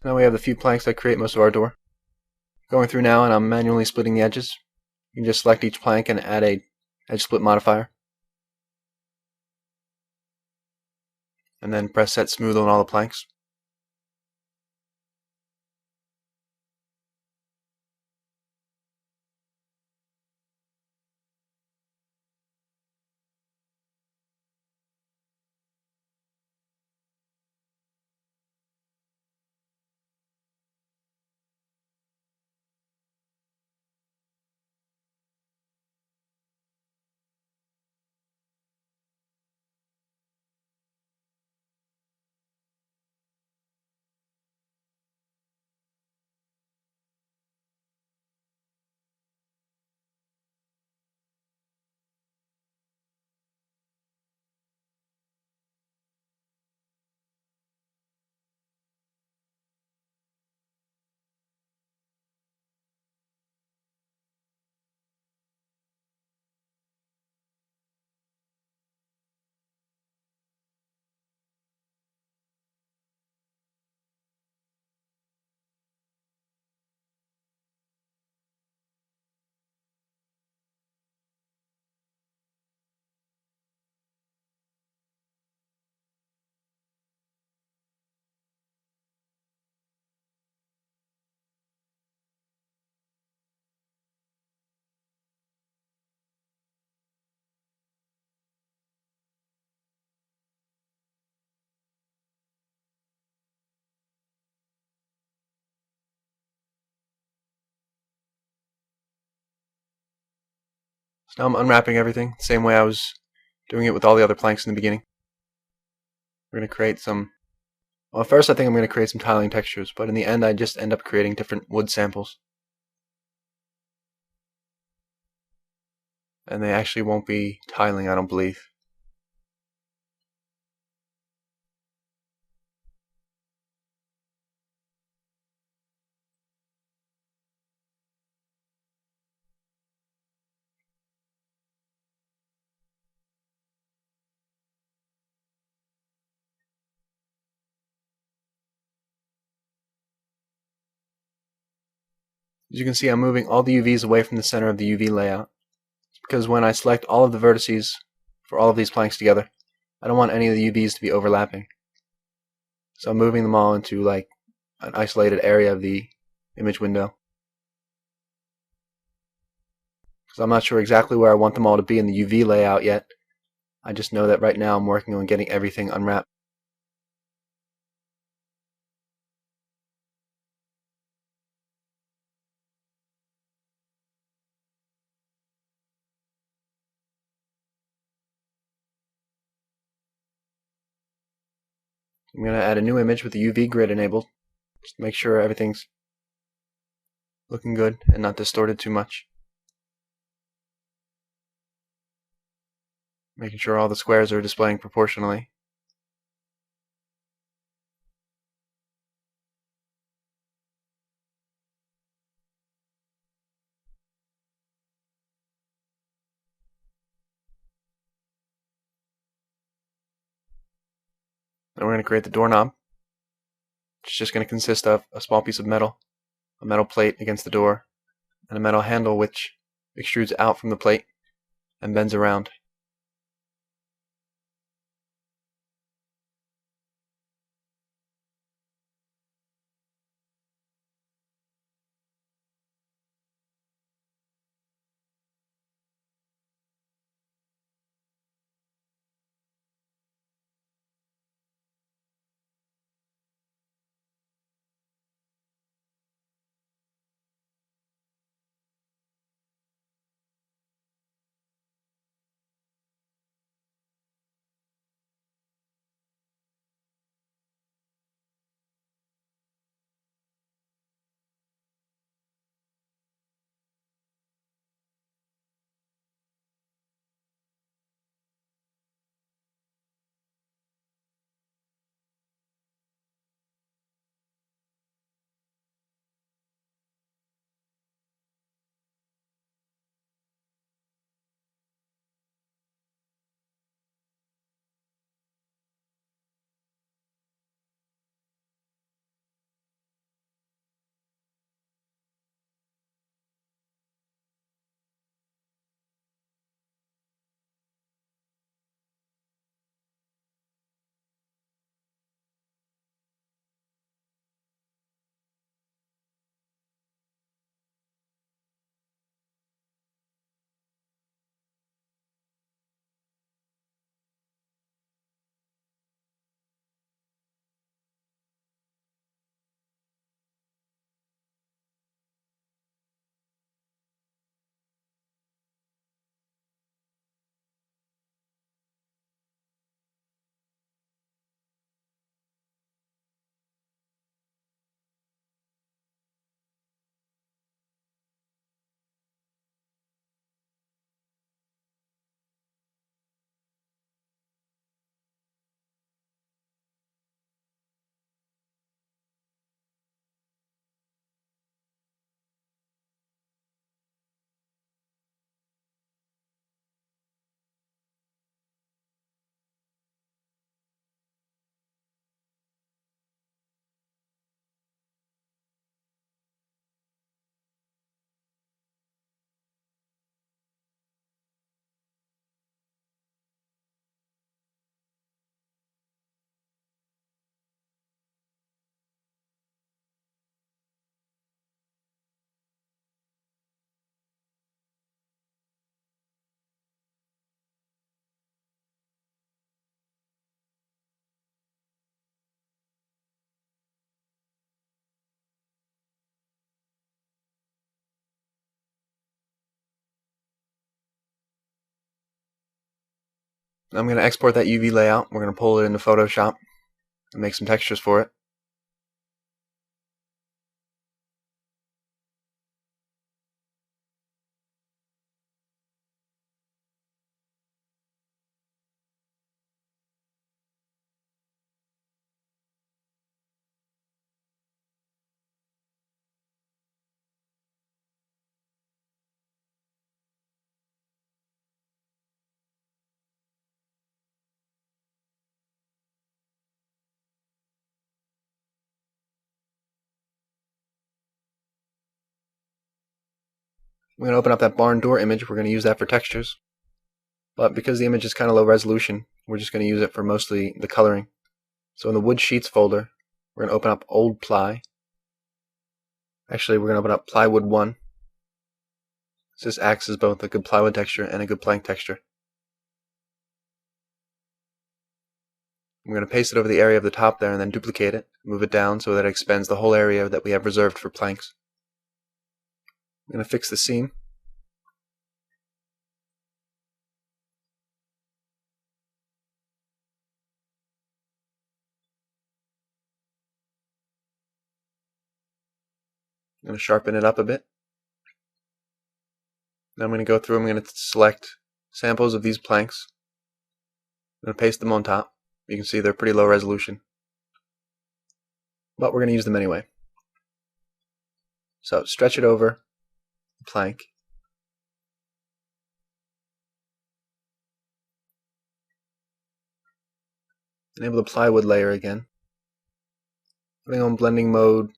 [SPEAKER 1] Now we have the few planks that create most of our door. Going through now, and I'm manually splitting the edges. You can just select each plank and add a edge split modifier. And then press set smooth on all the planks. So now I'm unwrapping everything the same way I was doing it with all the other planks in the beginning. We're going to create some... Well, first I think I'm going to create some tiling textures, but in the end I just end up creating different wood samples. And they actually won't be tiling, I don't believe. As you can see, I'm moving all the UVs away from the center of the UV layout. It's because when I select all of the vertices for all of these planks together, I don't want any of the UVs to be overlapping. So I'm moving them all into like an isolated area of the image window. Because I'm not sure exactly where I want them all to be in the UV layout yet. I just know that right now I'm working on getting everything unwrapped. I'm going to add a new image with the UV grid enabled, just to make sure everything's looking good and not distorted too much. Making sure all the squares are displaying proportionally. Then we're going to create the doorknob. It's just going to consist of a small piece of metal, a metal plate against the door, and a metal handle which extrudes out from the plate and bends around. I'm going to export that UV layout. We're going to pull it into Photoshop and make some textures for it. We're going to open up that barn door image. We're going to use that for textures. But because the image is kind of low resolution, we're just going to use it for mostly the coloring. So in the wood sheets folder, we're going to open up old ply. Actually, we're going to open up plywood 1. This acts as both a good plywood texture and a good plank texture. I'm going to paste it over the area of the top there and then duplicate it, move it down so that it expands the whole area that we have reserved for planks. I'm going to fix the seam. I'm going to sharpen it up a bit. Now I'm going to go through, I'm going to select samples of these planks. I'm going to paste them on top. You can see they're pretty low resolution, but we're going to use them anyway. So stretch it over the plank. Enable the plywood layer again. Putting on blending mode.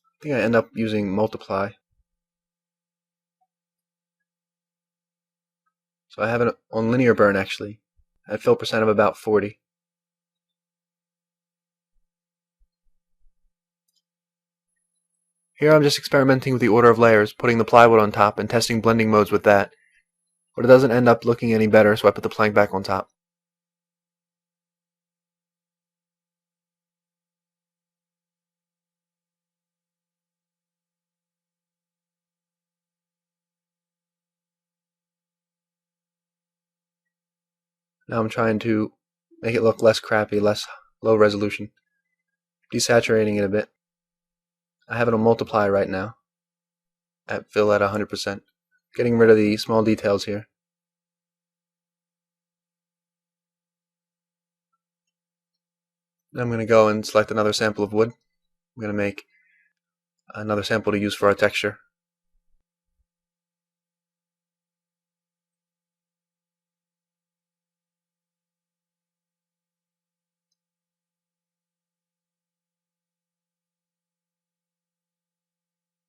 [SPEAKER 1] I think I end up using multiply. So I have it on linear burn actually, at fill percent of about 40. Here I'm just experimenting with the order of layers, putting the plywood on top and testing blending modes with that. But it doesn't end up looking any better, so I put the plank back on top. Now I'm trying to make it look less crappy, less low resolution. Desaturating it a bit. I have it on multiply right now, at fill at 100%. Getting rid of the small details here. Now I'm going to go and select another sample of wood. I'm going to make another sample to use for our texture.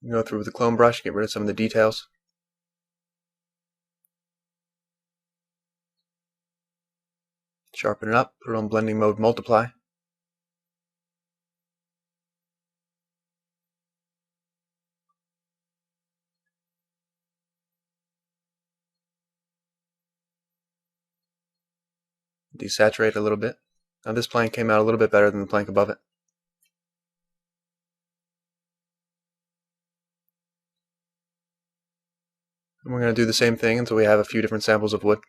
[SPEAKER 1] Go through with the clone brush, get rid of some of the details. Sharpen it up, put it on blending mode multiply. Desaturate a little bit. Now this plank came out a little bit better than the plank above it. And we're going to do the same thing until we have a few different samples of wood.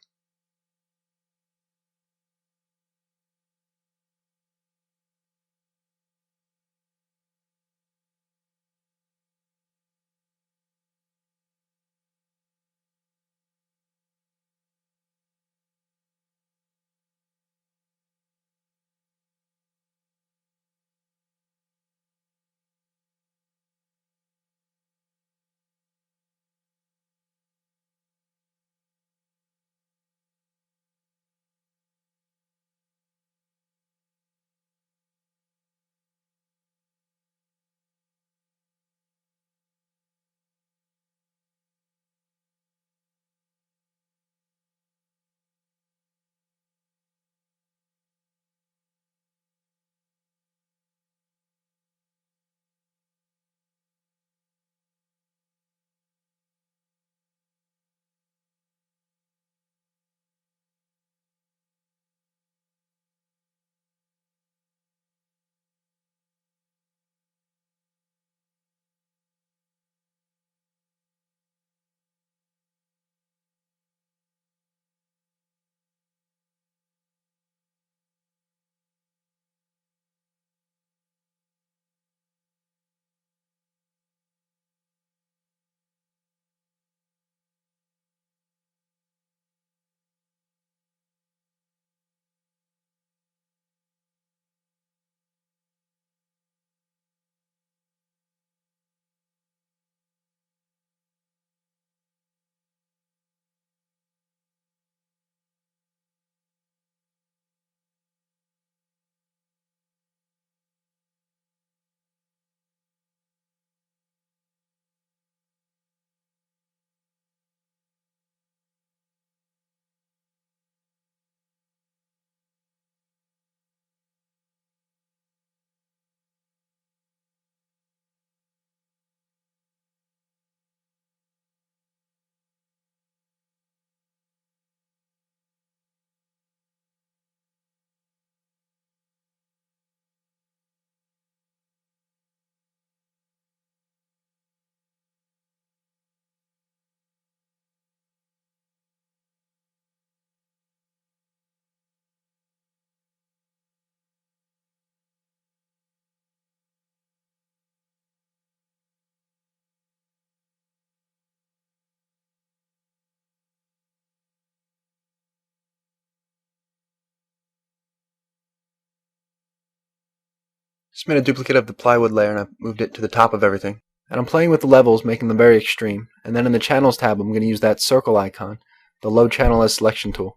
[SPEAKER 1] Just made a duplicate of the plywood layer and I moved it to the top of everything. And I'm playing with the levels, making them very extreme. And then in the channels tab, I'm going to use that circle icon, the load channel as selection tool.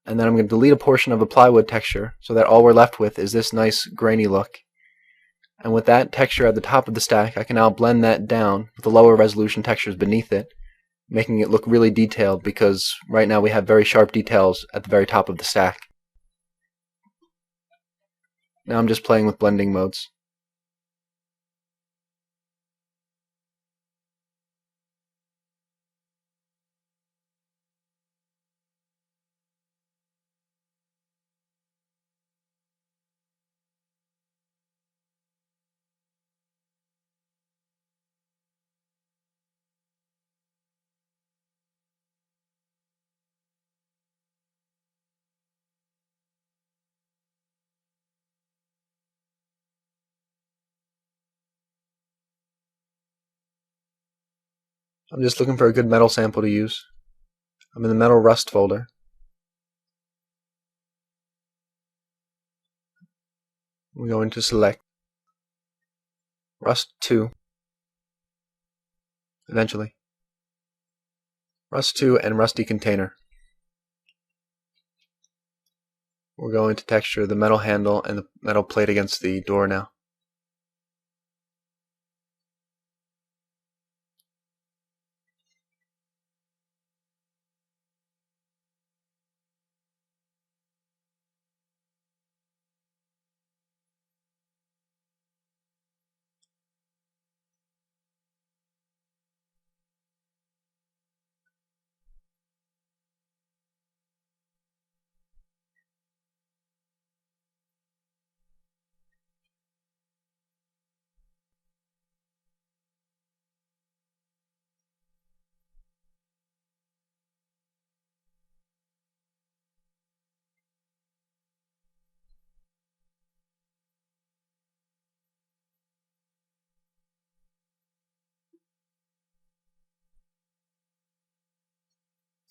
[SPEAKER 1] And then I'm going to delete a portion of the plywood texture so that all we're left with is this nice grainy look. And with that texture at the top of the stack, I can now blend that down with the lower resolution textures beneath it, making it look really detailed, because right now we have very sharp details at the very top of the stack. Now I'm just playing with blending modes. I'm just looking for a good metal sample to use. I'm in the metal rust folder. I'm going to select Rust 2, eventually. Rust 2 and Rusty Container. We're going to texture the metal handle and the metal plate against the door now.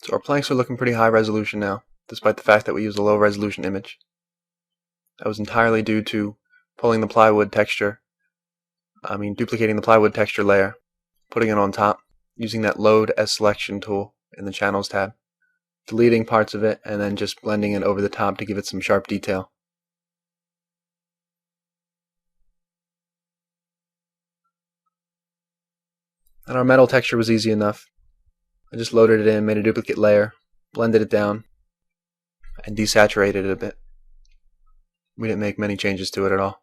[SPEAKER 1] So our planks are looking pretty high resolution now, despite the fact that we used a low resolution image. That was entirely due to pulling the plywood texture, duplicating the plywood texture layer, putting it on top, using that load as selection tool in the channels tab, deleting parts of it, and then just blending it over the top to give it some sharp detail. And our metal texture was easy enough. I just loaded it in, made a duplicate layer, blended it down, and desaturated it a bit. We didn't make many changes to it at all.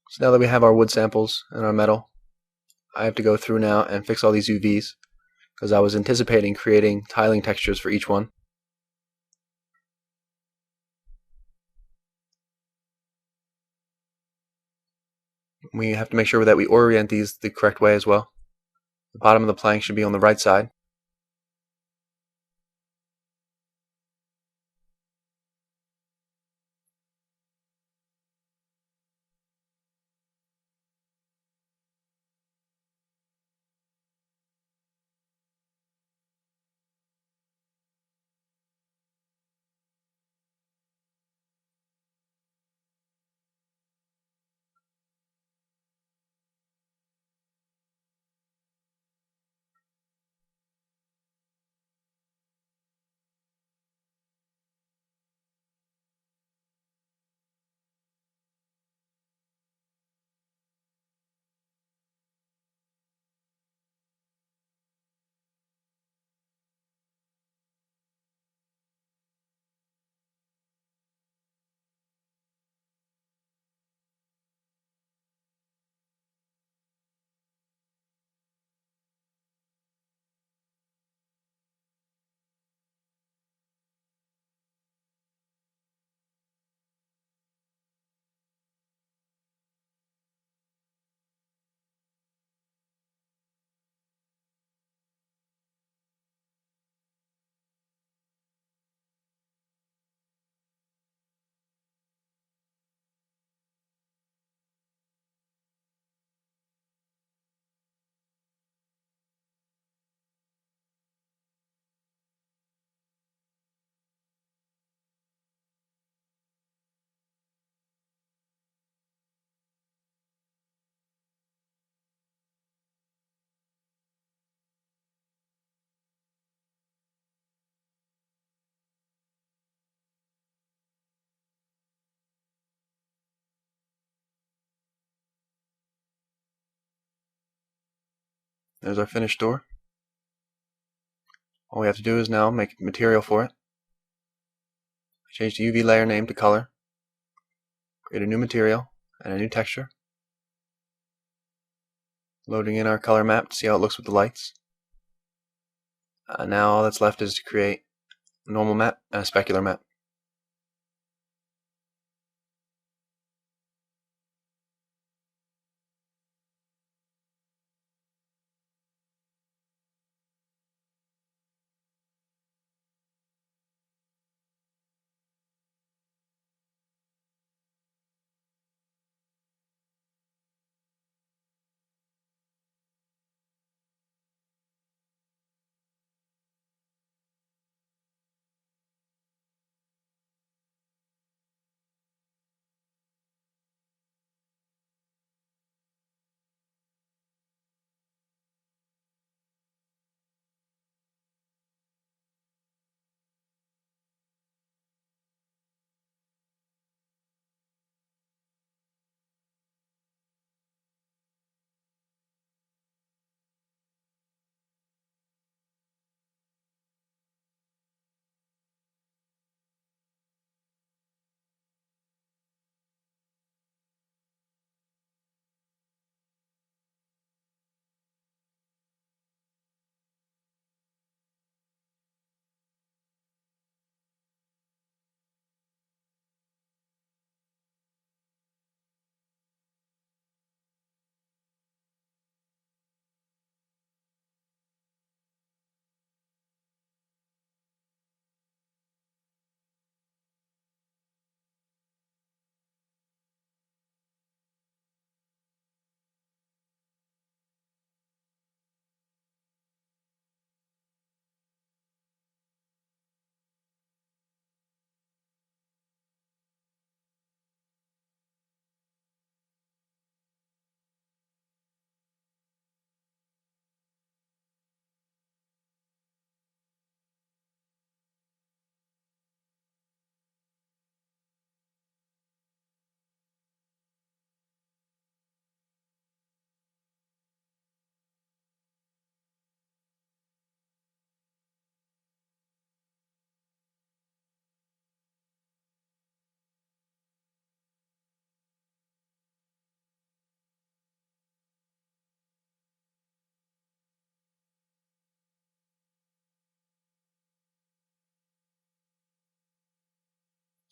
[SPEAKER 1] So now that we have our wood samples and our metal, I have to go through now and fix all these UVs, because I was anticipating creating tiling textures for each one. We have to make sure that we orient these the correct way as well. The bottom of the plank should be on the right side. There's our finished door. All we have to do is now make material for it. Change the UV layer name to color. Create a new material and a new texture. Loading in our color map to see how it looks with the lights. Now all that's left is to create a normal map and a specular map.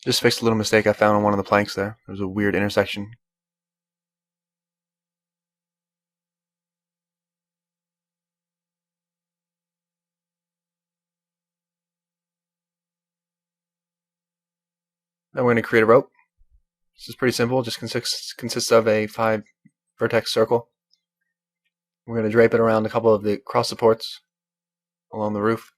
[SPEAKER 1] Just fixed a little mistake I found on one of the planks there. There's a weird intersection. Now we're going to create a rope. This is pretty simple. It just consists of a 5 vertex circle. We're going to drape it around a couple of the cross supports along the roof.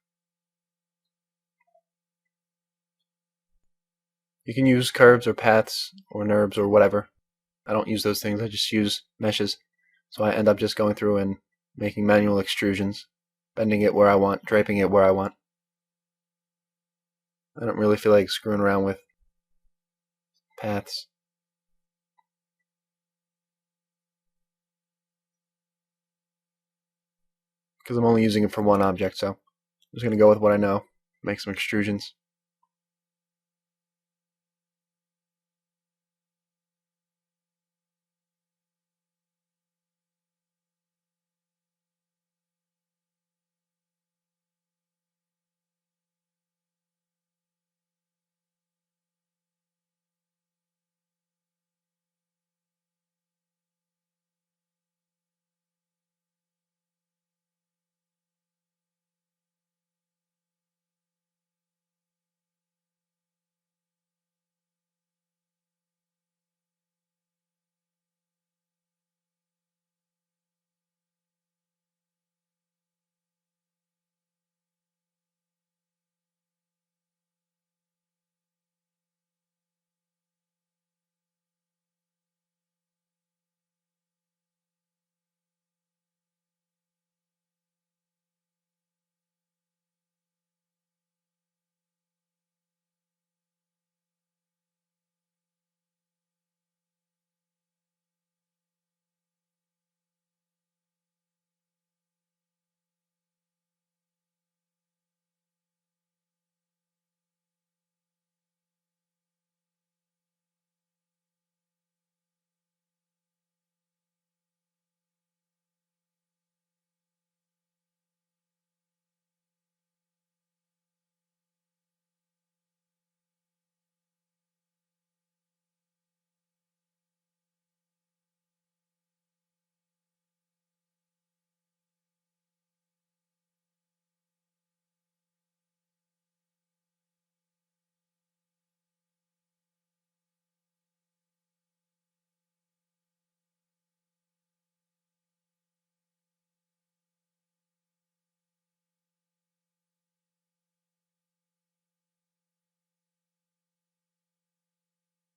[SPEAKER 1] You can use curves or paths or NURBs or whatever. I don't use those things. I just use meshes. So I end up just going through and making manual extrusions, bending it where I want, draping it where I want. I don't really feel like screwing around with paths. Because I'm only using it for one object, so I'm just going to go with what I know, make some extrusions.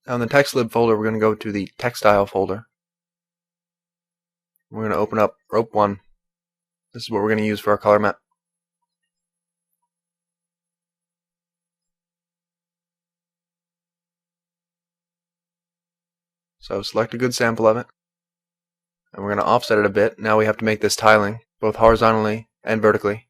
[SPEAKER 1] Now in the text lib folder, we're going to go to the textile folder. We're going to open up rope 1. This is what we're going to use for our color map. So select a good sample of it, and we're going to offset it a bit. Now we have to make this tiling, both horizontally and vertically.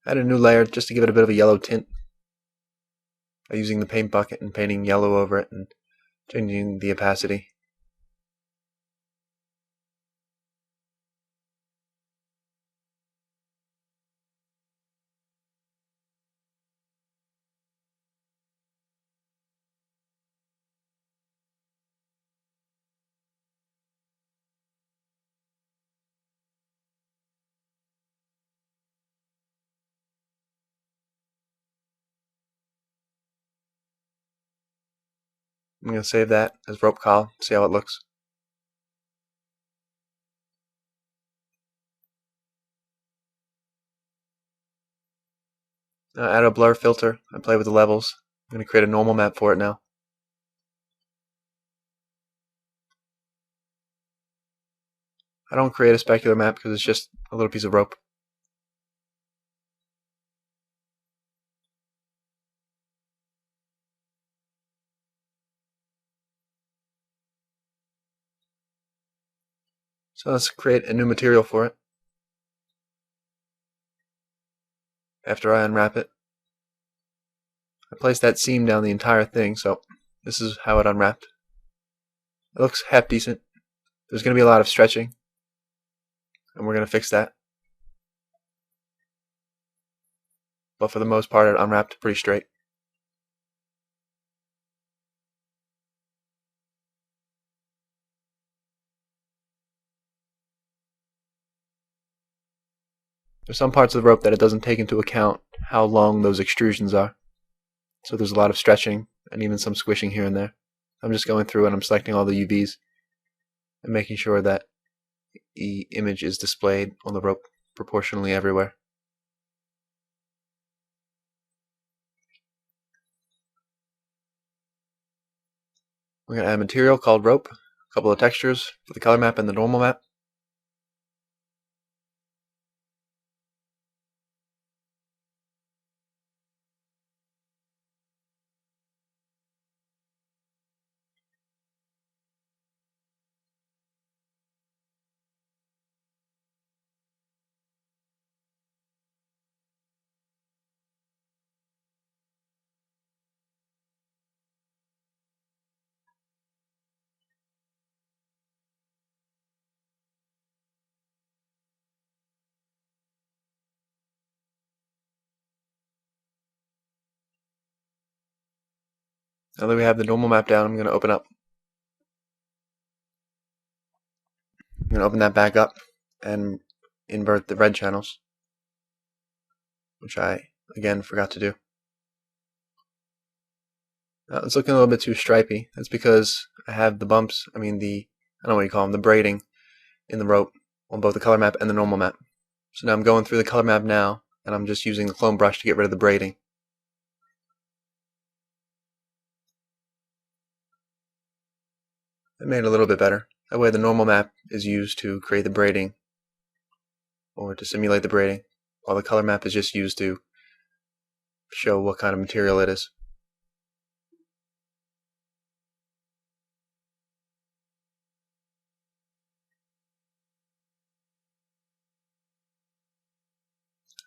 [SPEAKER 1] Add a new layer just to give it a bit of a yellow tint by using the paint bucket and painting yellow over it and changing the opacity. I'm going to save that as rope col, see how it looks. Now add a blur filter and play with the levels. I'm going to create a normal map for it now. I don't create a specular map because it's just a little piece of rope. So let's create a new material for it. After I unwrap it, I place that seam down the entire thing, so this is how it unwrapped. It looks half decent. There's going to be a lot of stretching, and we're going to fix that. But for the most part, it unwrapped pretty straight. There's some parts of the rope that it doesn't take into account how long those extrusions are. So there's a lot of stretching and even some squishing here and there. I'm just going through and I'm selecting all the UVs and making sure that the image is displayed on the rope proportionally everywhere. We're going to add a material called rope, a couple of textures for the color map and the normal map. Now that we have the normal map down, I'm going to open up. I'm going to open that back up and invert the red channels. which I, again, forgot to do. Now, it's looking a little bit too stripy. That's because I have the bumps, I don't know what you call them, the braiding in the rope on both the color map and the normal map. So now I'm going through the color map now, and I'm just using the clone brush to get rid of the braiding. I made it a little bit better. That way the normal map is used to create the braiding, or to simulate the braiding, while the color map is just used to show what kind of material it is.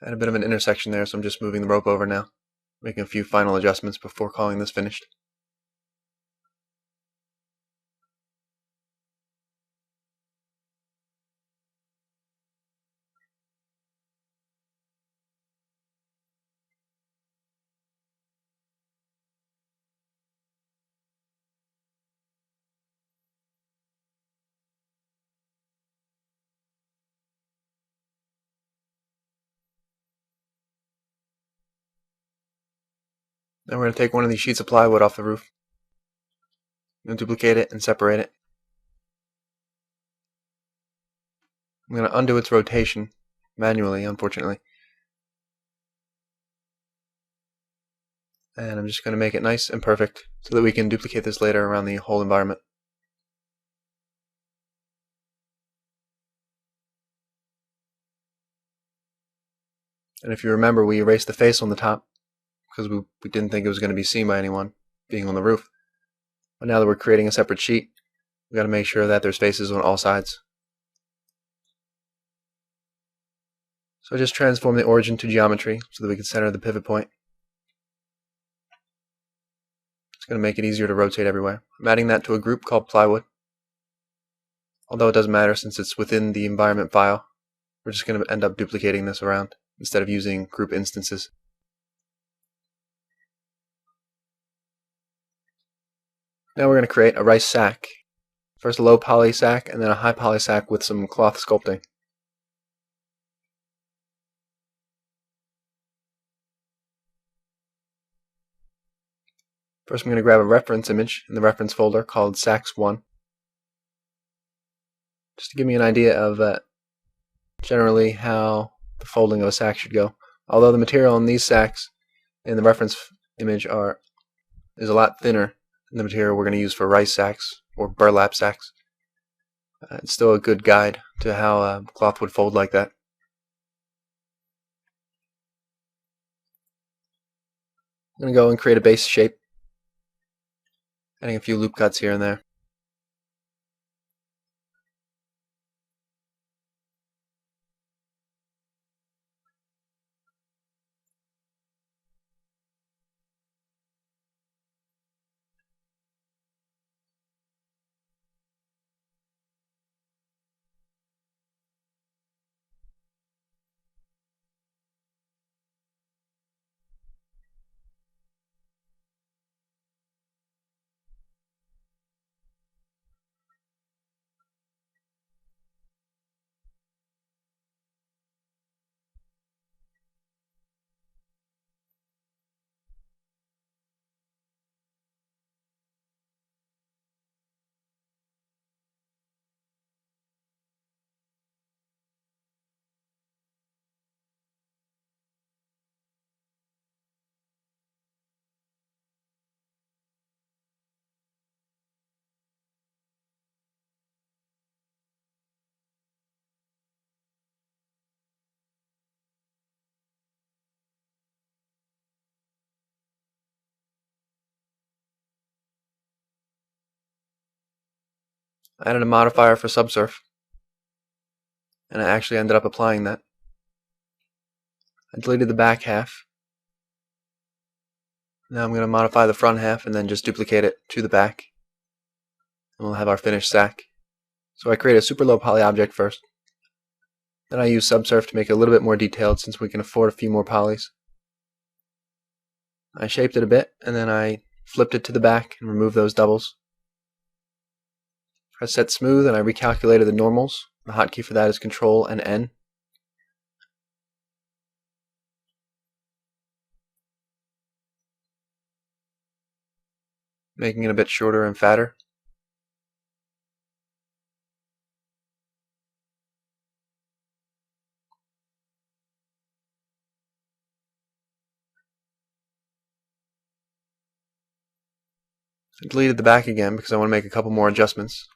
[SPEAKER 1] I had a bit of an intersection there, so I'm just moving the rope over now, making a few final adjustments before calling this finished. Now we're going to take one of these sheets of plywood off the roof. I'm going to duplicate it and separate it. I'm going to undo its rotation manually, unfortunately. And I'm just going to make it nice and perfect so that we can duplicate this later around the whole environment. And if you remember, we erased the face on the top because we didn't think it was going to be seen by anyone being on the roof. But now that we're creating a separate sheet, we've got to make sure that there's faces on all sides. So I just transform the origin to geometry so that we can center the pivot point. It's going to make it easier to rotate everywhere. I'm adding that to a group called plywood. Although it doesn't matter since it's within the environment file, we're just going to end up duplicating this around instead of using group instances. Now we're going to create a rice sack. First a low poly sack and then a high poly sack with some cloth sculpting. First I'm going to grab a reference image in the reference folder called Sacks1, just to give me an idea of generally how the folding of a sack should go. Although the material in these sacks in the reference image is a lot thinner than the material we're going to use for rice sacks or burlap sacks, it's still a good guide to how cloth would fold like that. I'm going to go and create a base shape, adding a few loop cuts here and there. I added a modifier for subsurf, and I actually ended up applying that. I deleted the back half. Now I'm going to modify the front half and then just duplicate it to the back, and we'll have our finished sack. So I create a super low poly object first. Then I use subsurf to make it a little bit more detailed since we can afford a few more polys. I shaped it a bit, and then I flipped it to the back and removed those doubles. Press set smooth, and I recalculated the normals. The hotkey for that is Control and N. making it a bit shorter and fatter. I deleted the back again because I want to make a couple more adjustments.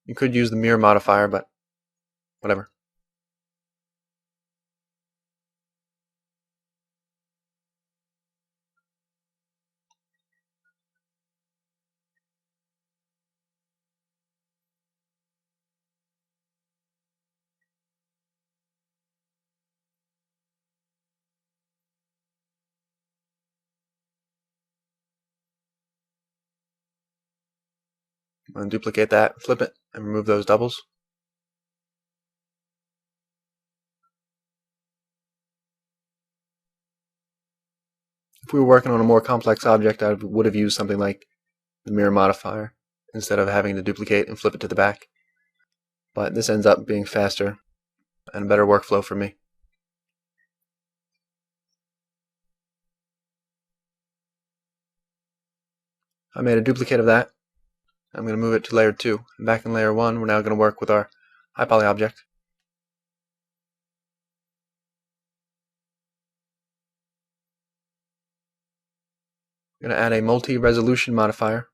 [SPEAKER 1] You could use the mirror modifier, but whatever. I'm going to duplicate that, flip it, and remove those doubles. If we were working on a more complex object, I would have used something like the mirror modifier instead of having to duplicate and flip it to the back. But this ends up being faster and a better workflow for me. I made a duplicate of that. I'm going to move it to layer 2. And back in layer 1, we're now going to work with our high poly object. I'm going to add a multi-resolution modifier.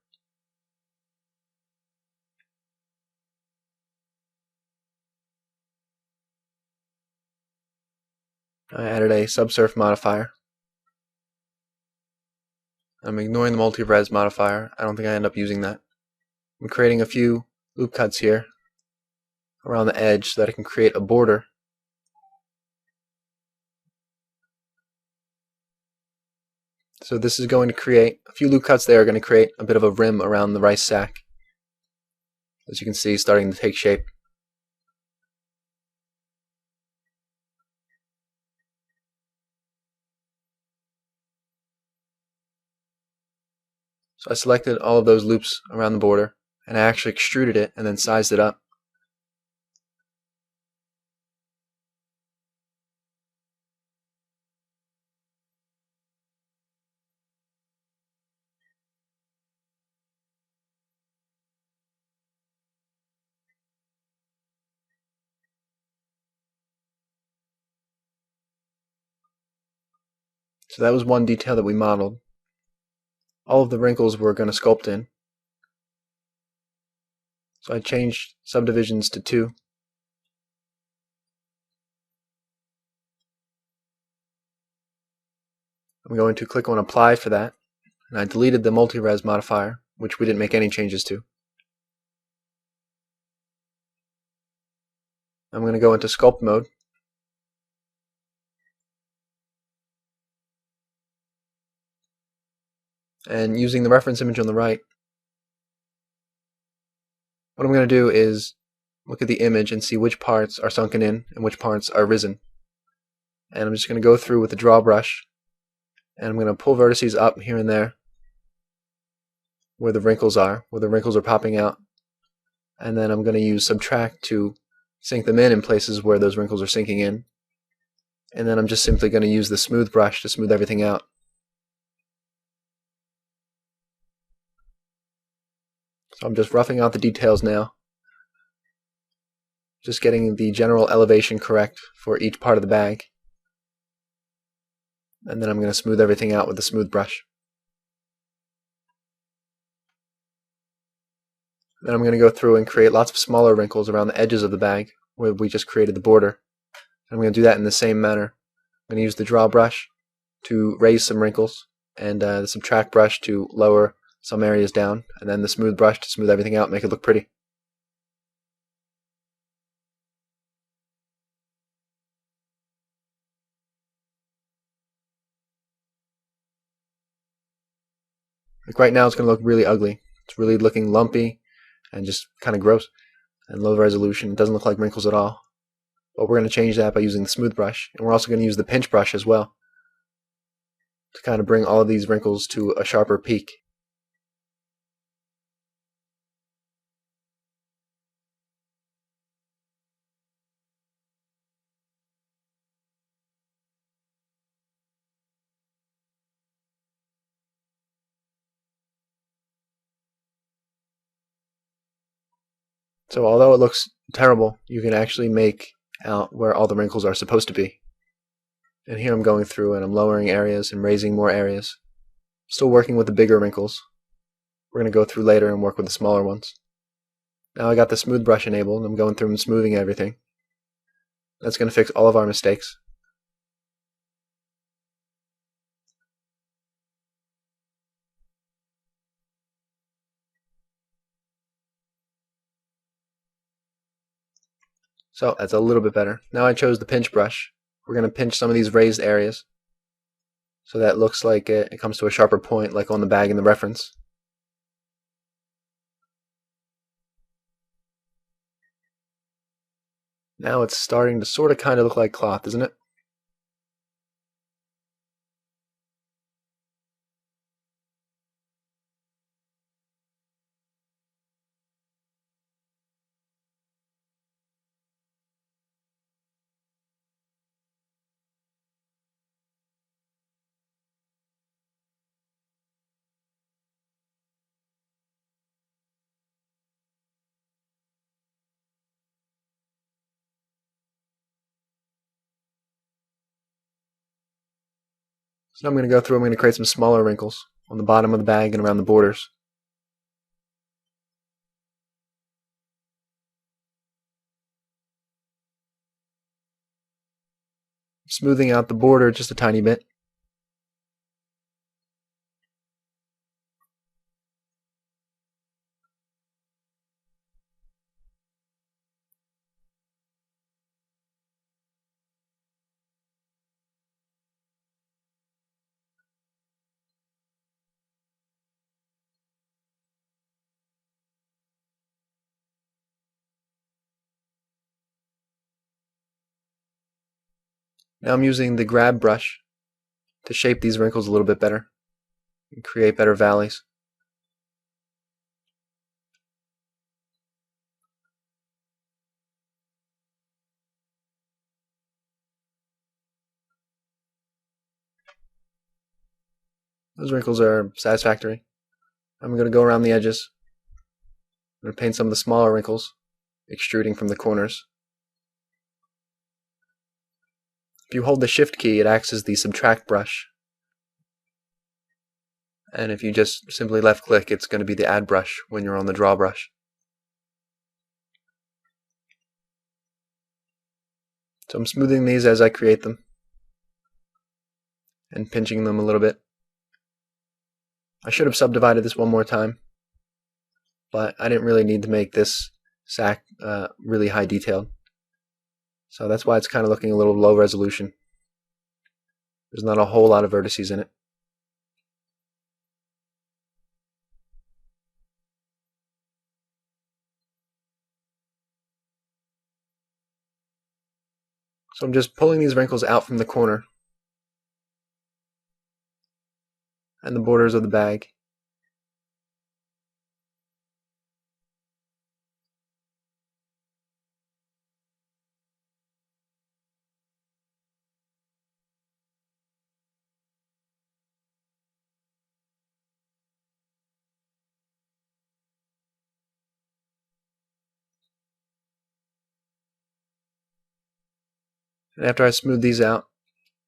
[SPEAKER 1] I added a subsurf modifier. I'm ignoring the multi-res modifier. I don't think I end up using that. I'm creating a few loop cuts here around the edge so that I can create a border. So this is going to create, a few loop cuts there are going to create a bit of a rim around the rice sack. As you can see, starting to take shape. So I selected all of those loops around the border, and I actually extruded it and then sized it up. So that was one detail that we modeled. All of the wrinkles we're going to sculpt in. So I changed subdivisions to 2. I'm going to click on apply for that, and I deleted the multi-res modifier, which we didn't make any changes to. I'm going to go into sculpt mode. And using the reference image on the right, what I'm going to do is look at the image and see which parts are sunken in and which parts are risen. And I'm just going to go through with the draw brush, and I'm going to pull vertices up here and there where the wrinkles are popping out. And then I'm going to use subtract to sink them in places where those wrinkles are sinking in. And then I'm just simply going to use the smooth brush to smooth everything out. So I'm just roughing out the details now. Just getting the general elevation correct for each part of the bag. And then I'm going to smooth everything out with the smooth brush. Then I'm going to go through and create lots of smaller wrinkles around the edges of the bag where we just created the border. I'm going to do that in the same manner. I'm going to use the draw brush to raise some wrinkles, and the subtract brush to lower some areas down, and then the smooth brush to smooth everything out and make it look pretty. Like right now it's going to look really ugly. It's really looking lumpy and just kind of gross and low resolution. It doesn't look like wrinkles at all. But we're going to change that by using the smooth brush, and we're also going to use the pinch brush as well to kind of bring all of these wrinkles to a sharper peak. So although it looks terrible, you can actually make out where all the wrinkles are supposed to be. And here I'm going through and I'm lowering areas and raising more areas. Still working with the bigger wrinkles. We're going to go through later and work with the smaller ones. Now I got the smooth brush enabled and I'm going through and smoothing everything. That's going to fix all of our mistakes. So that's a little bit better. Now I chose the pinch brush. We're going to pinch some of these raised areas so that it looks like it comes to a sharper point like on the bag in the reference. Now it's starting to sort of kind of look like cloth, isn't it? So now I'm going to go through, I'm going to create some smaller wrinkles on the bottom of the bag and around the borders. Smoothing out the border just a tiny bit. Now I'm using the grab brush to shape these wrinkles a little bit better and create better valleys. Those wrinkles are satisfactory. I'm going to go around the edges. I'm going to paint some of the smaller wrinkles, extruding from the corners. If you hold the shift key, it acts as the subtract brush. And if you just simply left click, it's going to be the add brush when you're on the draw brush. So I'm smoothing these as I create them and pinching them a little bit. I should have subdivided this one more time, but I didn't really need to make this sack really high detailed. So that's why it's kind of looking a little low resolution. There's not a whole lot of vertices in it. So I'm just pulling these wrinkles out from the corner and the borders of the bag. And after I smooth these out,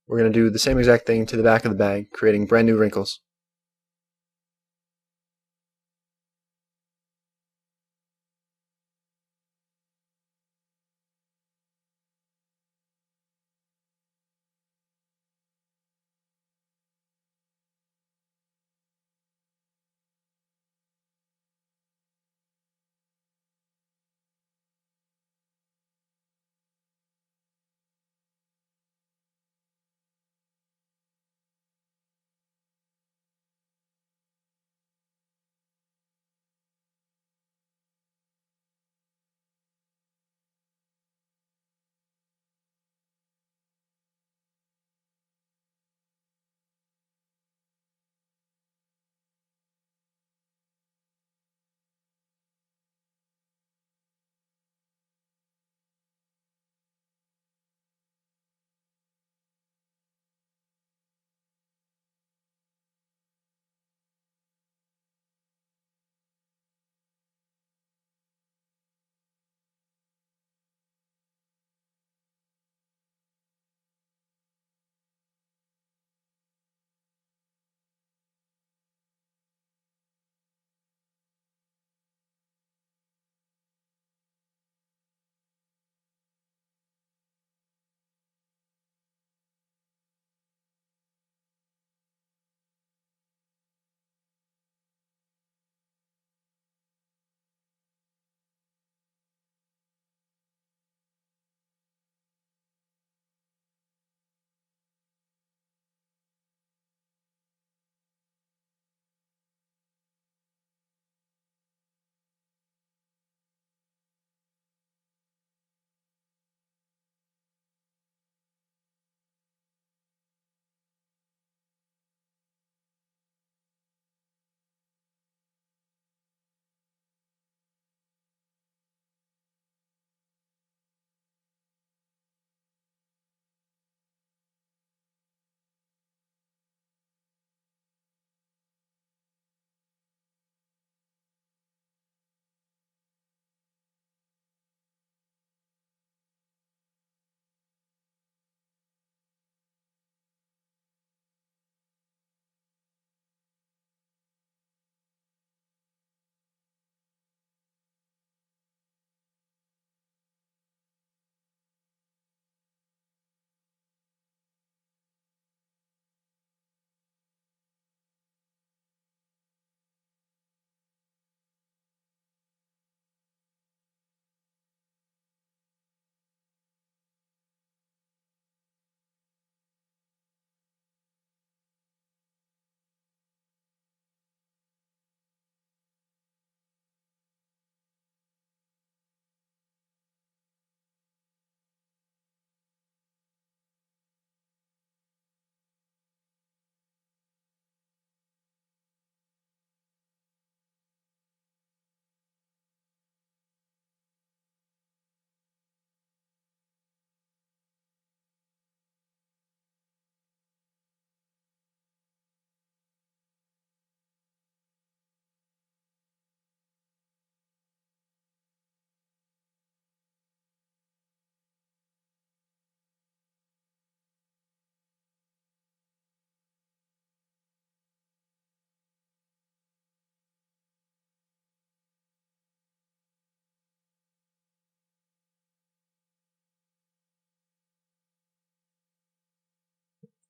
[SPEAKER 1] we're going to do the same exact thing to the back of the bag, creating brand new wrinkles.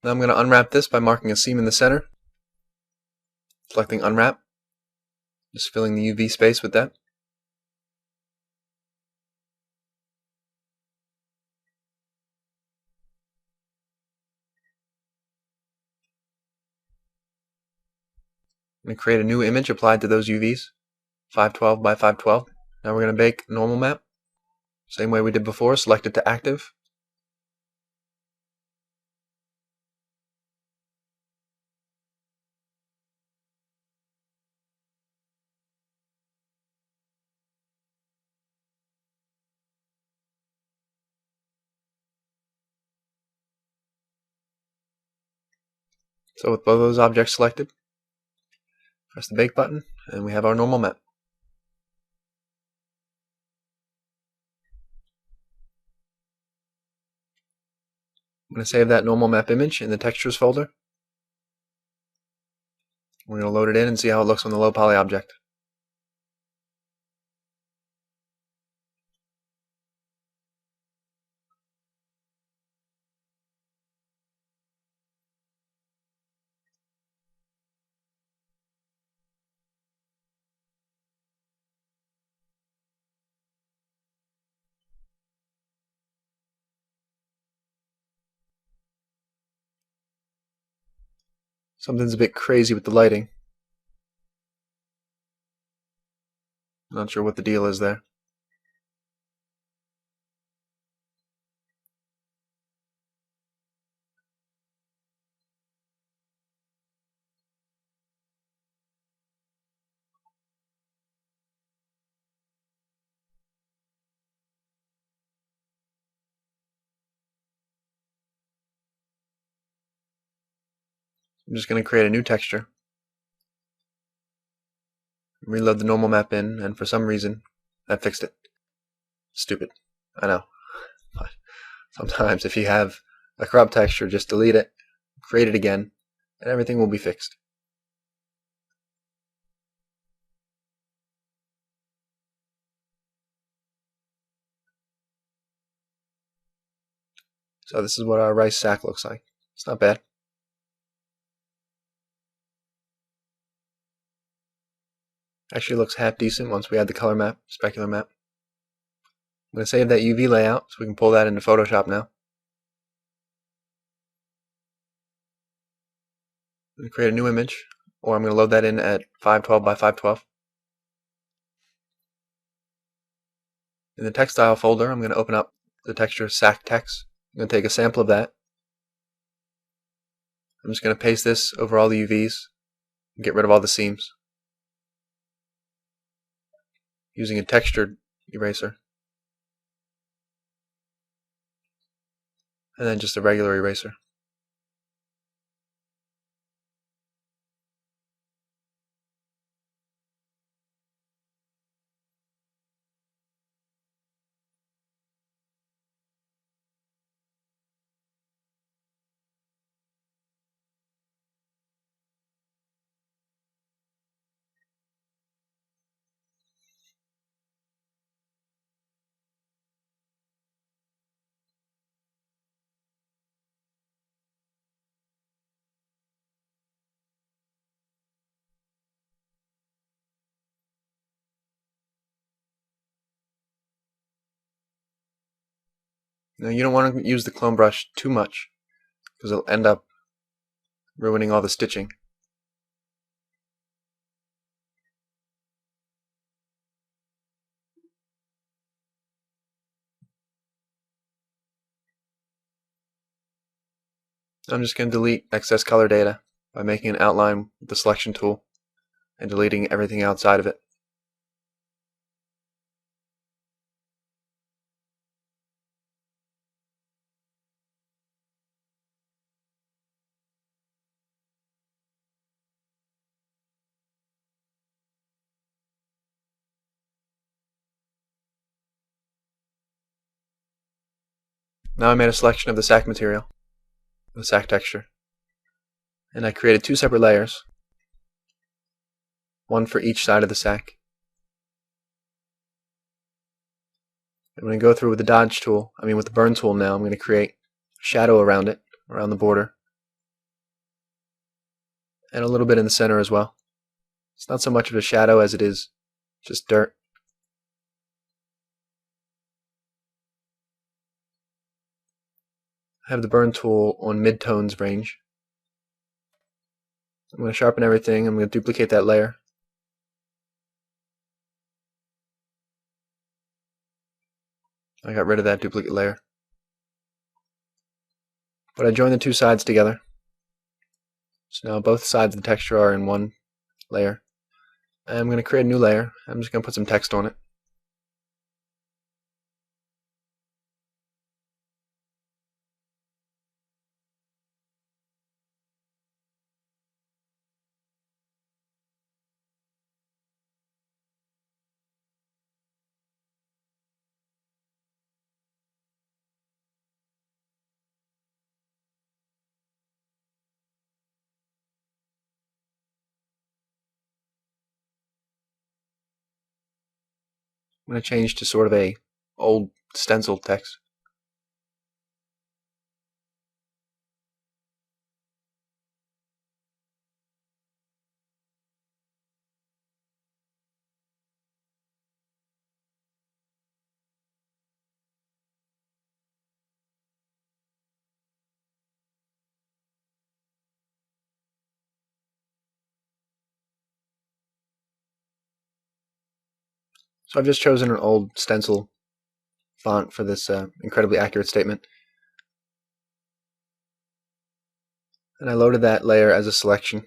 [SPEAKER 1] Now I'm going to unwrap this by marking a seam in the center, selecting unwrap, just filling the UV space with that. I'm going to create a new image applied to those UVs, 512 by 512. Now we're going to make normal map, same way we did before, select it to active. So with both of those objects selected, press the bake button, and we have our normal map. I'm going to save that normal map image in the textures folder. We're going to load it in and see how it looks on the low poly object. Something's a bit crazy with the lighting. Not sure what the deal is there. I'm just going to create a new texture, reload the normal map in, and for some reason that fixed it. Stupid, I know. But sometimes if you have a corrupt texture, just delete it, create it again, and everything will be fixed. So this is what our rice sack looks like. It's not bad. Actually looks half decent once we add the color map, specular map. I'm going to save that UV layout so we can pull that into Photoshop now. I'm going to create a new image, or I'm going to load that in at 512 by 512. In the textile folder, I'm going to open up the texture sack text. I'm going to take a sample of that. I'm just going to paste this over all the UVs and get rid of all the seams using a textured eraser, and then just a regular eraser. Now you don't want to use the clone brush too much because it'll end up ruining all the stitching. I'm just going to delete excess color data by making an outline with the selection tool and deleting everything outside of it. Now I made a selection of the sack material, the sack texture, and I created two separate layers, one for each side of the sack. I'm going to go through with the dodge tool, with the burn tool now. I'm going to create a shadow around it, around the border, and a little bit in the center as well. It's not so much of a shadow as it is just dirt. I have the burn tool on mid-tones range. I'm going to sharpen everything. I'm going to duplicate that layer. I got rid of that duplicate layer. But I joined the two sides together. So now both sides of the texture are in one layer. And I'm going to create a new layer. I'm just going to put some text on it. I'm going to change to sort of a old stencil text. So I've just chosen an old stencil font for this incredibly accurate statement. And I loaded that layer as a selection.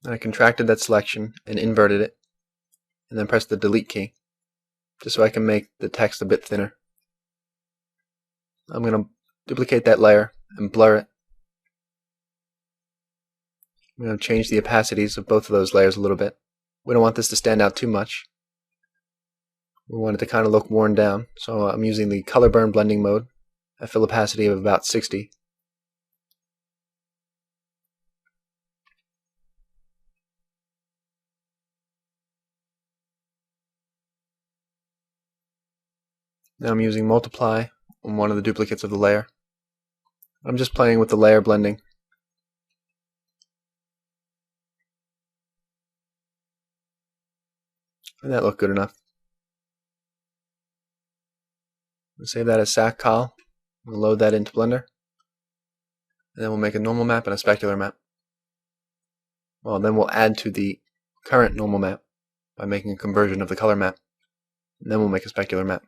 [SPEAKER 1] And I contracted that selection and inverted it, and then pressed the delete key, just so I can make the text a bit thinner. I'm going to duplicate that layer and blur it. I'm going to change the opacities of both of those layers a little bit. We don't want this to stand out too much. We want it to kind of look worn down, so I'm using the color burn blending mode at fill opacity of about 60. Now I'm using multiply on one of the duplicates of the layer. I'm just playing with the layer blending. And that looked good enough. We'll save that as sac col. We'll load that into Blender. And then we'll make a normal map and a specular map. Well, then we'll add to the current normal map by making a conversion of the color map. And then we'll make a specular map.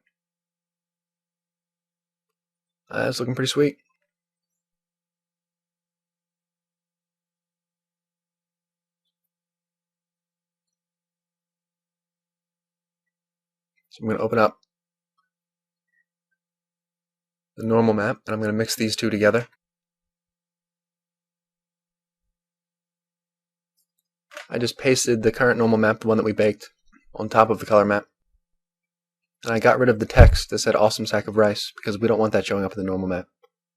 [SPEAKER 1] That's looking pretty sweet. So I'm going to open up the normal map, and I'm going to mix these two together. I just pasted the current normal map, the one that we baked, on top of the color map. And I got rid of the text that said awesome sack of rice, because we don't want that showing up in the normal map.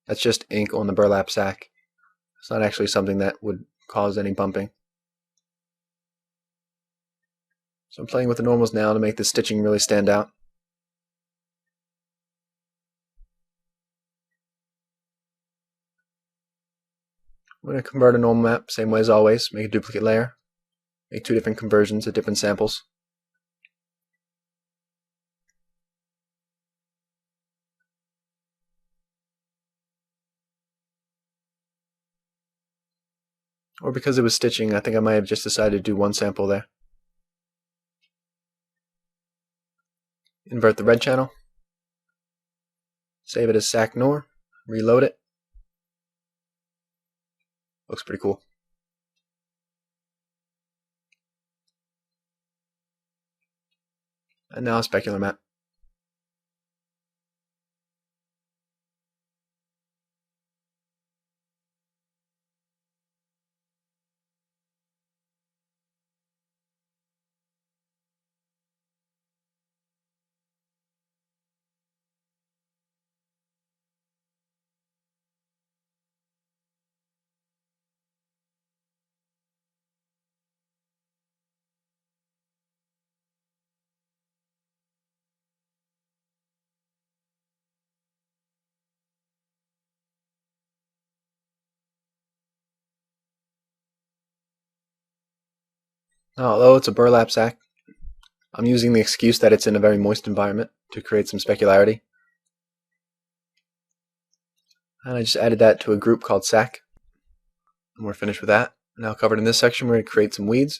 [SPEAKER 1] That's just ink on the burlap sack. It's not actually something that would cause any bumping. So I'm playing with the normals now to make the stitching really stand out. I'm going to convert a normal map, same way as always, make a duplicate layer, make two different conversions at different samples. Or because it was stitching, I think I might have just decided to do one sample there. Invert the red channel, save it as sac nor, reload it. Looks pretty cool. And now a specular map. Now, although it's a burlap sack, I'm using the excuse that it's in a very moist environment to create some specularity. And I just added that to a group called sack. And we're finished with that. Now covered in this section, we're going to create some weeds,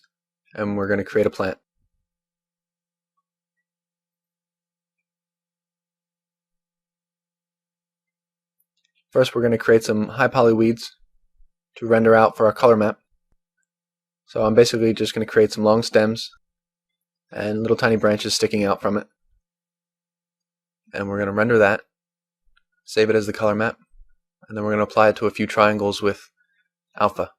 [SPEAKER 1] and we're going to create a plant. First, we're going to create some high poly weeds to render out for our color map. So I'm basically just going to create some long stems and little tiny branches sticking out from it. And we're going to render that, save it as the color map, and then we're going to apply it to a few triangles with alpha.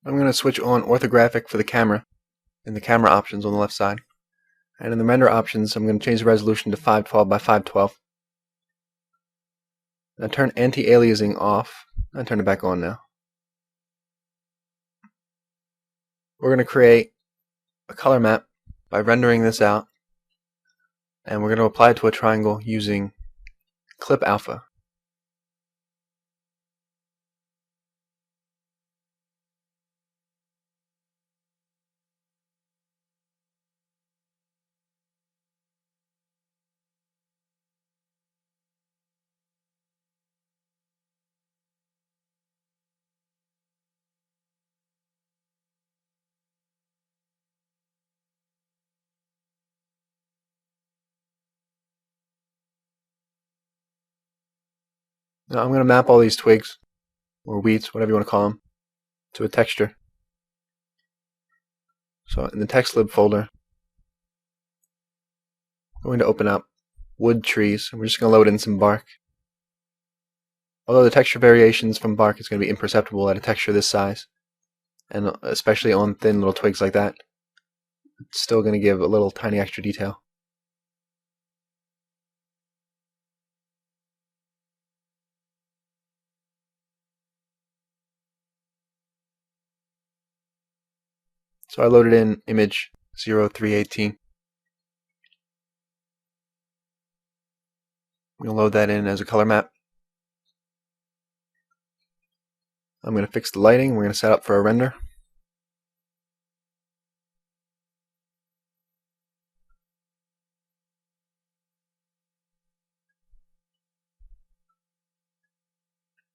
[SPEAKER 1] I'm going to switch on orthographic for the camera in the camera options on the left side. And in the render options, I'm going to change the resolution to 512 by 512. Now turn anti-aliasing off and turn it back on now. We're going to create a color map by rendering this out, and we're going to apply it to a triangle using clip alpha. Now I'm going to map all these twigs, or weeds, whatever you want to call them, to a texture. So in the text lib folder, I'm going to open up wood trees, and we're just going to load in some bark. Although the texture variations from bark is going to be imperceptible at a texture this size, and especially on thin little twigs like that, it's still going to give a little tiny extra detail. So I loaded in image 0318. I'm going to load that in as a color map. I'm going to fix the lighting. We're going to set up for a render.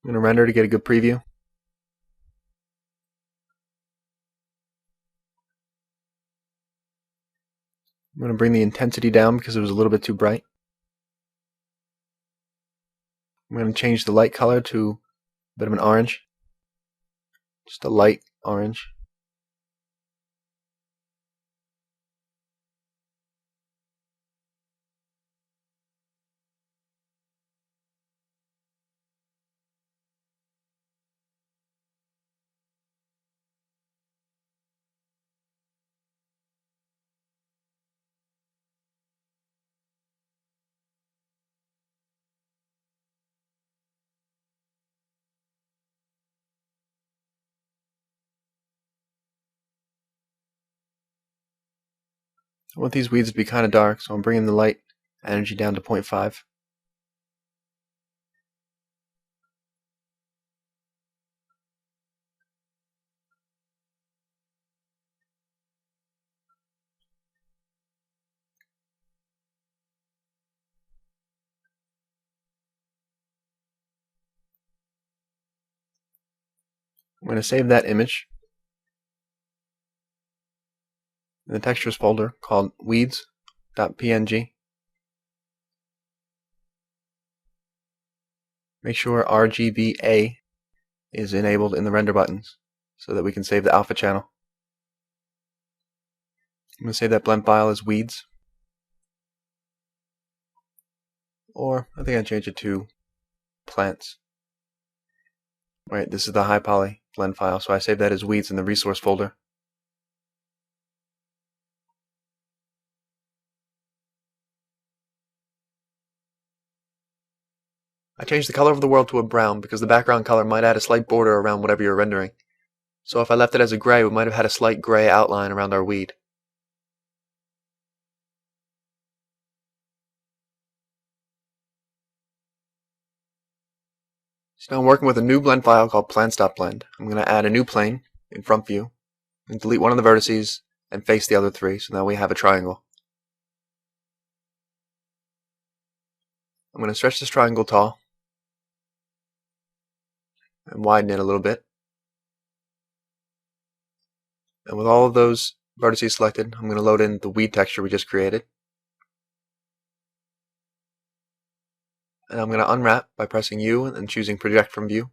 [SPEAKER 1] I'm going to render to get a good preview. I'm going to bring the intensity down because it was a little bit too bright. I'm going to change the light color to a bit of an orange. Just a light orange. I want these weeds to be kind of dark, so I'm bringing the light energy down to 0.5. I'm going to save that image in the textures folder called weeds.png. Make sure RGBA is enabled in the render buttons so that we can save the alpha channel. I'm going to save that blend file as weeds, or I think I change it to plants. Right, this is the high poly blend file, so I save that as weeds in the resource folder. I changed the color of the world to a brown because the background color might add a slight border around whatever you're rendering. So if I left it as a gray, we might have had a slight gray outline around our weed. So now I'm working with a new blend file called plants.blend. I'm going to add a new plane in front view and delete one of the vertices and face the other three, so now we have a triangle. I'm going to stretch this triangle tall and widen it a little bit. And with all of those vertices selected, I'm going to load in the weed texture we just created. And I'm going to unwrap by pressing U and choosing project from view.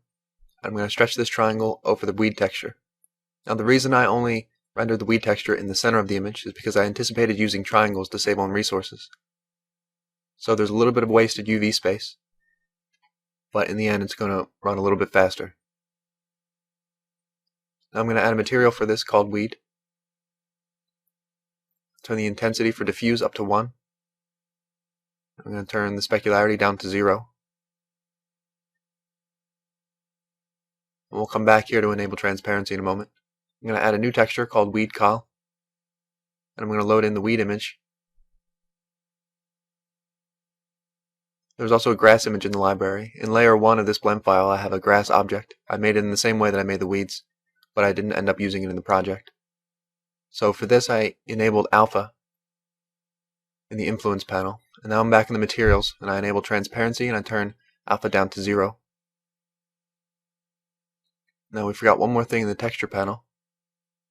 [SPEAKER 1] I'm going to stretch this triangle over the weed texture. Now the reason I only rendered the weed texture in the center of the image is because I anticipated using triangles to save on resources. So there's a little bit of wasted UV space, but in the end it's going to run a little bit faster. Now I'm going to add a material for this called weed. Turn the intensity for diffuse up to 1. I'm going to turn the specularity down to 0. And we'll come back here to enable transparency in a moment. I'm going to add a new texture called weed col. And I'm going to load in the weed image. There's also a grass image in the library. In layer 1 of this blend file I have a grass object. I made it in the same way that I made the weeds, but I didn't end up using it in the project. So for this I enabled alpha in the influence panel. And now I'm back in the materials and I enable transparency and I turn alpha down to 0. Now we forgot one more thing in the texture panel.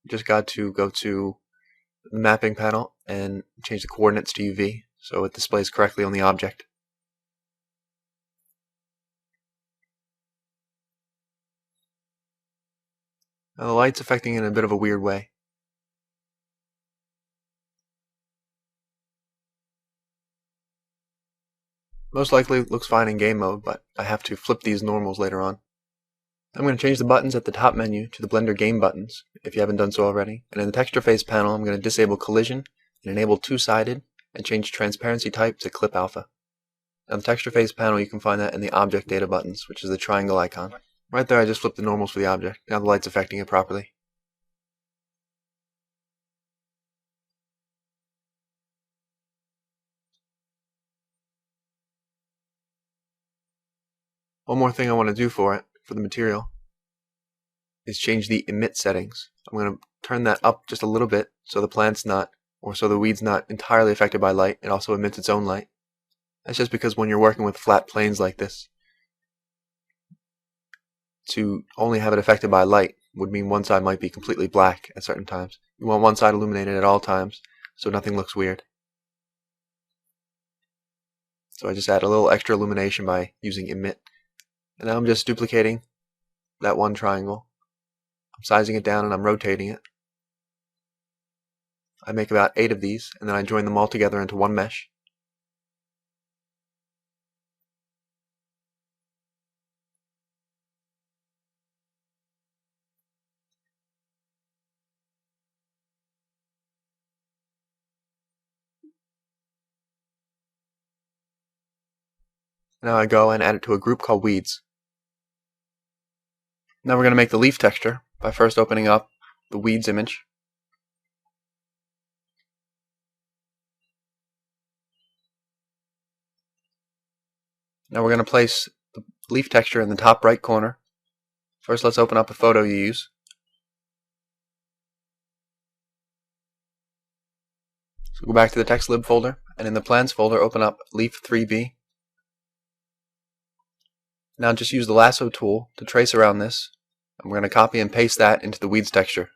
[SPEAKER 1] We just got to go to the mapping panel and change the coordinates to UV so it displays correctly on the object. Now the light's affecting it in a bit of a weird way. Most likely it looks fine in game mode, but I have to flip these normals later on. I'm going to change the buttons at the top menu to the Blender game buttons, if you haven't done so already. And in the texture face panel I'm going to disable collision and enable two-sided and change transparency type to clip alpha. On the texture face panel you can find that in the object data buttons, which is the triangle icon. Right there I just flipped the normals for the object. Now the light's affecting it properly. One more thing I want to do for the material, is change the emit settings. I'm going to turn that up just a little bit so the plant's not, or so the weed's not entirely affected by light. It also emits its own light. That's just because when you're working with flat planes like this, to only have it affected by light would mean one side might be completely black at certain times. You want one side illuminated at all times so nothing looks weird. So I just add a little extra illumination by using emit. And now I'm just duplicating that one triangle. I'm sizing it down and I'm rotating it. I make about 8 of these, and then I join them all together into one mesh. Now I go and add it to a group called weeds. Now we're going to make the leaf texture by first opening up the weeds image. Now we're going to place the leaf texture in the top right corner. First, let's open up a photo you use. So go back to the TextLib folder, and in the Plans folder, open up Leaf 3B. Now just use the lasso tool to trace around this, and we're going to copy and paste that into the weeds texture.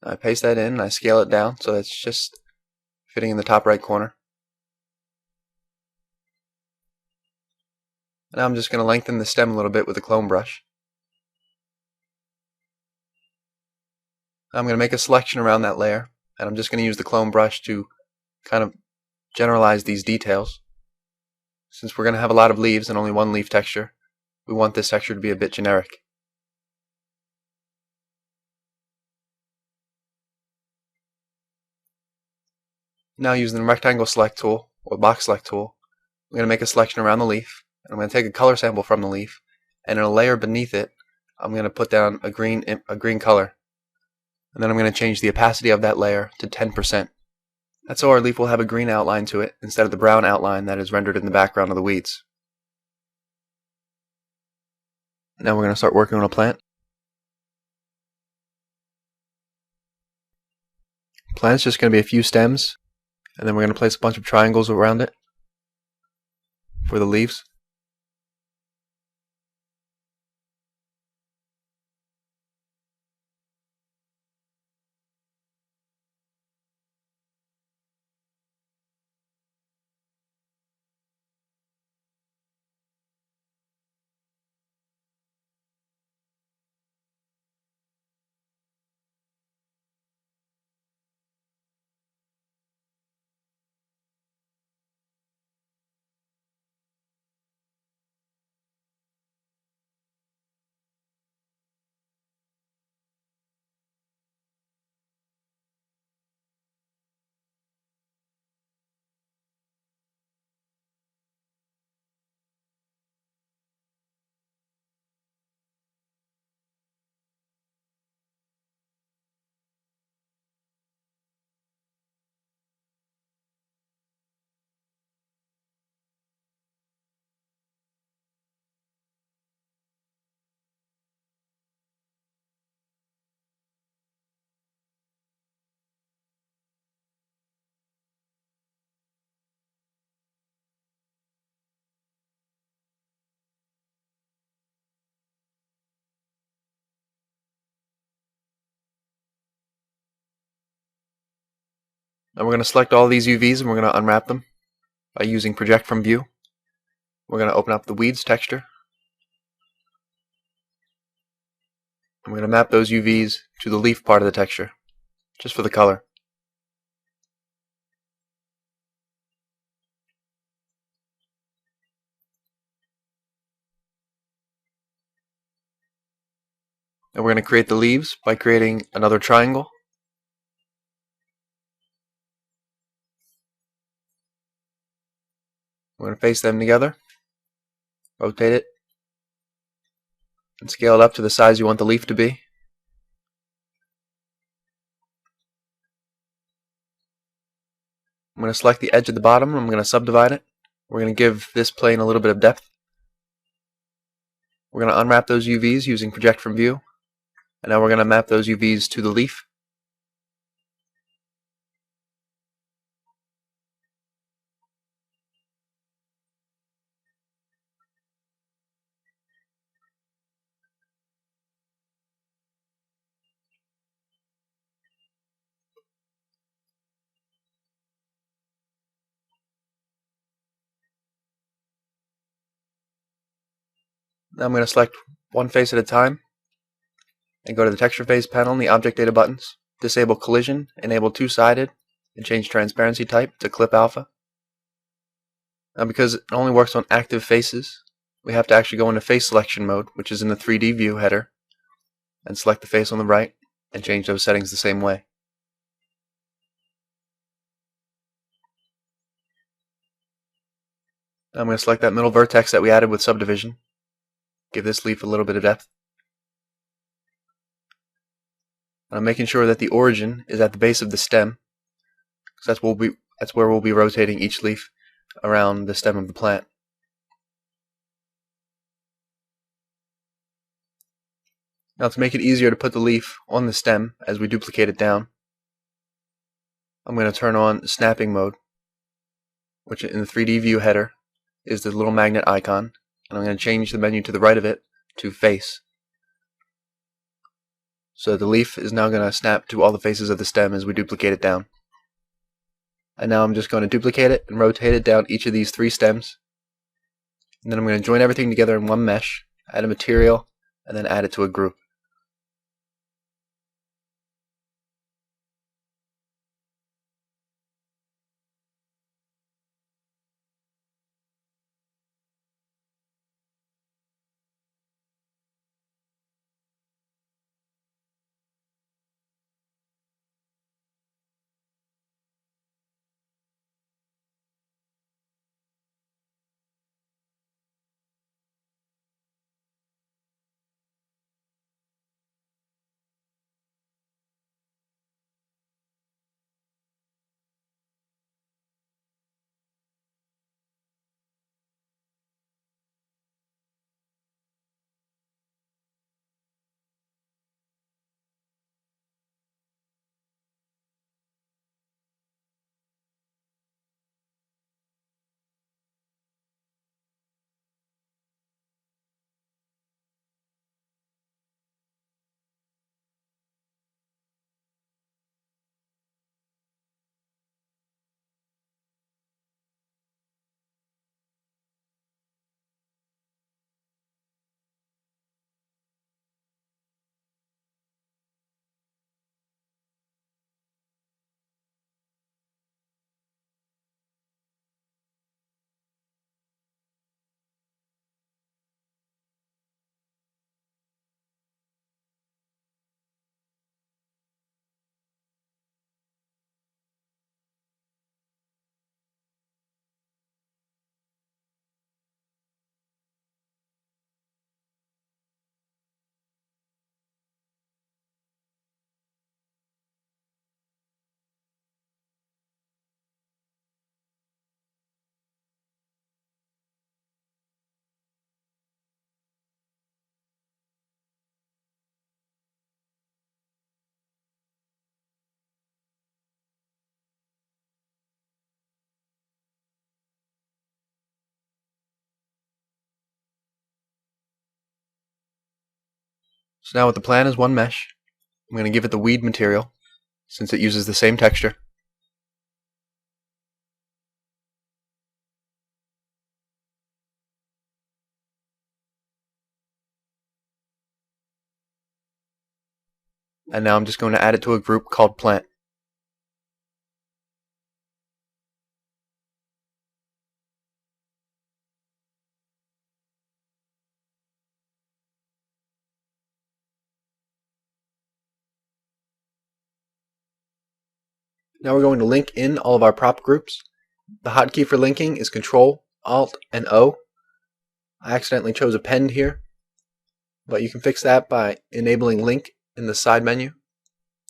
[SPEAKER 1] I paste that in and I scale it down so it's just fitting in the top right corner. Now I'm just going to lengthen the stem a little bit with a clone brush. I'm going to make a selection around that layer, and I'm just going to use the clone brush to kind of generalize these details. Since we're going to have a lot of leaves and only one leaf texture, we want this texture to be a bit generic. Now using the rectangle select tool, or box select tool, I'm going to make a selection around the leaf, and I'm going to take a color sample from the leaf, and in a layer beneath it, I'm going to put down a green color. And then I'm going to change the opacity of that layer to 10%. That's so our leaf will have a green outline to it instead of the brown outline that is rendered in the background of the weeds. Now we're going to start working on a plant. Plant's just going to be a few stems, and then we're going to place a bunch of triangles around it for the leaves. Now we're going to select all these UVs and we're going to unwrap them by using Project from View. We're going to open up the weeds texture. And we're going to map those UVs to the leaf part of the texture, just for the color. And we're going to create the leaves by creating another triangle. We're going to paste them together, rotate it, and scale it up to the size you want the leaf to be. I'm going to select the edge at the bottom and I'm going to subdivide it. We're going to give this plane a little bit of depth. We're going to unwrap those UVs using project from view, and now we're going to map those UVs to the leaf. Now I'm going to select one face at a time and go to the texture phase panel in the object data buttons, disable collision, enable two-sided, and change transparency type to clip alpha. Now because it only works on active faces, we have to actually go into face selection mode, which is in the 3D view header, and select the face on the right and change those settings the same way. Now I'm going to select that middle vertex that we added with subdivision, give this leaf a little bit of depth. I'm making sure that the origin is at the base of the stem, because that's where we'll be rotating each leaf around the stem of the plant. Now to make it easier to put the leaf on the stem as we duplicate it down, I'm going to turn on snapping mode, which in the 3D view header is the little magnet icon, and I'm going to change the menu to the right of it to face. So the leaf is now going to snap to all the faces of the stem as we duplicate it down. And now I'm just going to duplicate it and rotate it down each of these 3 stems. And then I'm going to join everything together in one mesh, add a material, and then add it to a group. So now with the plan as one mesh, I'm going to give it the weed material, since it uses the same texture. And now I'm just going to add it to a group called plant. Now we're going to link in all of our prop groups. The hotkey for linking is Control, Alt, and O. I accidentally chose append here, but you can fix that by enabling link in the side menu.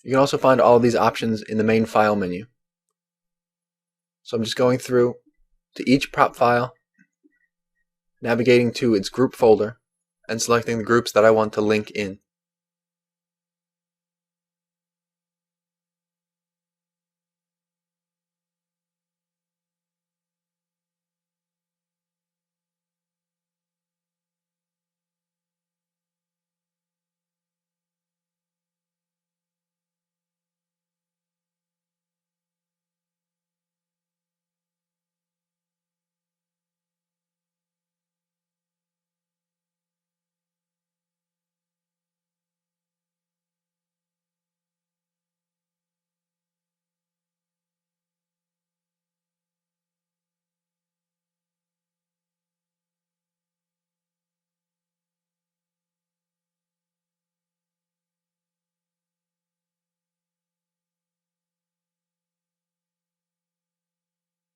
[SPEAKER 1] You can also find all of these options in the main file menu. So I'm just going through to each prop file, navigating to its group folder, and selecting the groups that I want to link in.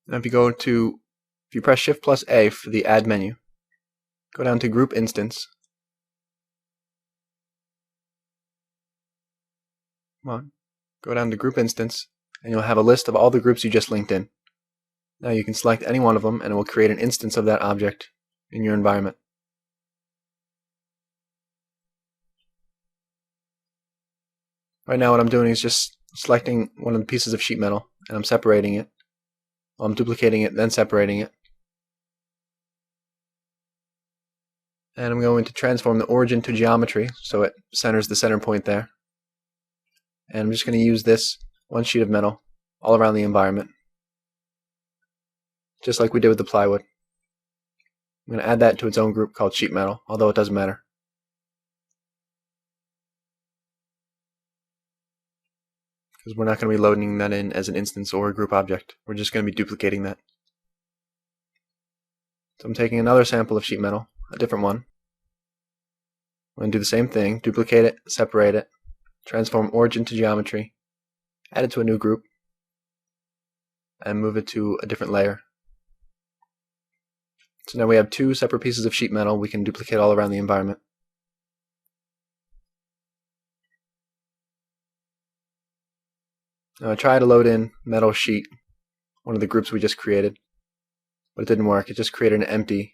[SPEAKER 1] Now if you press Shift plus A for the Add menu, go down to Group Instance. Go down to Group Instance, and you'll have a list of all the groups you just linked in. Now you can select any one of them, and it will create an instance of that object in your environment. Right now what I'm doing is just selecting one of the pieces of sheet metal, and I'm separating it. Well, I'm duplicating it, then separating it. And I'm going to transform the origin to geometry so it centers the center point there. And I'm just going to use this one sheet of metal all around the environment, just like we did with the plywood. I'm going to add that to its own group called sheet metal, although it doesn't matter. Because we're not going to be loading that in as an instance or a group object. We're just going to be duplicating that. So I'm taking another sample of sheet metal, a different one. I'm going to do the same thing, duplicate it, separate it, transform origin to geometry, add it to a new group, and move it to a different layer. So now we have two separate pieces of sheet metal we can duplicate all around the environment. Now I tried to load in metal sheet, one of the groups we just created, but it didn't work. It just created an empty.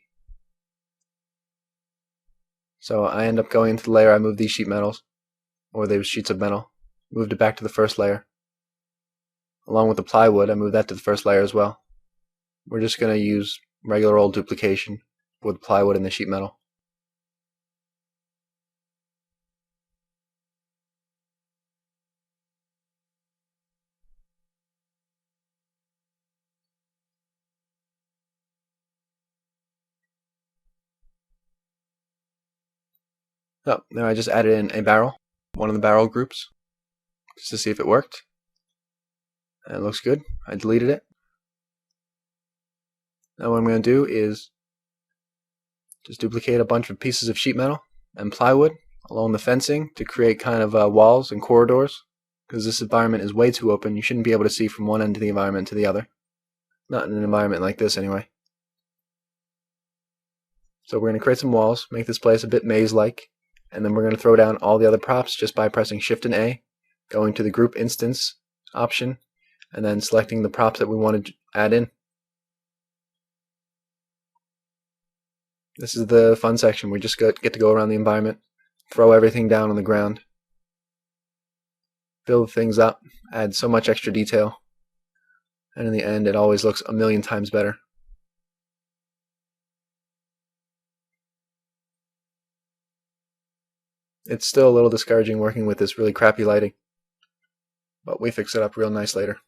[SPEAKER 1] So I end up going into the layer I moved these sheet metals, or those sheets of metal, moved it back to the first layer. Along with the plywood, I moved that to the first layer as well. We're just going to use regular old duplication with plywood and the sheet metal. So now I just added in a barrel, one of the barrel groups, just to see if it worked. And it looks good. I deleted it. Now what I'm going to do is just duplicate a bunch of pieces of sheet metal and plywood along the fencing to create kind of walls and corridors, because this environment is way too open. You shouldn't be able to see from one end of the environment to the other. Not in an environment like this anyway. So we're going to create some walls, make this place a bit maze-like, and then we're going to throw down all the other props just by pressing Shift and A, going to the Group Instance option, and then selecting the props that we want to add in. This is the fun section. We just get to go around the environment, throw everything down on the ground, build things up, add so much extra detail, and in the end it always looks a million times better. It's still a little discouraging working with this really crappy lighting, but we fix it up real nice later.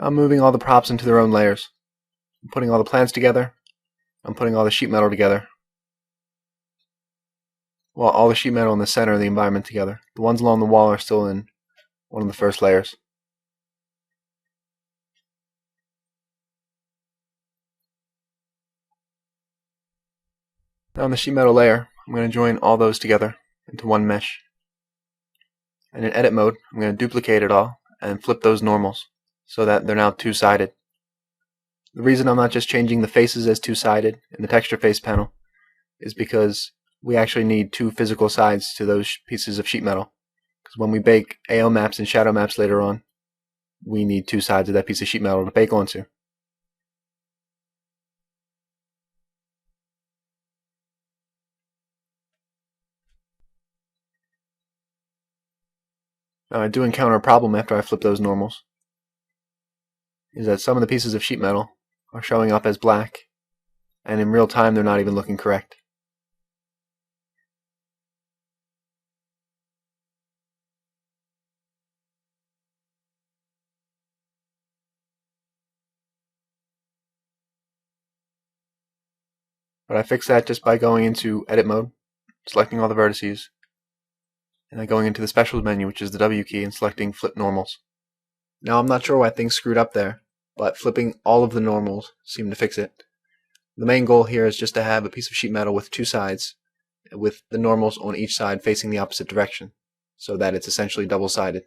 [SPEAKER 1] I'm moving all the props into their own layers. I'm putting all the plants together. I'm putting all the sheet metal together. Well, all the sheet metal in the center of the environment together. The ones along the wall are still in one of the first layers. Now on the sheet metal layer, I'm going to join all those together into one mesh. And in edit mode, I'm going to duplicate it all and flip those normals so that they're now two-sided. The reason I'm not just changing the faces as two-sided in the texture face panel is because we actually need two physical sides to those pieces of sheet metal. Because when we bake AO maps and shadow maps later on, we need two sides of that piece of sheet metal to bake onto. Now I do encounter a problem after I flip those normals, is that some of the pieces of sheet metal are showing up as black, and in real time they're not even looking correct. But I fix that just by going into edit mode, selecting all the vertices, and then going into the specials menu, which is the W key, and selecting flip normals. Now I'm not sure why things screwed up there, but flipping all of the normals seemed to fix it. The main goal here is just to have a piece of sheet metal with two sides, with the normals on each side facing the opposite direction, so that it's essentially double-sided.